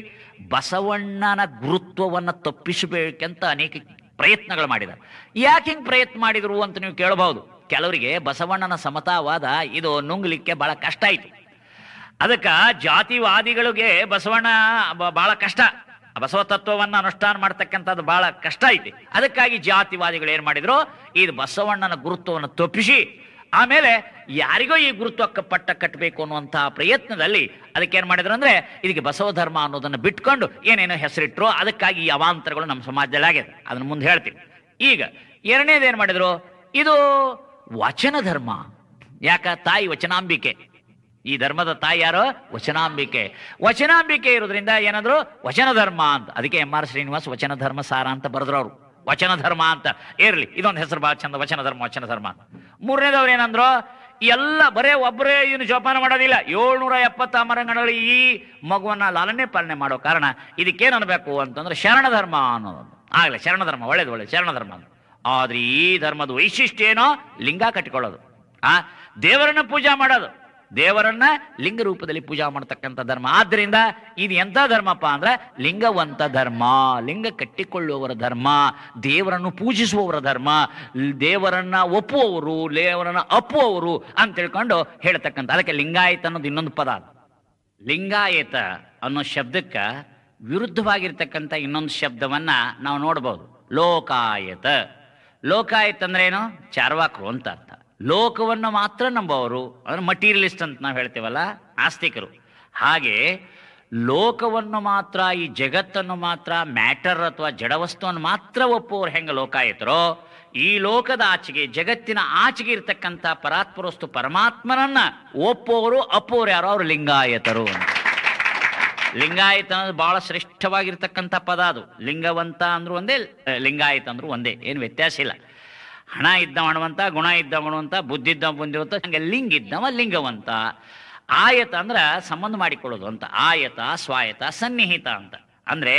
ಬಸವಣ್ಣನ ಗುರುತ್ವವನ್ನು ತಪ್ಪಿಸಬೇಕಂತ ಅನೇಕ ಪ್ರಯತ್ನಗಳು ಮಾಡಿದ್ದಾರೆ. ಯಾಕೆ ಹಿಂಗೆ ಪ್ರಯತ್ನ ಮಾಡಿದ್ರು ಅಂತ ನೀವು ಕೇಳಬಹುದು. ಕೆಲವರಿಗೆ ಬಸವಣ್ಣನ ಸಮತಾವಾದ ಇದು ನುಂಗ್ಲಿಕ್ಕೆ ಬಹಳ ಕಷ್ಟ ಆಯಿತು. ಅದಕ್ಕೆ ಜಾತಿವಾದಿಗಳಿಗೆ ಬಸವಣ್ಣ ಬಹಳ ಕಷ್ಟ, ಬಸವ ತತ್ವವನ್ನು ಅನುಷ್ಠಾನ ಮಾಡ್ತಕ್ಕಂಥದ್ದು ಬಹಳ ಕಷ್ಟ ಐತಿ. ಅದಕ್ಕಾಗಿ ಜಾತಿವಾದಿಗಳು ಏನು ಮಾಡಿದ್ರು, ಇದು ಬಸವಣ್ಣನ ಗುರುತ್ವವನ್ನು ತಪ್ಪಿಸಿ ಆಮೇಲೆ ಯಾರಿಗೋ ಈ ಗುರುತ್ವ ಪಟ್ಟ ಕಟ್ಟಬೇಕು ಅನ್ನುವಂತಹ ಪ್ರಯತ್ನದಲ್ಲಿ ಅದಕ್ಕೆ ಏನು ಮಾಡಿದ್ರು ಅಂದರೆ, ಇದಕ್ಕೆ ಬಸವ ಧರ್ಮ ಅನ್ನೋದನ್ನು ಬಿಟ್ಕೊಂಡು ಏನೇನೋ ಹೆಸರಿಟ್ರು. ಅದಕ್ಕಾಗಿ ಈ ಅವಾಂತರಗಳು ನಮ್ಮ ಸಮಾಜದಲ್ಲಿ ಆಗಿದೆ, ಅದನ್ನು ಮುಂದೆ ಹೇಳ್ತೀನಿ. ಈಗ ಎರಡನೇದು ಏನು ಮಾಡಿದ್ರು, ಇದು ವಚನ ಧರ್ಮ. ಯಾಕ? ತಾಯಿ ವಚನಾಂಬಿಕೆ, ಈ ಧರ್ಮದ ತಾಯಿ ಯಾರು? ವಚನಾಂಬಿಕೆ ಇರೋದ್ರಿಂದ ಏನಂದ್ರು ವಚನ ಧರ್ಮ ಅಂತ. ಅದಕ್ಕೆ M.R. ಶ್ರೀನಿವಾಸ್ ವಚನ ಧರ್ಮ ಸಾರ ಅಂತ ಬರೆದ್ರು ಅವರು. ವಚನ ಧರ್ಮ ಅಂತ ಇರಲಿ, ಇದೊಂದು ಹೆಸರು ಬಹಳ ಚಂದ, ವಚನ ಧರ್ಮ ಅಂತ. ಮೂರನೇದವ್ರು ಏನಂದ್ರು, ಎಲ್ಲ ಬರೇ ಒಬ್ಬರೇ ಇದನ್ನು ಜೋಪಾನ ಮಾಡೋದಿಲ್ಲ, 770 ಅಮರಗಣಗಳು ಈ ಮಗುವನ್ನ ಲಾಲನೆ ಪಾಲನೆ ಮಾಡೋ ಕಾರಣ ಇದಕ್ಕೇನು ಅನ್ಬೇಕು ಅಂತಂದ್ರೆ ಶರಣ ಧರ್ಮ ಅನ್ನೋದು. ಆಗ್ಲಿ ಶರಣ ಧರ್ಮ, ಒಳ್ಳೇದು ಶರಣ ಧರ್ಮ. ಆದ್ರೆ ಈ ಧರ್ಮದ ವೈಶಿಷ್ಟ್ಯ ಏನೋ ಲಿಂಗ ಕಟ್ಟಿಕೊಳ್ಳೋದು, ದೇವರನ್ನ ಪೂಜಾ ಮಾಡೋದು, ದೇವರನ್ನ ಲಿಂಗ ರೂಪದಲ್ಲಿ ಪೂಜಾ ಮಾಡತಕ್ಕಂಥ ಧರ್ಮ. ಆದ್ದರಿಂದ ಇದು ಎಂಥ ಧರ್ಮಪ್ಪ ಅಂದ್ರೆ ಲಿಂಗವಂತ ಧರ್ಮ, ಲಿಂಗ ಕಟ್ಟಿಕೊಳ್ಳುವವರ ಧರ್ಮ, ದೇವರನ್ನು ಪೂಜಿಸುವವರ ಧರ್ಮ, ದೇವರನ್ನ ಒಪ್ಪುವವರು, ದೇವರನ್ನ ಅಪ್ಪುವವರು ಅಂತ ತಿಳ್ಕೊಂಡು ಹೇಳ್ತಕ್ಕಂಥ. ಅದಕ್ಕೆ ಲಿಂಗಾಯತ ಅನ್ನೋದು ಇನ್ನೊಂದು ಪದ. ಲಿಂಗಾಯತ ಅನ್ನೋ ಶಬ್ದಕ್ಕೆ ವಿರುದ್ಧವಾಗಿರ್ತಕ್ಕಂಥ ಇನ್ನೊಂದು ಶಬ್ದವನ್ನ ನಾವು ನೋಡ್ಬೋದು, ಲೋಕಾಯತ. ಲೋಕಾಯತ ಅಂದ್ರೆ ಏನು? ಚಾರ್ವಾಕರು ಅಂತ ಅರ್ಥ. ಲೋಕವನ್ನು ಮಾತ್ರ ನಂಬುವವರು ಅಂದ್ರೆ ಮಟೀರಿಯಲಿಸ್ಟ್ ಅಂತ ನಾವು ಹೇಳ್ತೇವಲ್ಲ, ಆಸ್ತಿಕರು. ಹಾಗೆ ಲೋಕವನ್ನು ಮಾತ್ರ, ಈ ಜಗತ್ತನ್ನು ಮಾತ್ರ, ಮ್ಯಾಟರ್ ಅಥವಾ ಜಡವಸ್ತುವನ್ನು ಮಾತ್ರ ಒಪ್ಪುವವರು ಹೆಂಗೆ ಲೋಕಾಯತರೋ, ಈ ಲೋಕದ ಆಚೆಗೆ, ಜಗತ್ತಿನ ಆಚೆಗೆ ಇರ್ತಕ್ಕಂಥ ಪರಾತ್ಪರವಸ್ತು ಪರಮಾತ್ಮನನ್ನ ಒಪ್ಪುವವರು ಅಪ್ಪುವವರು ಯಾರೋ ಅವರು ಲಿಂಗಾಯತರು. ಲಿಂಗಾಯತ ಅನ್ನೋದು ಬಹಳ ಶ್ರೇಷ್ಠವಾಗಿರ್ತಕ್ಕಂಥ ಪದ. ಅದು ಲಿಂಗವಂತ ಅಂದ್ರೂ ಒಂದೇ, ಲಿಂಗಾಯತ ಅಂದ್ರೂ ಒಂದೇ, ಏನು ವ್ಯತ್ಯಾಸ ಇಲ್ಲ. ಹಣ ಇದ್ದವ ಹಣವಂತ, ಗುಣ ಇದ್ದವ ಗುಣವಂತ, ಬುದ್ಧಿ ಇದ್ದವ ಬುದ್ಧಿವಂತ, ಹಂಗೆ ಲಿಂಗ ಇದ್ದವ ಲಿಂಗವಂತ. ಆಯತ ಅಂದ್ರೆ ಸಂಬಂಧ ಮಾಡಿಕೊಳ್ಳೋದು ಅಂತ, ಆಯತ ಸ್ವಾಯತ ಸನ್ನಿಹಿತ ಅಂತ. ಅಂದ್ರೆ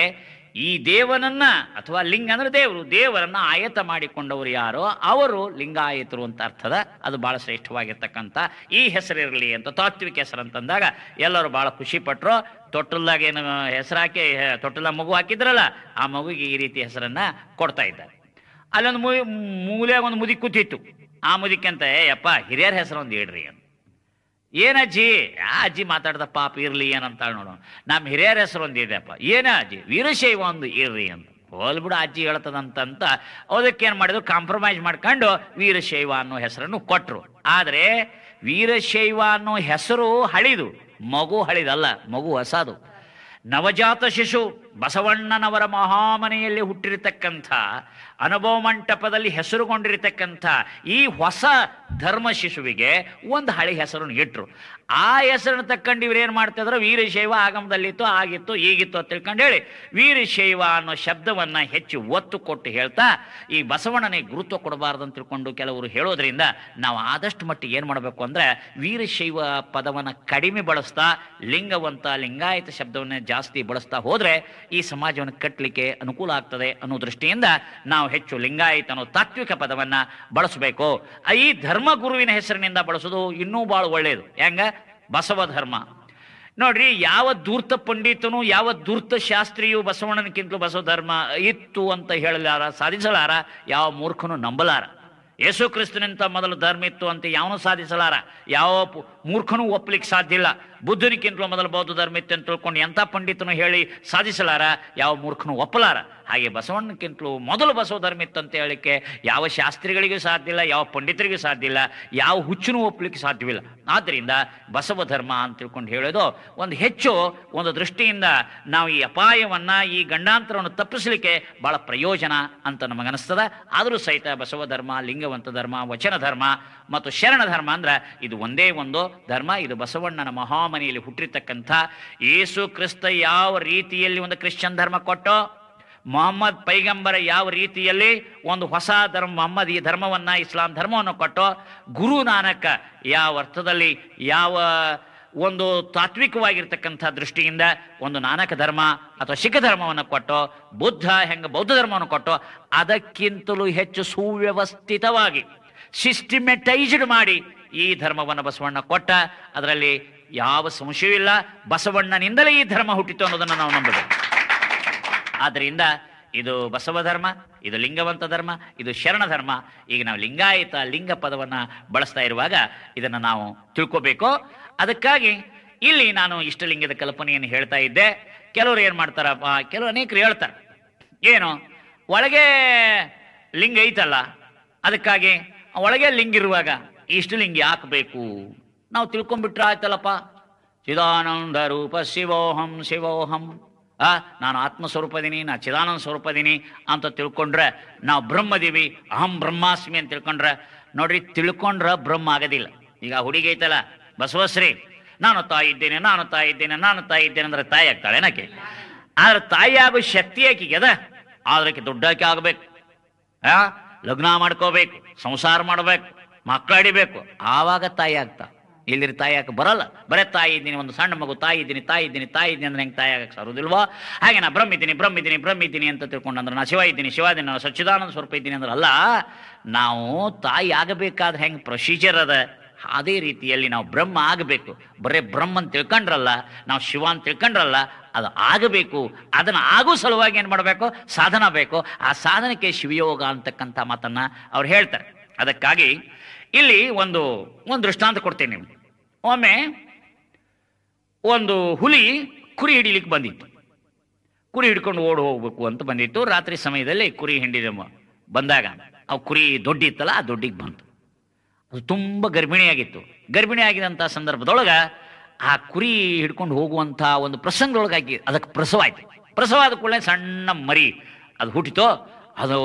ಈ ದೇವನನ್ನ ಅಥವಾ ಲಿಂಗ ಅಂದ್ರೆ ದೇವರು, ದೇವರನ್ನ ಆಯತ ಮಾಡಿಕೊಂಡವರು ಯಾರೋ ಅವರು ಲಿಂಗಾಯತರು ಅಂತ ಅರ್ಥದ. ಅದು ಬಹಳ ಶ್ರೇಷ್ಠವಾಗಿರ್ತಕ್ಕಂಥ ಈ ಹೆಸರಿರಲಿ ಅಂತ ತಾತ್ವಿಕ ಹೆಸರು ಅಂತಂದಾಗ ಎಲ್ಲರೂ ಬಹಳ ಖುಷಿ ಪಟ್ಟರು. ತೊಟ್ಟಲ್ದಾಗ ಏನು ಹೆಸರು ಹಾಕಿ ತೊಟ್ಟಲ ಮಗು ಹಾಕಿದ್ರಲ್ಲ, ಆ ಮಗುವಿಗೆ ಈ ರೀತಿ ಹೆಸರನ್ನ ಕೊಡ್ತಾ ಇದ್ದಾರೆ. ಅಲ್ಲೊಂದು ಮೂಲೆ ಒಂದು ಮುದಿ ಕೂತಿತ್ತು. ಆ ಮುದಿಕ್ಕಂತ ಯಪ್ಪ ಹಿರಿಯರ ಹೆಸರು ಒಂದು ಇಡ್ರಿ ಅಂತ. ಏನಜ್ಜಿ? ಆ ಅಜ್ಜಿ ಮಾತಾಡ್ದ ಪಾಪ ಇರ್ಲಿ ಏನಂತಾಳ ನೋಡು. ನಮ್ಮ ಹಿರಿಯರ ಹೆಸರು ಒಂದು ಇದೆಯಪ್ಪ. ಏನ ಅಜ್ಜಿ? ವೀರಶೈವ ಒಂದು ಇರ್ರಿ ಅಂತ. ಹೋಲ್ಬಿಡು ಅಜ್ಜಿ ಹೇಳ್ತದಂತ ಅದಕ್ಕೇನು ಮಾಡಿದ್ರು, ಕಾಂಪ್ರಮೈಸ್ ಮಾಡ್ಕೊಂಡು ವೀರಶೈವ ಅನ್ನೋ ಹೆಸರನ್ನು ಕೊಟ್ಟರು. ಆದರೆ ವೀರಶೈವ ಅನ್ನೋ ಹೆಸರು ಹಳಿದು, ಮಗು ಹಳಿದಲ್ಲ, ಮಗು ಹೊಸದು. ನವಜಾತ ಶಿಶು ಬಸವಣ್ಣನವರ ಮಹಾಮನೆಯಲ್ಲಿ ಹುಟ್ಟಿರತಕ್ಕಂಥ, ಅನುಭವ ಮಂಟಪದಲ್ಲಿ ಹೆಸರುಗೊಂಡಿರತಕ್ಕಂಥ ಈ ಹೊಸ ಧರ್ಮ ಶಿಶುವಿಗೆ ಒಂದು ಹಳೆ ಹೆಸರನ್ನು ಇಟ್ಟರು. ಆ ಹೆಸರನ್ನು ತಕ್ಕಂಡು ಇವ್ರು ಏನು ಮಾಡ್ತಿದ್ರು, ವೀರಶೈವ ಆಗಮದಲ್ಲಿತ್ತು, ಆಗಿತ್ತು, ಈಗಿತ್ತು ಅಂತ ತಿಳ್ಕೊಂಡು ಹೇಳಿ ವೀರಶೈವ ಅನ್ನೋ ಶಬ್ದವನ್ನು ಹೆಚ್ಚು ಒತ್ತು ಕೊಟ್ಟು ಹೇಳ್ತಾ ಈ ಬಸವಣ್ಣನಿಗೆ ಗುರುತ್ವ ಕೊಡಬಾರ್ದು ಅಂತ ತಿಳ್ಕೊಂಡು ಕೆಲವರು ಹೇಳೋದ್ರಿಂದ ನಾವು ಆದಷ್ಟು ಮಟ್ಟಿಗೆ ಏನು ಮಾಡಬೇಕು ಅಂದರೆ ವೀರಶೈವ ಪದವನ್ನು ಕಡಿಮೆ ಬಳಸ್ತಾ ಲಿಂಗವಂತ, ಲಿಂಗಾಯತ ಶಬ್ದವನ್ನೇ ಜಾಸ್ತಿ ಬಳಸ್ತಾ ಹೋದರೆ ಈ ಸಮಾಜವನ್ನು ಕಟ್ಟಲಿಕ್ಕೆ ಅನುಕೂಲ ಆಗ್ತದೆ ಅನ್ನೋ ದೃಷ್ಟಿಯಿಂದ ನಾವು ಹೆಚ್ಚು ಲಿಂಗಾಯತ ಅನ್ನೋ ತಾತ್ವಿಕ ಪದವನ್ನು ಬಳಸಬೇಕು. ಈ ಧರ್ಮ ಗುರುವಿನ ಹೆಸರಿನಿಂದ ಬಳಸೋದು ಇನ್ನೂ ಭಾಳ ಒಳ್ಳೆಯದು. ಹೆಂಗ? ಬಸವ ಧರ್ಮ ನೋಡ್ರಿ. ಯಾವ ಧೂರ್ತ ಪಂಡಿತನು, ಯಾವ ಧೂರ್ತ ಶಾಸ್ತ್ರಿಯು ಬಸವಣ್ಣನಕ್ಕಿಂತಲೂ ಬಸವ ಧರ್ಮ ಇತ್ತು ಅಂತ ಹೇಳಲಾರ, ಸಾಧಿಸಲಾರ. ಯಾವ ಮೂರ್ಖನು ನಂಬಲಾರ. ಯೇಸು ಕ್ರಿಸ್ತನಿಂತ ಮೊದಲು ಧರ್ಮ ಇತ್ತು ಅಂತ ಯಾವನು ಸಾಧಿಸಲಾರ. ಯಾವ ಮೂರ್ಖನೂ ಒಪ್ಪಲಿಕ್ಕೆ ಸಾಧ್ಯ ಇಲ್ಲ. ಬುದ್ಧನಿಕ್ಕಿಂತಲೂ ಮೊದಲು ಬೌದ್ಧ ಧರ್ಮ ಇತ್ತು ಅಂತ ತಿಳ್ಕೊಂಡು ಎಂಥ ಪಂಡಿತನು ಹೇಳಿ ಸಾಧಿಸಲಾರ, ಯಾವ ಮೂರ್ಖನು ಒಪ್ಪಲಾರ. ಹಾಗೆ ಬಸವಣ್ಣಕ್ಕಿಂತಲೂ ಮೊದಲು ಬಸವ ಧರ್ಮ ಇತ್ತು ಅಂತ ಹೇಳಲಿಕ್ಕೆ ಯಾವ ಶಾಸ್ತ್ರಿಗಳಿಗೂ ಸಾಧ್ಯ ಇಲ್ಲ, ಯಾವ ಪಂಡಿತರಿಗೂ ಸಾಧ್ಯ ಇಲ್ಲ, ಯಾವ ಹುಚ್ಚನೂ ಒಪ್ಪಲಿಕ್ಕೆ ಸಾಧ್ಯವಿಲ್ಲ. ಆದ್ದರಿಂದ ಬಸವ ಧರ್ಮ ಅಂತ ತಿಳ್ಕೊಂಡು ಹೇಳೋದು ಒಂದು ಹೆಚ್ಚು ಒಂದು ದೃಷ್ಟಿಯಿಂದ ನಾವು ಈ ಅಪಾಯವನ್ನು, ಈ ಗಂಡಾಂತರವನ್ನು ತಪ್ಪಿಸಲಿಕ್ಕೆ ಭಾಳ ಪ್ರಯೋಜನ ಅಂತ ನಮಗನಿಸ್ತದೆ. ಆದರೂ ಸಹಿತ ಬಸವ ಧರ್ಮ, ಲಿಂಗವಂತ ಧರ್ಮ, ವಚನ ಧರ್ಮ ಮತ್ತು ಶರಣ ಧರ್ಮ ಅಂದ್ರೆ ಇದು ಒಂದೇ ಒಂದು ಧರ್ಮ. ಇದು ಬಸವಣ್ಣನ ಮಹಾಮನೆಯಲ್ಲಿ ಹುಟ್ಟಿರ್ತಕ್ಕಂಥ ಯೇಸು ಕ್ರಿಸ್ತ ಯಾವ ರೀತಿಯಲ್ಲಿ ಒಂದು ಕ್ರಿಶ್ಚಿಯನ್ ಧರ್ಮ ಕೊಟ್ಟೋ, ಮೊಹಮ್ಮದ್ ಪೈಗಂಬರ ಯಾವ ರೀತಿಯಲ್ಲಿ ಒಂದು ಹೊಸ ಧರ್ಮ ಮೊಹಮ್ಮದ್ ಈ ಧರ್ಮವನ್ನು, ಇಸ್ಲಾಂ ಧರ್ಮವನ್ನು ಕೊಟ್ಟೋ, ಗುರು ನಾನಕ ಯಾವ ಅರ್ಥದಲ್ಲಿ ಯಾವ ಒಂದು ತಾತ್ವಿಕವಾಗಿರ್ತಕ್ಕಂಥ ದೃಷ್ಟಿಯಿಂದ ಒಂದು ನಾನಕ ಧರ್ಮ ಅಥವಾ ಸಿಖ್ ಧರ್ಮವನ್ನು ಕೊಟ್ಟೋ, ಬುದ್ಧ ಹೆಂಗೆ ಬೌದ್ಧ ಧರ್ಮವನ್ನು ಕೊಟ್ಟೋ, ಅದಕ್ಕಿಂತಲೂ ಹೆಚ್ಚು ಸುವ್ಯವಸ್ಥಿತವಾಗಿ ಸಿಸ್ಟಮೆಟೈಸ್ಡ್ ಮಾಡಿ ಈ ಧರ್ಮವನ್ನು ಬಸವಣ್ಣ ಕೊಟ್ಟ. ಅದರಲ್ಲಿ ಯಾವ ಸಂಶಯವಿಲ್ಲ. ಬಸವಣ್ಣನಿಂದಲೇ ಈ ಧರ್ಮ ಹುಟ್ಟಿತು ಅನ್ನೋದನ್ನು ನಾವು ನಂಬಬೇಕು. ಆದ್ದರಿಂದ ಇದು ಬಸವ ಧರ್ಮ, ಇದು ಲಿಂಗವಂತ ಧರ್ಮ, ಇದು ಶರಣ ಧರ್ಮ. ಈಗ ನಾವು ಲಿಂಗಾಯತ ಲಿಂಗ ಪದವನ್ನು ಬಳಸ್ತಾ ಇರುವಾಗ ಇದನ್ನು ನಾವು ತಿಳ್ಕೋಬೇಕು. ಅದಕ್ಕಾಗಿ ಇಲ್ಲಿ ನಾನು ಇಷ್ಟಲಿಂಗದ ಕಲ್ಪನೆಯನ್ನು ಹೇಳ್ತಾ ಇದ್ದೆ. ಕೆಲವರು ಏನು ಮಾಡ್ತಾರಪ್ಪ, ಕೆಲವು ಅನೇಕರು ಹೇಳ್ತಾರೆ ಏನು ಒಳಗೆ ಲಿಂಗ ಐತಲ್ಲ, ಅದಕ್ಕಾಗಿ ಒಳಗೆ ಲಿಂಗ ಇರುವಾಗ ಇಷ್ಟಲಿಂಗ ಯಾಕೆ ಬೇಕು? ನಾವು ತಿಳ್ಕೊಂಡ್ಬಿಟ್ರೆ ಆಯ್ತಲ್ಲಪ್ಪ. ಚಿದಾನಂದ ರೂಪ ಶಿವೋಹಂ ಶಿವೋಹಂ, ನಾನು ಆತ್ಮಸ್ವರೂಪದೀನಿ, ನಾ ಚಿದಾನಂದ ಸ್ವರೂಪದೀನಿ ಅಂತ ತಿಳ್ಕೊಂಡ್ರೆ ನಾವು ಬ್ರಹ್ಮದೀವಿ, ಅಹಂ ಬ್ರಹ್ಮಾಸ್ಮಿ ಅಂತ ತಿಳ್ಕೊಂಡ್ರೆ ನೋಡ್ರಿ, ತಿಳ್ಕೊಂಡ್ರೆ ಬ್ರಹ್ಮ ಆಗೋದಿಲ್ಲ. ಈಗ ಹುಡುಗಿ ಐತಲ್ಲ ಬಸವಶ್ರೀ, ನಾನು ತಾಯಿ ಇದ್ದೇನೆ, ನಾನು ತಾಯಿ ಇದ್ದೇನೆ, ನಾನು ತಾಯಿ ಇದ್ದೇನೆ ಅಂದ್ರೆ ತಾಯಿ ಆಗ್ತಾಳೆ ಏನಕ್ಕೆ? ಆದ್ರೆ ತಾಯಿ ಆಗೋ ಶಕ್ತಿ ಆಕಿಗೆ ಅದ. ಆದ್ರಕ್ಕೆ ದೊಡ್ಡಾಕಿ ಆಗ್ಬೇಕು, ಲಗ್ನ ಮಾಡ್ಕೋಬೇಕು, ಸಂಸಾರ ಮಾಡಬೇಕು, ಮಕ್ಕಳಿಬೇಕು, ಆವಾಗ ತಾಯಿ ಆಗ್ತಾ. ಇಲ್ಲಿರಿ ತಾಯಿ ಆಗ ಬರಲ್ಲ. ಬರೇ ತಾಯಿ ಇದ್ದೀನಿ, ಒಂದು ಸಣ್ಣ ಮಗು ತಾಯಿ ಇದ್ದೀನಿ ತಾಯಿ ಇದ್ದೀನಿ ತಾಯಿ ಇದ್ದೀನಿ ಅಂದ್ರೆ ಹೆಂಗೆ ತಾಯಿ ಆಗಕ್ಕೆ ಸಾರೋದಿಲ್ವೋ? ಹಾಗೆ ನಾ ಬ್ರಹ್ಮ ಇದ್ದೀನಿ ಅಂತ ತಿಳ್ಕೊಂಡು ಅಂದ್ರೆ ನಾ ಶಿವ ಇದ್ದೀನಿ ನಾನು ಸಚ್ಚಿದಾನಂದ ಸ್ವರೂಪ ಇದ್ದೀನಿ ಅಂದ್ರೆ ಅಲ್ಲ. ನಾವು ತಾಯಿ ಆಗಬೇಕಾದ್ರೆ ಹೆಂಗೆ ಪ್ರೊಸೀಜರ್ ಅದ, ಅದೇ ರೀತಿಯಲ್ಲಿ ನಾವು ಬ್ರಹ್ಮ ಆಗಬೇಕು. ಬರೇ ಬ್ರಹ್ಮ ಅಂತ ತಿಳ್ಕೊಂಡ್ರಲ್ಲ, ನಾವು ಶಿವ ಅಂತ ತಿಳ್ಕೊಂಡ್ರಲ್ಲ, ಅದು ಆಗಬೇಕು. ಅದನ್ನು ಆಗೋ ಸಲುವಾಗಿ ಏನು ಮಾಡಬೇಕು? ಸಾಧನ ಬೇಕು. ಆ ಸಾಧನಕ್ಕೆ ಶಿವಯೋಗ ಅಂತಕ್ಕಂಥ ಮಾತನ್ನು ಅವ್ರು ಹೇಳ್ತಾರೆ. ಅದಕ್ಕಾಗಿ ಇಲ್ಲಿ ಒಂದು ದೃಷ್ಟಾಂತ ಕೊಡ್ತೇನೆ ನಿಮ್ಗೆ. ಒಮ್ಮೆ ಒಂದು ಹುಲಿ ಕುರಿ ಹಿಡಿಲಿಕ್ಕೆ ಬಂದಿತ್ತು. ಕುರಿ ಹಿಡ್ಕೊಂಡು ಓಡಿ ಹೋಗ್ಬೇಕು ಅಂತ ಬಂದಿತ್ತು. ರಾತ್ರಿ ಸಮಯದಲ್ಲಿ ಕುರಿ ಹಿಂಡಿದ ಬಂದಾಗ ಅವು ಕುರಿ ದೊಡ್ಡಿತ್ತಲ್ಲ, ಆ ದೊಡ್ಡಿಗೆ ಬಂತು. ಅದು ತುಂಬ ಗರ್ಭಿಣಿಯಾಗಿತ್ತು. ಗರ್ಭಿಣಿ ಆಗಿದಂಥ ಸಂದರ್ಭದೊಳಗೆ ಆ ಕುರಿ ಹಿಡ್ಕೊಂಡು ಹೋಗುವಂಥ ಒಂದು ಪ್ರಸಂಗದೊಳಗಾಗಿ ಅದಕ್ಕೆ ಪ್ರಸವ ಆಯ್ತು. ಪ್ರಸವ ಆದ ಕೂಡಲೇ ಸಣ್ಣ ಮರಿ ಅದು ಹುಟ್ಟಿತು. ಅದು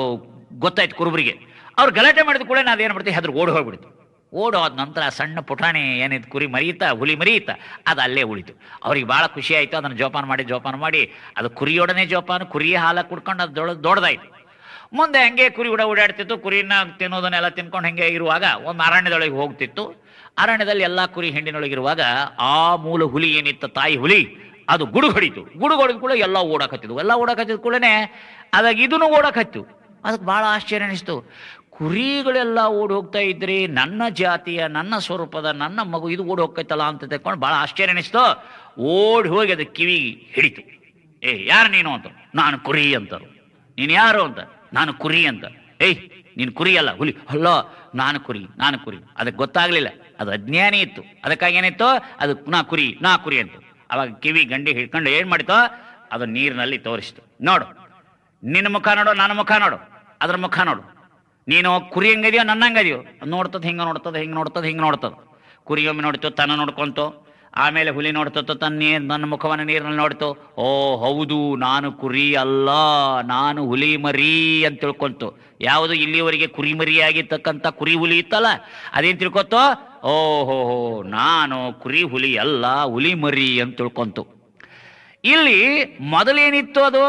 ಗೊತ್ತಾಯ್ತು ಕುರುಬರಿಗೆ. ಅವ್ರು ಗಲಾಟೆ ಮಾಡಿದ ಕೂಡ ಅದೇನು ಮಾಡ್ತೀವಿ, ಅದ್ರ ಓಡಿ ಹೋಗ್ಬಿಡ್ತು. ಓಡೋದ ನಂತರ ಸಣ್ಣ ಪುಟಾಣಿ ಏನಿತ್ತು ಕುರಿ ಮರಿಯಿತ, ಹುಲಿ ಮರಿಯಿತ, ಅದು ಅಲ್ಲೇ ಉಳಿತು. ಅವ್ರಿಗೆ ಭಾಳ ಖುಷಿ ಆಯಿತು. ಅದನ್ನು ಜೋಪಾನ ಮಾಡಿ ಅದು ಕುರಿಯೊಡನೆ ಕುರಿಯ ಹಾಲ ಕುಡ್ಕೊಂಡು ಅದು ದೊಡ್ಡದಾಯ್ತು. ಮುಂದೆ ಹಂಗೆ ಕುರಿ ಓಡಾಡ್ತಿತ್ತು. ಕುರಿನ ತಿನ್ನೋದನ್ನೆಲ್ಲ ತಿನ್ಕೊಂಡು ಹಂಗೆ ಇರುವಾಗ ಒಂದು ಅರಣ್ಯದೊಳಗೆ ಹೋಗ್ತಿತ್ತು. ಅರಣ್ಯದಲ್ಲಿ ಎಲ್ಲ ಕುರಿ ಹಿಂಡಿನೊಳಗಿರುವಾಗ ಆ ಮೂಲ ಹುಲಿ ಏನಿತ್ತು, ತಾಯಿ ಹುಲಿ, ಅದು ಗುಡುಗು ಹೊಡಿದ ಕೂಡ ಎಲ್ಲ ಓಡಾಕತ್ತಿದ್ವು ಕೂಡಲೇ ಅದಾಗ ಇದನ್ನು ಓಡಾಕತ್ತು. ಅದಕ್ಕೆ ಭಾಳ ಆಶ್ಚರ್ಯ ಅನಿಸ್ತು. ಕುರಿಗಳೆಲ್ಲ ಓಡಿ ಹೋಗ್ತಾ ಇದ್ರಿ, ನನ್ನ ಜಾತಿಯ, ನನ್ನ ಸ್ವರೂಪದ, ನನ್ನ ಮಗು ಇದು ಓಡಿ ಹೋಗ್ತೈತಲ್ಲ ಅಂತ ತಿಳ್ಕೊಂಡು ಭಾಳ ಆಶ್ಚರ್ಯ ಅನಿಸ್ತು. ಓಡಿ ಹೋಗಿ ಅದು ಕಿವಿ ಹಿಡಿತು. ಯಾರು ನೀನು ಅಂತ. ನಾನು ಕುರಿ ಅಂತಾರು. ನೀನು ಯಾರು ಅಂತ. ನಾನು ಕುರಿ ಅಂತ. ನೀನು ಕುರಿ ಅಲ್ಲ, ಹುಲಿ. ಅಲ್ಲ, ನಾನು ಕುರಿ. ಅದಕ್ಕೆ ಗೊತ್ತಾಗ್ಲಿಲ್ಲ, ಅದು ಅಜ್ಞಾನಿ ಇತ್ತು. ಅದಕ್ಕಾಗಿ ಏನಿತ್ತು, ಅದು ನಾ ಕುರಿ ಅಂತ. ಅವಾಗ ಕಿವಿ ಗಂಡಿ ಹಿಡ್ಕೊಂಡು ಏನು ಮಾಡಿತೋ, ಅದು ನೀರಿನಲ್ಲಿ ತೋರಿಸ್ತು. ನೋಡು, ನಿನ್ನ ಮುಖ ನೋಡು, ನನ್ನ ಮುಖ ನೋಡು, ಅದ್ರ ಮುಖ ನೋಡು. ನೀನು ಕುರಿ ಹೆಂಗದೆಯೋ ನನ್ನ ಹಂಗದೆಯೋ. ನೋಡ್ತದ ಹಿಂಗೆ ನೋಡ್ತದ. ಕುರಿ ಒಮ್ಮೆ ನೋಡ್ತು, ತನ್ನ ನೋಡ್ಕೊಂತು. ಆಮೇಲೆ ಹುಲಿ ನೋಡ್ತತ್ತು, ನನ್ನ ಮುಖವನ್ನು ನೀರಿನಲ್ಲಿ ನೋಡ್ತು. ಓ ಹೌದು, ನಾನು ಕುರಿ ಅಲ್ಲ, ನಾನು ಹುಲಿ ಮರಿ ಅಂತ ತಿಳ್ಕೊಂತು. ಯಾವುದು ಇಲ್ಲಿವರೆಗೆ ಕುರಿ ಮರಿಯಾಗಿರ್ತಕ್ಕಂಥ ಕುರಿ ಹುಲಿ ಇತ್ತಲ್ಲ, ಅದೇನು ತಿಳ್ಕೊತೋ, ಓಹೋ ನಾನು ಕುರಿ ಹುಲಿ ಅಲ್ಲ, ಹುಲಿ ಮರಿ ಅಂತ ತಿಳ್ಕೊಂತು. ಇಲ್ಲಿ ಮೊದಲೇನಿತ್ತು, ಅದು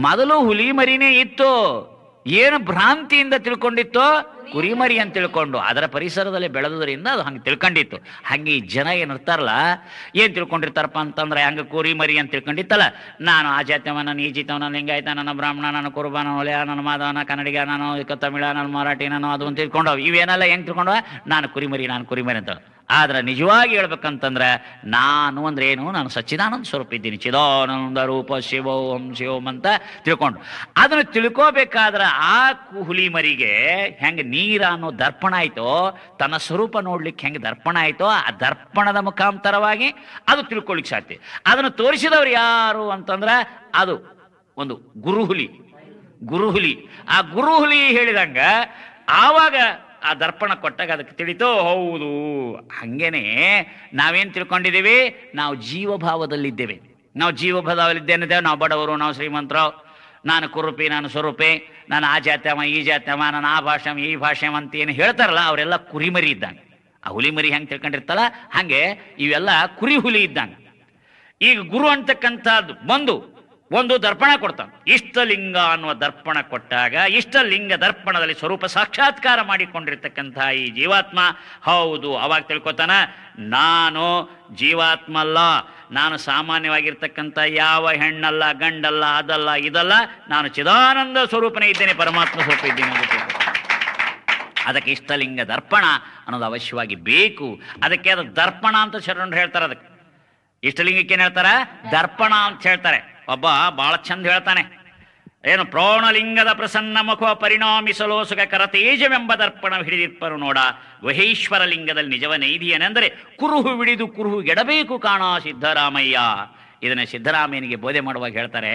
ಮೊದಲು ಹುಲಿ ಮರಿನೇ ಇತ್ತು. ಏನು ಭ್ರಾಂತಿಯಿಂದ ತಿಳ್ಕೊಂಡಿತ್ತು, ಕುರಿಮರಿ ಅಂತ ತಿಳ್ಕೊಂಡು ಅದರ ಪರಿಸರದಲ್ಲಿ ಬೆಳೆದುದರಿಂದ ಅದು ಹಂಗೆ ತಿಳ್ಕೊಂಡಿತ್ತು. ಹಂಗೆ ಈ ಜನ ಏನಿರ್ತಾರಲ್ಲ, ಏನು ತಿಳ್ಕೊಂಡಿರ್ತಾರಪ್ಪ ಅಂತಂದ್ರೆ, ಹಂಗೆ ಕುರಿಮರಿ ಅಂತ ತಿಳ್ಕೊಂಡಿತ್ತಲ್ಲ, ನಾನು ಆ ಜಾತ್ಯವ, ನಾನು ಈ ಜೀತವ, ನಾನು ಲಿಂಗಾಯತ, ನನ್ನ ಬ್ರಾಹ್ಮಣ, ನಾನು ಕುರುಬ, ನಾನು ಒಲೆಯ, ನನ್ನ ಮಾಧವ, ನಾನು ಕನ್ನಡಿಗ, ನಾನು ತಮಿಳ, ನಾನು ಮರಾಠಿ, ನಾನು ಅದು ಅಂತ ತಿಳ್ಕೊಂಡು ಇವೇನೆಲ್ಲ ಹೆಂಗೆ ತಿಳ್ಕೊಂಡು ನಾನು ಕುರಿಮರಿ ಅಂತ. ಆದ್ರೆ ನಿಜವಾಗಿ ಹೇಳ್ಬೇಕಂತಂದ್ರೆ, ನಾನು ಅಂದ್ರೆ ಏನು, ನಾನು ಸಚ್ಚಿದಾನಂದ ಸ್ವರೂಪ ಇದ್ದೀನಿ, ಚಿದಾನಂದ ರೂಪ ಶಿವೋಂ ಅಂತ ತಿಳ್ಕೊಂಡು ಅದನ್ನು ತಿಳ್ಕೋಬೇಕಾದ್ರೆ ಆ ಹುಲಿ ಮರಿಗೆ ಹೆಂಗೆ ನೀರ ಅನ್ನೋ ದರ್ಪಣ ಆಯ್ತೋ, ತನ್ನ ಸ್ವರೂಪ ನೋಡ್ಲಿಕ್ಕೆ ಹೆಂಗೆ ದರ್ಪಣ ಆಯ್ತೋ, ಆ ದರ್ಪಣದ ಮುಖಾಂತರವಾಗಿ ಅದು ತಿಳ್ಕೊಳ್ಳಿಕ್ಕೆ ಸಾಧ್ಯ. ಅದನ್ನು ತೋರಿಸಿದವ್ರು ಯಾರು ಅಂತಂದ್ರೆ, ಅದು ಒಂದು ಗುರುಹುಲಿ. ಆ ಗುರುಹುಲಿ ಹೇಳಿದಂಗ ಆವಾಗ ಆ ದರ್ಪಣ ಕೊಟ್ಟಾಗ ಅದಕ್ಕೆ ತಿಳಿತು, ಹೌದು. ಹಂಗೇನೆ ನಾವೇನು ತಿಳ್ಕೊಂಡಿದ್ದೀವಿ, ನಾವು ಜೀವಭಾವದಲ್ಲಿದ್ದೇವೆ. ನಾವು ಬಡವರು, ನಾವು ಶ್ರೀಮಂತರು, ನಾನು ಕುರುಪಿ, ನಾನು ಸ್ವರೂಪಿ, ನಾನು ಆ ಜಾತ್ಯವ, ಈ ಜಾತ್ಯವ, ನಾನು ಆ ಭಾಷೆ, ಈ ಭಾಷೆ ಅಂತ ಏನು ಹೇಳ್ತಾರಲ್ಲ, ಅವರೆಲ್ಲ ಕುರಿಮರಿ ಇದ್ದಂಗೆ. ಆ ಹುಲಿ ಮರಿ ಹೆಂಗೆ ತಿಳ್ಕೊಂಡಿರ್ತಲ್ಲ, ಹಾಗೆ ಇವೆಲ್ಲ ಕುರಿ ಹುಲಿ ಇದ್ದಂಗೆ. ಈಗ ಗುರು ಅಂತಕ್ಕಂಥದ್ದು ಒಂದು ದರ್ಪಣ ಕೊಡ್ತಾನೆ. ಇಷ್ಟಲಿಂಗ ಅನ್ನುವ ದರ್ಪಣ ಕೊಟ್ಟಾಗ, ಇಷ್ಟಲಿಂಗ ದರ್ಪಣದಲ್ಲಿ ಸ್ವರೂಪ ಸಾಕ್ಷಾತ್ಕಾರ ಮಾಡಿಕೊಂಡಿರ್ತಕ್ಕಂಥ ಈ ಜೀವಾತ್ಮ, ಹೌದು, ಅವಾಗ ತಿಳ್ಕೊತಾನ, ನಾನು ಜೀವಾತ್ಮ ಅಲ್ಲ, ನಾನು ಸಾಮಾನ್ಯವಾಗಿರ್ತಕ್ಕಂಥ ಯಾವ ಹೆಣ್ಣಲ್ಲ, ಗಂಡಲ್ಲ, ಅದಲ್ಲ, ಇದಲ್ಲ, ನಾನು ಚಿದಾನಂದ ಸ್ವರೂಪನೇ ಇದ್ದೇನೆ, ಪರಮಾತ್ಮ ಸ್ವರೂಪ ಇದ್ದೇನೆ ಅಂತ. ಅದಕ್ಕೆ ಇಷ್ಟಲಿಂಗ ದರ್ಪಣ ಅನ್ನೋದು ಅವಶ್ಯವಾಗಿ ಬೇಕು. ಅದಕ್ಕೆ ಅದು ದರ್ಪಣ ಅಂತ ಶರಣರು ಹೇಳ್ತಾರೆ. ಅದಕ್ಕೆ ಇಷ್ಟಲಿಂಗಕ್ಕೆ ಏನು ಹೇಳ್ತಾರೆ, ದರ್ಪಣ ಅಂತ ಹೇಳ್ತಾರೆ. ಒಬ್ಬ ಬಹಳ ಚಂದ ಹೇಳ್ತಾನೆ, ಏನು, ಪ್ರೋಣಲಿಂಗದ ಪ್ರಸನ್ನ ಮುಖ ಪರಿಣಾಮಿಸಲು ಸುಖ ಕರತೇಜವೆಂಬ ದರ್ಪಣ ಹಿಡಿದಿಪ್ಪರು ನೋಡ, ಗುಹೇಶ್ವರ ಲಿಂಗದಲ್ಲಿ ನಿಜವನೈದಿಯನೆಂದರೆ ಕುರುಹು ಹಿಡಿದು ಕುರುಹು ಗೆಡಬೇಕು ಕಾಣ ಸಿದ್ದರಾಮಯ್ಯ. ಇದನ್ನ ಸಿದ್ದರಾಮಯ್ಯನಿಗೆ ಬೋಧೆ ಮಾಡುವಾಗ ಹೇಳ್ತಾರೆ,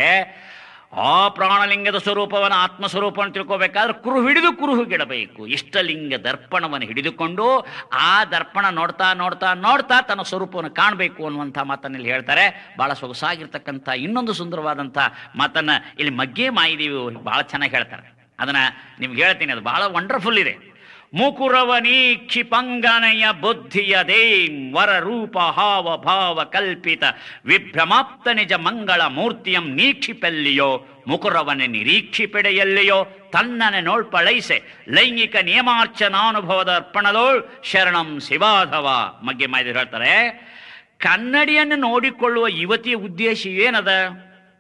ಆ ಪ್ರಾಣಲಿಂಗದ ಸ್ವರೂಪವನ್ನು, ಆತ್ಮಸ್ವರೂಪವನ್ನು ತಿಳ್ಕೋಬೇಕಾದ್ರೆ ಕುರುಹು ಗೆಡಬೇಕು. ಇಷ್ಟಲಿಂಗ ದರ್ಪಣವನ್ನು ಹಿಡಿದುಕೊಂಡು ಆ ದರ್ಪಣ ನೋಡ್ತಾ ತನ್ನ ಸ್ವರೂಪವನ್ನು ಕಾಣಬೇಕು ಅನ್ನುವಂಥ ಮಾತನ್ನು ಇಲ್ಲಿ ಹೇಳ್ತಾರೆ. ಬಹಳ ಸೊಗಸಾಗಿರ್ತಕ್ಕಂಥ ಇನ್ನೊಂದು ಸುಂದರವಾದಂಥ ಮಾತನ್ನ ಇಲ್ಲಿ ಮಗ್ಗೆ ಮಾಯಿದೇವಿ ಬಹಳ ಚೆನ್ನಾಗಿ ಹೇಳ್ತಾರೆ. ಅದನ್ನ ನಿಮ್ಗೆ ಹೇಳ್ತೀನಿ, ಅದು ಬಹಳ ವಂಡರ್ಫುಲ್ ಇದೆ. ಮುಕುರವನೀಕ್ಷಿಪಂಗನಯ ಬುದ್ಧಿಯ ದೇಂ ವರ ರೂಪ ಹಾವ ಭಾವ ಕಲ್ಪಿತ ವಿಭ್ರಮಾಪ್ತ ನಿಜ ಮಂಗಳ ಮೂರ್ತಿಯಂ ನೀಕ್ಷಿಪೆಲ್ಲಿಯೋ ಮುಕುರವನೆ ನಿರೀಕ್ಷಿಪೆಡೆಯಲ್ಲಿಯೋ ತನ್ನನೆ ನೋಳ್ಪಳೈಸೆ ಲೈಂಗಿಕ ನಿಯಮಾರ್ಚನಾನುಭವದ ಅರ್ಪಣದೋಳ್ ಶರಣಂ ಶಿವಾಧವ. ಮಗ್ಗೆ ಮಾಯ್ದು ಹೇಳ್ತಾರೆ, ಕನ್ನಡಿಯನ್ನು ನೋಡಿಕೊಳ್ಳುವ ಯುವತಿಯ ಉದ್ದೇಶ ಏನದ?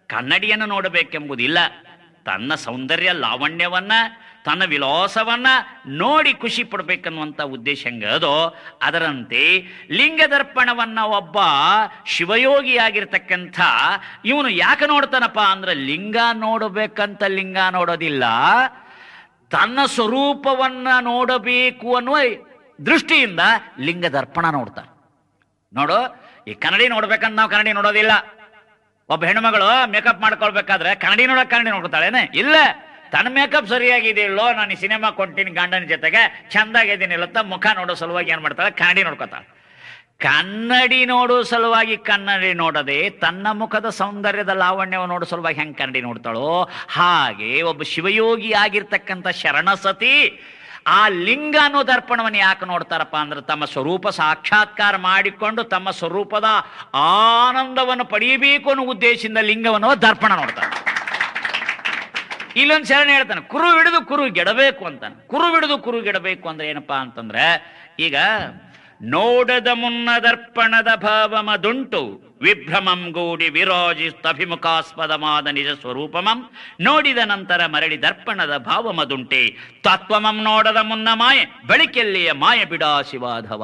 ಕನ್ನಡಿಯನ್ನು ನೋಡಬೇಕೆಂಬುದಿಲ್ಲ, ತನ್ನ ಸೌಂದರ್ಯ ಲಾವಣ್ಯವನ್ನ, ತನ್ನ ವಿಲಾಸವನ್ನ ನೋಡಿ ಖುಷಿ ಪಡ್ಬೇಕನ್ನುವಂಥ ಉದ್ದೇಶ ಹೆಂಗದೋ ಅದರಂತೆ ಲಿಂಗದರ್ಪಣವನ್ನ ಒಬ್ಬ ಶಿವಯೋಗಿಯಾಗಿರ್ತಕ್ಕಂಥ ಇವನು ಯಾಕೆ ನೋಡ್ತಾನಪ್ಪ ಅಂದ್ರೆ, ಲಿಂಗ ನೋಡಬೇಕಂತ ಲಿಂಗ ನೋಡೋದಿಲ್ಲ, ತನ್ನ ಸ್ವರೂಪವನ್ನ ನೋಡಬೇಕು ಅನ್ನುವ ದೃಷ್ಟಿಯಿಂದ ಲಿಂಗ ದರ್ಪಣ ನೋಡ್ತಾನೆ. ನೋಡು, ಈ ಕನ್ನಡಿ ನೋಡ್ಬೇಕಂತ ನಾವು ಕನ್ನಡಿ ನೋಡೋದಿಲ್ಲ. ಒಬ್ಬ ಹೆಣ್ಮಗಳು ಮೇಕಪ್ ಮಾಡ್ಕೊಳ್ಬೇಕಾದ್ರೆ ಕನ್ನಡಿ ನೋಡ್ಕೊತಾಳೇನೆ? ಇಲ್ಲ, ತನ್ನ ಮೇಕಪ್ ಸರಿಯಾಗಿದೆ ಇಲ್ಲೋ, ನಾನು ಈ ಸಿನಿಮಾ ಕೊಂತೀನಿ ಗಂಡನ ಜೊತೆಗೆ ಚಂದಾಗಿದ್ದೀನಿ ಇಲ್ಲತ್ತ ಮುಖ ನೋಡೋ ಸಲುವಾಗಿ ಏನ್ ಮಾಡ್ತಾಳೆ, ಕನ್ನಡಿ ನೋಡ್ಕೊತಾಳೆ. ಕನ್ನಡಿ ನೋಡೋ ಸಲುವಾಗಿ ಕನ್ನಡಿ ನೋಡದೆ ತನ್ನ ಮುಖದ ಸೌಂದರ್ಯದ ಲಾವಣ್ಯವನ್ನು ನೋಡೋ ಸಲುವಾಗಿ ಹೆಂಗೆ ಕನ್ನಡಿ ನೋಡ್ತಾಳೋ ಹಾಗೆ ಒಬ್ಬ ಶಿವಯೋಗಿ ಆಗಿರ್ತಕ್ಕಂಥ ಶರಣಸತಿ ಆ ಲಿಂಗ ಅನ್ನೋ ದರ್ಪಣವನ್ನು ಯಾಕೆ ನೋಡ್ತಾರಪ್ಪ ಅಂದ್ರೆ, ತಮ್ಮ ಸ್ವರೂಪ ಸಾಕ್ಷಾತ್ಕಾರ ಮಾಡಿಕೊಂಡು ತಮ್ಮ ಸ್ವರೂಪದ ಆನಂದವನ್ನು ಪಡೆಯಬೇಕು ಅನ್ನೋ ಉದ್ದೇಶದಿಂದ ಲಿಂಗವನ್ನು ದರ್ಪಣ ನೋಡ್ತಾರೆ. ಇಲ್ಲೊಂದು ಶರಣ ಹೇಳ್ತಾನೆ, ಕುರು ಹಿಡಿದು ಕುರು ಗೆಡಬೇಕು ಅಂತಾನೆ. ಕುರು ಹಿಡಿದು ಕುರು ಗೆಡಬೇಕು ಅಂದ್ರೆ ಏನಪ್ಪಾ ಅಂತಂದ್ರೆ, ಈಗ ನೋಡದ ಮುನ್ನ ದರ್ಪಣದ ಭಾವಮದುಂಟು ವಿಭ್ರಮಂ ಗೂಡಿ ವಿರಾಜಿಸ್ತಭಿಮುಖಾಸ್ಪದಮಾದ ನಿಜ ಸ್ವರೂಪಮಂ ನೋಡಿದ ನಂತರ ಮರಳಿ ದರ್ಪಣದ ಭಾವಮದುಂಟೆ ತತ್ವಮಂ ನೋಡದ ಮುನ್ನ ಮಾಯೆ ಬೆಳಿಕೆಲ್ಲಿಯ ಮಾಯೆ ಬಿಡಾ ಶಿವಾಧವ.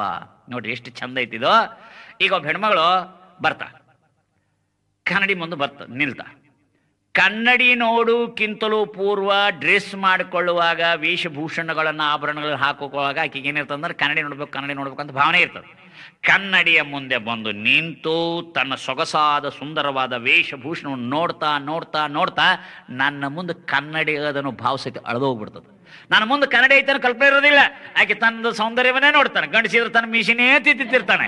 ನೋಡ್ರಿ ಎಷ್ಟು ಚಂದ ಐತಿದೋ. ಈಗ ಒಬ್ಬ ಹೆಣ್ಮಗಳು ಬರ್ತಾ ಕನ್ನಡಿ ಮುಂದೆ ನಿಲ್ತಾ ಕನ್ನಡಿ ನೋಡುಕ್ಕಿಂತಲೂ ಪೂರ್ವ ಡ್ರೆಸ್ ಮಾಡಿಕೊಳ್ಳುವಾಗ ವೇಷಭೂಷಣಗಳನ್ನು ಆಭರಣಗಳನ್ನು ಹಾಕೋವಾಗ ಆಕೆಗೆ ಏನಿರ್ತಂದ್ರೆ ಕನ್ನಡಿ ನೋಡ್ಬೇಕು ಅಂತ ಭಾವನೆ ಇರ್ತದೆ. ಕನ್ನಡಿಯ ಮುಂದೆ ಬಂದು ನಿಂತು ತನ್ನ ಸೊಗಸಾದ ಸುಂದರವಾದ ವೇಷಭೂಷಣವನ್ನು ನೋಡ್ತಾ ನೋಡ್ತಾ ನೋಡ್ತಾ ನನ್ನ ಮುಂದೆ ಕನ್ನಡಿ ಅದನ್ನು ಭಾವಿಸೈತೆ ಅಳದೋಗ್ಬಿಡ್ತದೆ. ನನ್ನ ಮುಂದೆ ಕನ್ನಡಿ ಐತನ ಕಲ್ಪನೆ ಇರೋದಿಲ್ಲ. ಆಕೆ ತನ್ನ ಸೌಂದರ್ಯವನ್ನೇ ನೋಡ್ತಾನೆ. ಗಂಡಸಿದ್ರೆ ತನ್ನ ಮೀಸಿನೇ ತಿಂತಿರ್ತಾನೆ.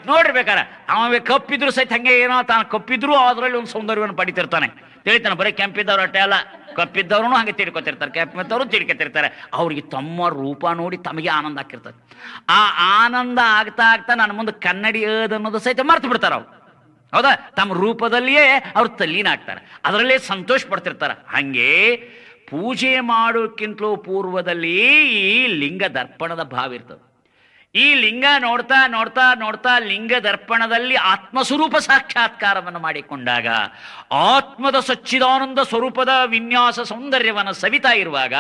ನೋಡಿರ್ಬೇಕಾರೆ ಅವ ಕಪ್ಪಿದ್ರು ಸಹಿತ ಹಂಗೆ ಏನೋ ತಾನು ಕಪ್ಪಿದ್ರು ಅದರಲ್ಲಿ ಒಂದು ಸೌಂದರ್ಯವನ್ನು ಪಡಿತಿರ್ತಾನೆ. ತಿಳಿತಾನೆ ಬರೀ ಕೆಂಪಿದ್ದವ್ರು ಅಷ್ಟೇ ಅಲ್ಲ, ಕಪ್ಪಿದ್ದವ್ರು ಹಂಗೆ ತಿಳ್ಕೊತಿರ್ತಾರೆ, ಕೆಂಪಿದ್ದವರು ತಿಳ್ಕೊತಿರ್ತಾರೆ. ಅವ್ರಿಗೆ ತಮ್ಮ ರೂಪ ನೋಡಿ ತಮಗೆ ಆನಂದ ಆಗ್ತಿರ್ತದೆ. ಆ ಆನಂದ ಆಗ್ತಾ ಆಗ್ತಾ ನನ್ನ ಮುಂದೆ ಕನ್ನಡಿ ಅನ್ನೋದು ಸಹಿತ ಮರ್ತು ಬಿಡ್ತಾರೆ ಅವ್ರು. ಹೌದಾ? ತಮ್ಮ ರೂಪದಲ್ಲಿಯೇ ಅವ್ರು ತಲ್ಲೀನ ಆಗ್ತಾರೆ, ಅದರಲ್ಲೇ ಸಂತೋಷ ಪಡ್ತಿರ್ತಾರೆ. ಹಂಗೆ ಪೂಜೆ ಮಾಡೋಕ್ಕಿಂತಲೂ ಪೂರ್ವದಲ್ಲಿ ಈ ಲಿಂಗ ದರ್ಪಣದ ಭಾವ ಇರ್ತದೆ. ಈ ಲಿಂಗ ನೋಡ್ತಾ ನೋಡ್ತಾ ನೋಡ್ತಾ ಲಿಂಗ ದರ್ಪಣದಲ್ಲಿ ಆತ್ಮಸ್ವರೂಪ ಸಾಕ್ಷಾತ್ಕಾರವನ್ನು ಮಾಡಿಕೊಂಡಾಗ ಆತ್ಮದ ಸಚ್ಚಿದಾನಂದ ಸ್ವರೂಪದ ವಿನ್ಯಾಸ ಸೌಂದರ್ಯವನ್ನು ಸವಿತಾ ಇರುವಾಗ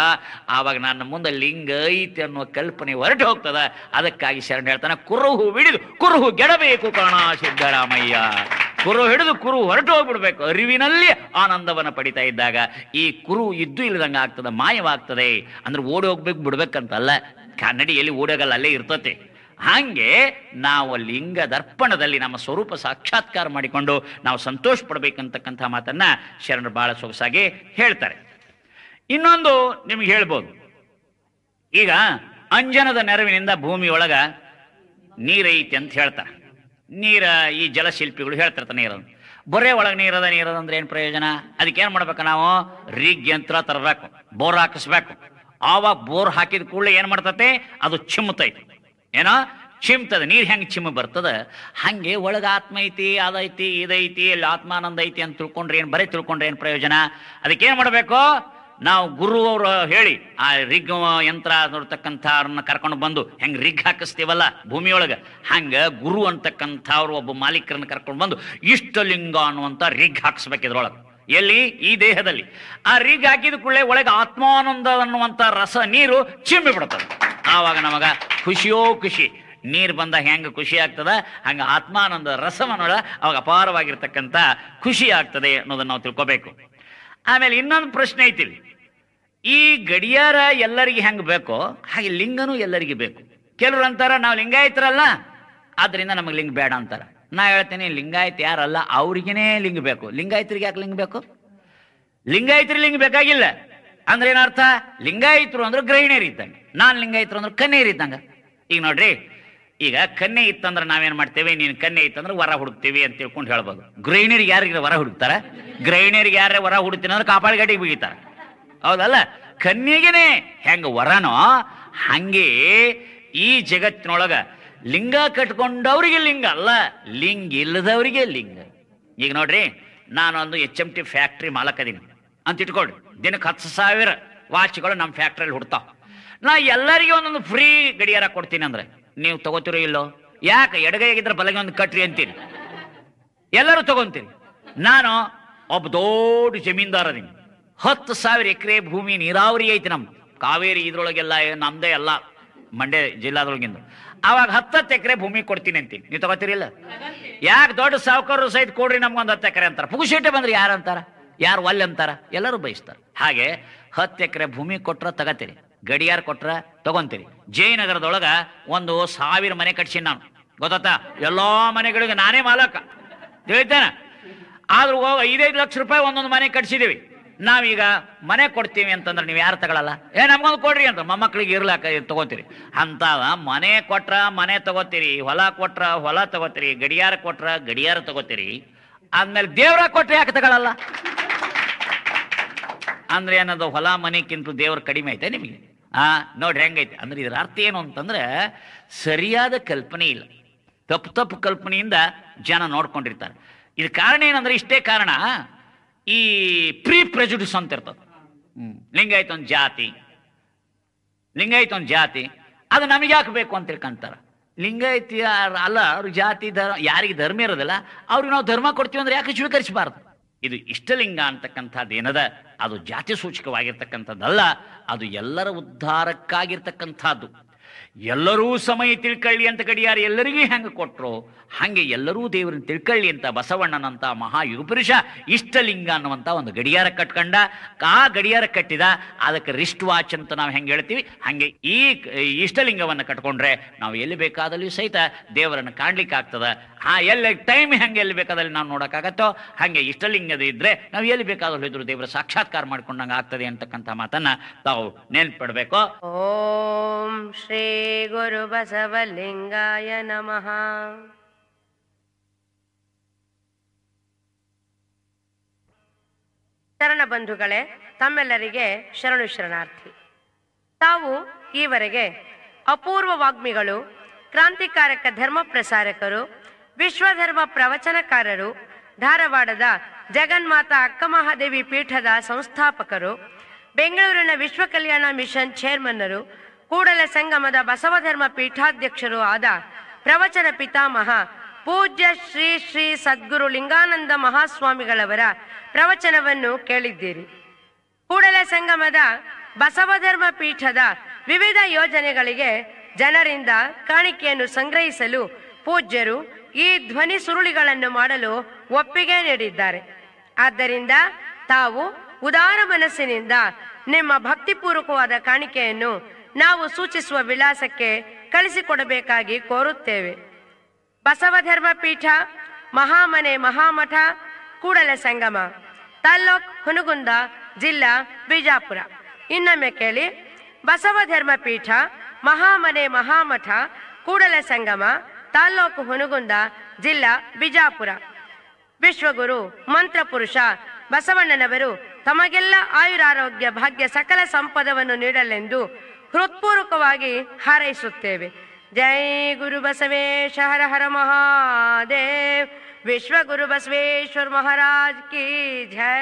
ಆವಾಗ ನನ್ನ ಮುಂದೆ ಲಿಂಗ ಐತಿ ಅನ್ನುವ ಕಲ್ಪನೆ ಹೊರಟು ಹೋಗ್ತದ. ಅದಕ್ಕಾಗಿ ಶರಣ ಹೇಳ್ತಾನೆ, ಕುರುಹು ಹಿಡಿದು ಕುರುಹು ಗೆಡಬೇಕು ಕಾಣ ಸಿದ್ದರಾಮಯ್ಯ. ಕುರು ಹಿಡಿದು ಕುರು ಹೊರಟು ಹೋಗ್ಬಿಡ್ಬೇಕು. ಅರಿವಿನಲ್ಲಿ ಆನಂದವನ್ನು ಪಡಿತಾ ಇದ್ದಾಗ ಈ ಕುರು ಇದ್ದು ಇಲ್ಲದಂಗೆ ಆಗ್ತದೆ, ಮಾಯವಾಗ್ತದೆ. ಅಂದ್ರೆ ಓಡಿ ಹೋಗ್ಬೇಕು ಬಿಡ್ಬೇಕಂತಲ್ಲ, ಕನ್ನಡಿಯಲ್ಲಿ ಓಡೋಗಲ್ಲ, ಅಲ್ಲೇ ಇರ್ತತೆ. ಹಾಗೆ ನಾವು ಲಿಂಗ ದರ್ಪಣದಲ್ಲಿ ನಮ್ಮ ಸ್ವರೂಪ ಸಾಕ್ಷಾತ್ಕಾರ ಮಾಡಿಕೊಂಡು ನಾವು ಸಂತೋಷ ಪಡ್ಬೇಕಂತಕ್ಕಂಥ ಮಾತನ್ನ ಶರಣರು ಬಹಳ ಸೊಗಸಾಗಿ ಹೇಳ್ತಾರೆ. ಇನ್ನೊಂದು ನಿಮ್ಗೆ ಹೇಳ್ಬೋದು, ಈಗ ಅಂಜನದ ನೆರವಿನಿಂದ ಭೂಮಿಯೊಳಗ ನೀರೈತಿ ಅಂತ ಹೇಳ್ತಾರೆ. ಈ ಜಲಶಿಲ್ಪಿಗಳು ಹೇಳ್ತಿರ್ತಾರೆ ನೀರನ್ನು. ಬೊರೆ ಒಳಗೆ ನೀರದ ಅಂದ್ರೆ ಏನು ಪ್ರಯೋಜನ? ಅದಕ್ಕೇನು ಮಾಡ್ಬೇಕು? ನಾವು ರಿಗ್ ಯಂತ್ರ ತರಬೇಕು, ಬೋರ್ ಹಾಕಿಸ್ಬೇಕು. ಆವಾಗ ಬೋರ್ ಹಾಕಿದ ಕೂಡಲೇ ಏನು ಮಾಡ್ತತೆ? ಅದು ಚಿಮ್ಮತೈತಿ. ಏನೋ ಚಿಮ್ತದೆ. ನೀರು ಹೆಂಗೆ ಚಿಮ್ಮ ಬರ್ತದ ಹಂಗೆ ಒಳಗೆ ಆತ್ಮ ಐತಿ, ಅದೈತಿ, ಇದೈತಿ, ಇಲ್ಲಿ ಆತ್ಮಾನಂದ ಐತಿ ಅಂತ ತಿಳ್ಕೊಂಡ್ರೆ ಬರೀ ತಿಳ್ಕೊಂಡ್ರೆ ಏನು ಪ್ರಯೋಜನ? ಅದಕ್ಕೇನು ಮಾಡಬೇಕು? ನಾವು ಗುರು ಅವರು ಹೇಳಿ ಆ ರಿಗ್ ಯಂತ್ರ ನೋಡ್ತಕ್ಕಂಥವ್ರನ್ನ ಕರ್ಕೊಂಡು ಬಂದು ಹೆಂಗೆ ರಿಗ್ ಹಾಕಿಸ್ತೀವಲ್ಲ ಭೂಮಿಯೊಳಗೆ, ಹಂಗೆ ಗುರು ಅಂತಕ್ಕಂಥವ್ರು ಒಬ್ಬ ಮಾಲೀಕರನ್ನ ಕರ್ಕೊಂಡು ಬಂದು ಇಷ್ಟಲಿಂಗ ಅನ್ನುವಂಥ ರಿಗ್ ಹಾಕಿಸ್ಬೇಕು ಇದ್ರೊಳಗೆ. ಎಲ್ಲಿ? ಈ ದೇಹದಲ್ಲಿ. ಆ ರಿಗ್ ಹಾಕಿದ ಕೂಡಲೇ ಒಳಗೆ ಆತ್ಮಾನಂದ ಅನ್ನುವಂಥ ರಸ ನೀರು ಚಿಮ್ಮಿ ಬಿಡ್ತದೆ. ಆವಾಗ ನಮಗ ಖುಷಿಯೋ ಖುಷಿ. ನೀರು ಬಂದಾಗ ಹೆಂಗೆ ಖುಷಿ ಆಗ್ತದ ಹಂಗೆ ಆತ್ಮಾನಂದ ರಸವನ್ನೊಳ ಅವಾಗ ಅಪಾರವಾಗಿರ್ತಕ್ಕಂಥ ಖುಷಿ ಆಗ್ತದೆ ಅನ್ನೋದನ್ನು ನಾವು ತಿಳ್ಕೊಬೇಕು. ಆಮೇಲೆ ಇನ್ನೊಂದು ಪ್ರಶ್ನೆ ಐತಿ, ಈ ಗಡಿಯಾರ ಎಲ್ಲರಿಗೆ ಹೆಂಗೆ ಬೇಕೋ ಹಾಗೆ ಲಿಂಗನೂ ಎಲ್ಲರಿಗೆ ಬೇಕು. ಕೆಲವ್ರು ಅಂತಾರ ನಾವು ಲಿಂಗಾಯತರಲ್ಲ ಆದ್ರಿಂದ ನಮಗೆ ಲಿಂಗ ಬೇಡ ಅಂತಾರ. ನಾ ಹೇಳ್ತೇನೆ, ಲಿಂಗಾಯತ ಯಾರಲ್ಲ ಅವ್ರಿಗೇನೆ ಲಿಂಗ ಬೇಕು. ಲಿಂಗಾಯತರಿಗೆ ಯಾಕೆ ಲಿಂಗ ಬೇಕು? ಲಿಂಗಾಯತರಿಗೆ ಲಿಂಗ ಬೇಕಾಗಿಲ್ಲ. ಅಂದ್ರೆ ಏನರ್ಥ? ಲಿಂಗಾಯತರು ಅಂದ್ರೆ ಗೃಹಿಣಿಯರು ಇದ್ದಂಗೆ, ನಾನು ಲಿಂಗಾಯತರು ಅಂದ್ರೆ ಕನ್ಯೆಯರು ಇದ್ದಂಗ. ಈಗ ನೋಡ್ರಿ, ಈಗ ಕನ್ಯೆ ಇತ್ತಂದ್ರೆ ನಾವೇನ್ ಮಾಡ್ತೇವೆ? ನೀನು ಕನ್ಯೆ ಇತ್ತಂದ್ರೆ ವರ ಹುಡುಕ್ತೀವಿ ಅಂತ ತಿಳ್ಕೊಂಡು ಹೇಳ್ಬೋದು. ಗೃಹಿಣಿಯರಿಗೆ ಯಾರಿಗೆ ವರ ಹುಡುಕ್ತಾರ? ಗೃಹಿಣಿಯರಿಗೆ ಯಾರೇ ವರ ಹುಡುಕ್ತೀನಿ ಅಂದ್ರೆ ಕಾಪಾಡಿ ಗಡಿಗೆ ಬಿಗಿತಾರ. ಹೌದಲ್ಲ? ಕನ್ಯೆಗೆನೆ ಹೆಂಗ ವರನೋ ಹಂಗೆ ಈ ಜಗತ್ತಿನೊಳಗ ಲಿಂಗ ಕಟ್ಕೊಂಡವ್ರಿಗೆ ಲಿಂಗ ಅಲ್ಲ, ಲಿಂಗ ಇಲ್ಲದವರಿಗೆ ಲಿಂಗ. ಈಗ ನೋಡ್ರಿ, ನಾನೊಂದು HMT ಫ್ಯಾಕ್ಟ್ರಿ ಮಾಲಕದೀನಿ ಅಂತ ಇಟ್ಕೊಳ್ರಿ. ದಿನಕ್ಕೆ 10,000 ವಾಚ್ಗಳು ನಮ್ಮ ಫ್ಯಾಕ್ಟ್ರಿಯಲ್ಲಿ ಹುಡ್ತಾವ. ನಾ ಎಲ್ಲರಿಗೆ ಒಂದೊಂದು ಫ್ರೀ ಗಡಿಯಾರ ಕೊಡ್ತೀನಿ ಅಂದ್ರೆ ನೀವು ತಗೋತಿರೋ ಇಲ್ಲೋ? ಯಾಕೆ? ಎಡಗೈಗಿದ್ರೆ ಬಲಗೆ ಒಂದು ಕಟ್ರಿ ಅಂತೀನಿ, ಎಲ್ಲರೂ ತಗೊಂತೀನಿ. ನಾನು ಒಬ್ಬ ದೊಡ್ಡ ಜಮೀನ್ದಾರ ಅದೀನಿ. 10,000 ಎಕರೆ ಭೂಮಿ ನೀರಾವರಿ ಐತಿ ನಮ್ದು. ಕಾವೇರಿ ಇದ್ರೊಳಗೆಲ್ಲ ನಮ್ದೇ ಎಲ್ಲ ಮಂಡ್ಯ ಜಿಲ್ಲಾದೊಳಗಿಂದ. ಅವಾಗ 10 ಎಕರೆ ಭೂಮಿ ಕೊಡ್ತೀನಿ ಅಂತೀನಿ, ನೀವು ತಗೋತೀರಿಲ್ಲ? ಯಾಕೆ? ದೊಡ್ಡ ಸಾವುಕಾರರು ಸಹಿತ ಕೊಡ್ರಿ ನಮ್ಗೊಂದು 10 ಎಕರೆ ಅಂತಾರ. ಪುಗುಶೇಟೆ ಬಂದ್ರೆ ಯಾರು ಅಂತಾರ? ಯಾರು ಒಲ್ಲೆ ಅಂತಾರ? ಎಲ್ಲರೂ ಬಯಸ್ತಾರ. ಹಾಗೆ 10 ಎಕರೆ ಭೂಮಿ ಕೊಟ್ರ ತಗತೀರಿ, ಗಡಿಯಾರ ಕೊಟ್ರ ತಗೊಂತೀರಿ. ಜಯನಗರದೊಳಗ 1,000 ಮನೆ ಕಟ್ಸೀನಿ ನಾನು, ಗೊತ್ತಾ? ಎಲ್ಲಾ ಮನೆಗಳಿಗೆ ನಾನೇ ಮಾಲಕ, ತಿಳಿತೇನೆ. ಆದ್ರೂ 5-5 ಲಕ್ಷ ರೂಪಾಯಿ ಒಂದೊಂದು ಮನೆ ಕಟ್ಸಿದೀವಿ. ನಾವೀಗ ಮನೆ ಕೊಡ್ತೀವಿ ಅಂತಂದ್ರೆ ನೀವು ಯಾರು ತಗೊಳಲ್ಲ? ನಮ್ಗೊಂದು ಕೊಡ್ರಿ ಅಂತ ಮೊಮ್ಮಕ್ಕಳಿಗೆ ಇರ್ಲಾಕ ತಗೋತೀರಿ. ಅಂತ ಮನೆ ಕೊಟ್ರ ಮನೆ ತಗೋತೀರಿ, ಹೊಲ ಕೊಟ್ರ ಹೊಲ ತಗೋತೀರಿ, ಗಡಿಯಾರ ಕೊಟ್ರ ಗಡಿಯಾರ ತಗೋತೀರಿ. ಆದ್ಮೇಲೆ ದೇವ್ರ ಕೊಟ್ರೆ ಯಾಕೆ ತಗೊಳಲ್ಲ? ಅಂದ್ರೆ ಏನದು? ಹೊಲ ಮನೆಕ್ಕಿಂತ ದೇವ್ರ ಕಡಿಮೆ ಐತೆ ನಿಮಗೆ? ನೋಡ್ರಿ ಹೆಂಗೈತೆ ಅಂದ್ರೆ ಇದರ ಅರ್ಥ ಏನು ಅಂತಂದ್ರೆ ಸರಿಯಾದ ಕಲ್ಪನೆ ಇಲ್ಲ, ತಪ್ಪು ಕಲ್ಪನೆಯಿಂದ ಜನ ನೋಡ್ಕೊಂಡಿರ್ತಾರೆ. ಇದು ಕಾರಣ ಏನಂದ್ರೆ ಇಷ್ಟೇ ಕಾರಣ, ಈ ಪ್ರೀ ಪ್ರೆಜುಡಿಸ್ ಅಂತ ಇರ್ತದೆ. ಲಿಂಗಾಯತ ಒಂದು ಜಾತಿ, ಲಿಂಗಾಯತ ಒಂದು ಜಾತಿ, ಅದು ನಮಗೆ ಯಾಕೆ ಬೇಕು ಅಂತ ತಿಳ್ಕೊಂತಾರ. ಲಿಂಗಾಯತಿ ಅಲ್ಲ, ಅವ್ರ ಜಾತಿ ಧರ್ಮ, ಯಾರಿಗೆ ಧರ್ಮ ಇರೋದಿಲ್ಲ ಅವ್ರಿಗೆ ನಾವು ಧರ್ಮ ಕೊಡ್ತೀವಿ ಅಂದ್ರೆ ಯಾಕೆ ಸ್ವೀಕರಿಸಬಾರ್ದು? ಇದು ಇಷ್ಟಲಿಂಗ ಅಂತಕ್ಕಂಥದ್ದು ಏನದ, ಅದು ಜಾತಿ ಸೂಚಕವಾಗಿರ್ತಕ್ಕಂಥದ್ದಲ್ಲ, ಅದು ಎಲ್ಲರ ಉದ್ಧಾರಕ್ಕಾಗಿರ್ತಕ್ಕಂಥದ್ದು. ಎಲ್ಲರೂ ಸಮಯ ತಿಳ್ಕೊಳ್ಳಿ ಅಂತ ಗಡಿಯಾರ ಎಲ್ಲರಿಗೂ ಹೆಂಗೆ ಕೊಟ್ಟರು, ಹಾಗೆ ಎಲ್ಲರೂ ದೇವರನ್ನ ತಿಳ್ಕೊಳ್ಳಿ ಅಂತ ಬಸವಣ್ಣನಂತ ಮಹಾಯುಗಪುರುಷ ಇಷ್ಟಲಿಂಗ ಅನ್ನುವಂಥ ಒಂದು ಗಡಿಯಾರ ಕಟ್ಕೊಂಡ. ಆ ಗಡಿಯಾರ ಕಟ್ಟಿದ, ಅದಕ್ಕೆ ರಿಸ್ಟ್ ವಾಚ್ ಅಂತ ನಾವು ಹೆಂಗೆ ಹೇಳ್ತೀವಿ, ಹಾಗೆ ಈ ಇಷ್ಟಲಿಂಗವನ್ನು ಕಟ್ಕೊಂಡ್ರೆ ನಾವು ಎಲ್ಲಿ ಬೇಕಾದಲ್ಲಿ ಸಹಿತ ದೇವರನ್ನು ಕಾಣ್ಲಿಕ್ಕೆ ಆಗ್ತದ. ಎಲ್ಲ ಟೈಮ್ ಹೆಂಗೆ ಎಲ್ಲಿ ಬೇಕಾದಲ್ಲಿ ನಾವು ನೋಡೋಕ್ಕಾಗತ್ತೋ ಹಾಗೆ ಇಷ್ಟಲಿಂಗದ ಇದ್ರೆ ನಾವು ಎಲ್ಲಿ ಬೇಕಾದಲ್ಲಿ ಇದ್ರು ದೇವರ ಸಾಕ್ಷಾತ್ಕಾರ ಮಾಡ್ಕೊಂಡಂಗೆ ಆಗ್ತದೆ ಅಂತಕ್ಕಂಥ ಮಾತನ್ನ ತಾವು ನೆನ್ಪಿಡ್ಬೇಕು. ಓಂ ಶ್ರೀ ಗುರು ಬಸವಲಿಂಗಾಯ ನಮಃ. ಶರಣ ಬಂಧುಗಳೇ, ತಮ್ಮೆಲ್ಲರಿಗೆ ಶರಣು ಶರಣಾರ್ಥಿ. ತಾವು ಈವರೆಗೆ ಅಪೂರ್ವ ವಾಗ್ಮಿಗಳು, ಕ್ರಾಂತಿಕಾರಕ ಧರ್ಮ ಪ್ರಸಾರಕರು, ವಿಶ್ವಧರ್ಮ ಪ್ರವಚನಕಾರರು, ಧಾರವಾಡದ ಜಗನ್ಮಾತಾ ಅಕ್ಕಮಹಾದೇವಿ ಪೀಠದ ಸಂಸ್ಥಾಪಕರು, ಬೆಂಗಳೂರಿನ ವಿಶ್ವ ಕಲ್ಯಾಣ ಮಿಷನ್ ಚೇರ್ಮನ್ನರು, ಕೂಡಲ ಸಂಗಮದ ಬಸವಧರ್ಮ ಪೀಠಾಧ್ಯಕ್ಷರು ಆದ ಪ್ರವಚನ ಪಿತಾಮಹ ಪೂಜ್ಯ ಶ್ರೀ ಶ್ರೀ ಸದ್ಗುರು ಲಿಂಗಾನಂದ ಮಹಾಸ್ವಾಮಿಗಳವರ ಪ್ರವಚನವನ್ನು ಕೇಳಿದ್ದೀರಿ. ಕೂಡಲ ಸಂಗಮದ ಬಸವಧರ್ಮ ಪೀಠದ ವಿವಿಧ ಯೋಜನೆಗಳಿಗೆ ಜನರಿಂದ ಕಾಣಿಕೆಯನ್ನು ಸಂಗ್ರಹಿಸಲು ಪೂಜ್ಯರು ಈ ಧ್ವನಿ ಸುರುಳಿಗಳನ್ನು ಮಾಡಲು ಒಪ್ಪಿಗೆ ನೀಡಿದ್ದಾರೆ. ಆದ್ದರಿಂದ ತಾವು ಉದಾರ ಮನಸ್ಸಿನಿಂದ ನಿಮ್ಮ ಭಕ್ತಿಪೂರ್ವಕವಾದ ಕಾಣಿಕೆಯನ್ನು ನಾವು ಸೂಚಿಸುವ ವಿಳಾಸಕ್ಕೆ ಕಳಿಸಿಕೊಡಬೇಕಾಗಿ ಕೋರುತ್ತೇವೆ. ಬಸವಧರ್ಮ ಪೀಠ, ಮಹಾಮನೆ ಮಹಾಮಠ, ಕೂಡಲ ಸಂಗಮ, ತಾಲ್ಲೂಕ್ ಹುನಗುಂದ, ಜಿಲ್ಲಾ ಬಿಜಾಪುರ. ಇನ್ನೊಮ್ಮೆ ಕೇಳಿ: ಬಸವಧರ್ಮ ಪೀಠ, ಮಹಾಮನೆ ಮಹಾಮಠ, ಕೂಡಲ ಸಂಗಮ, ತಾಲ್ಲೂಕು ಹುನಗುಂದ, ಜಿಲ್ಲಾ ಬಿಜಾಪುರ. ವಿಶ್ವಗುರು ಮಂತ್ರಪುರುಷ ಬಸವಣ್ಣನವರು ತಮಗೆಲ್ಲ ಆಯುರಾರೋಗ್ಯ ಭಾಗ್ಯ ಸಕಲ ಸಂಪದವನ್ನು ನೀಡಲೆಂದು ಹೃತ್ಪೂರ್ವಕವಾಗಿ ಹಾರೈಸುತ್ತೇವೆ. ಜೈ ಗುರು ಬಸವೇಶ, ಹರ ಹರ ಮಹಾದೇವ್. ವಿಶ್ವ ಗುರು ಬಸವೇಶ್ವರ ಮಹಾರಾಜ್ ಕಿ ಜೈ.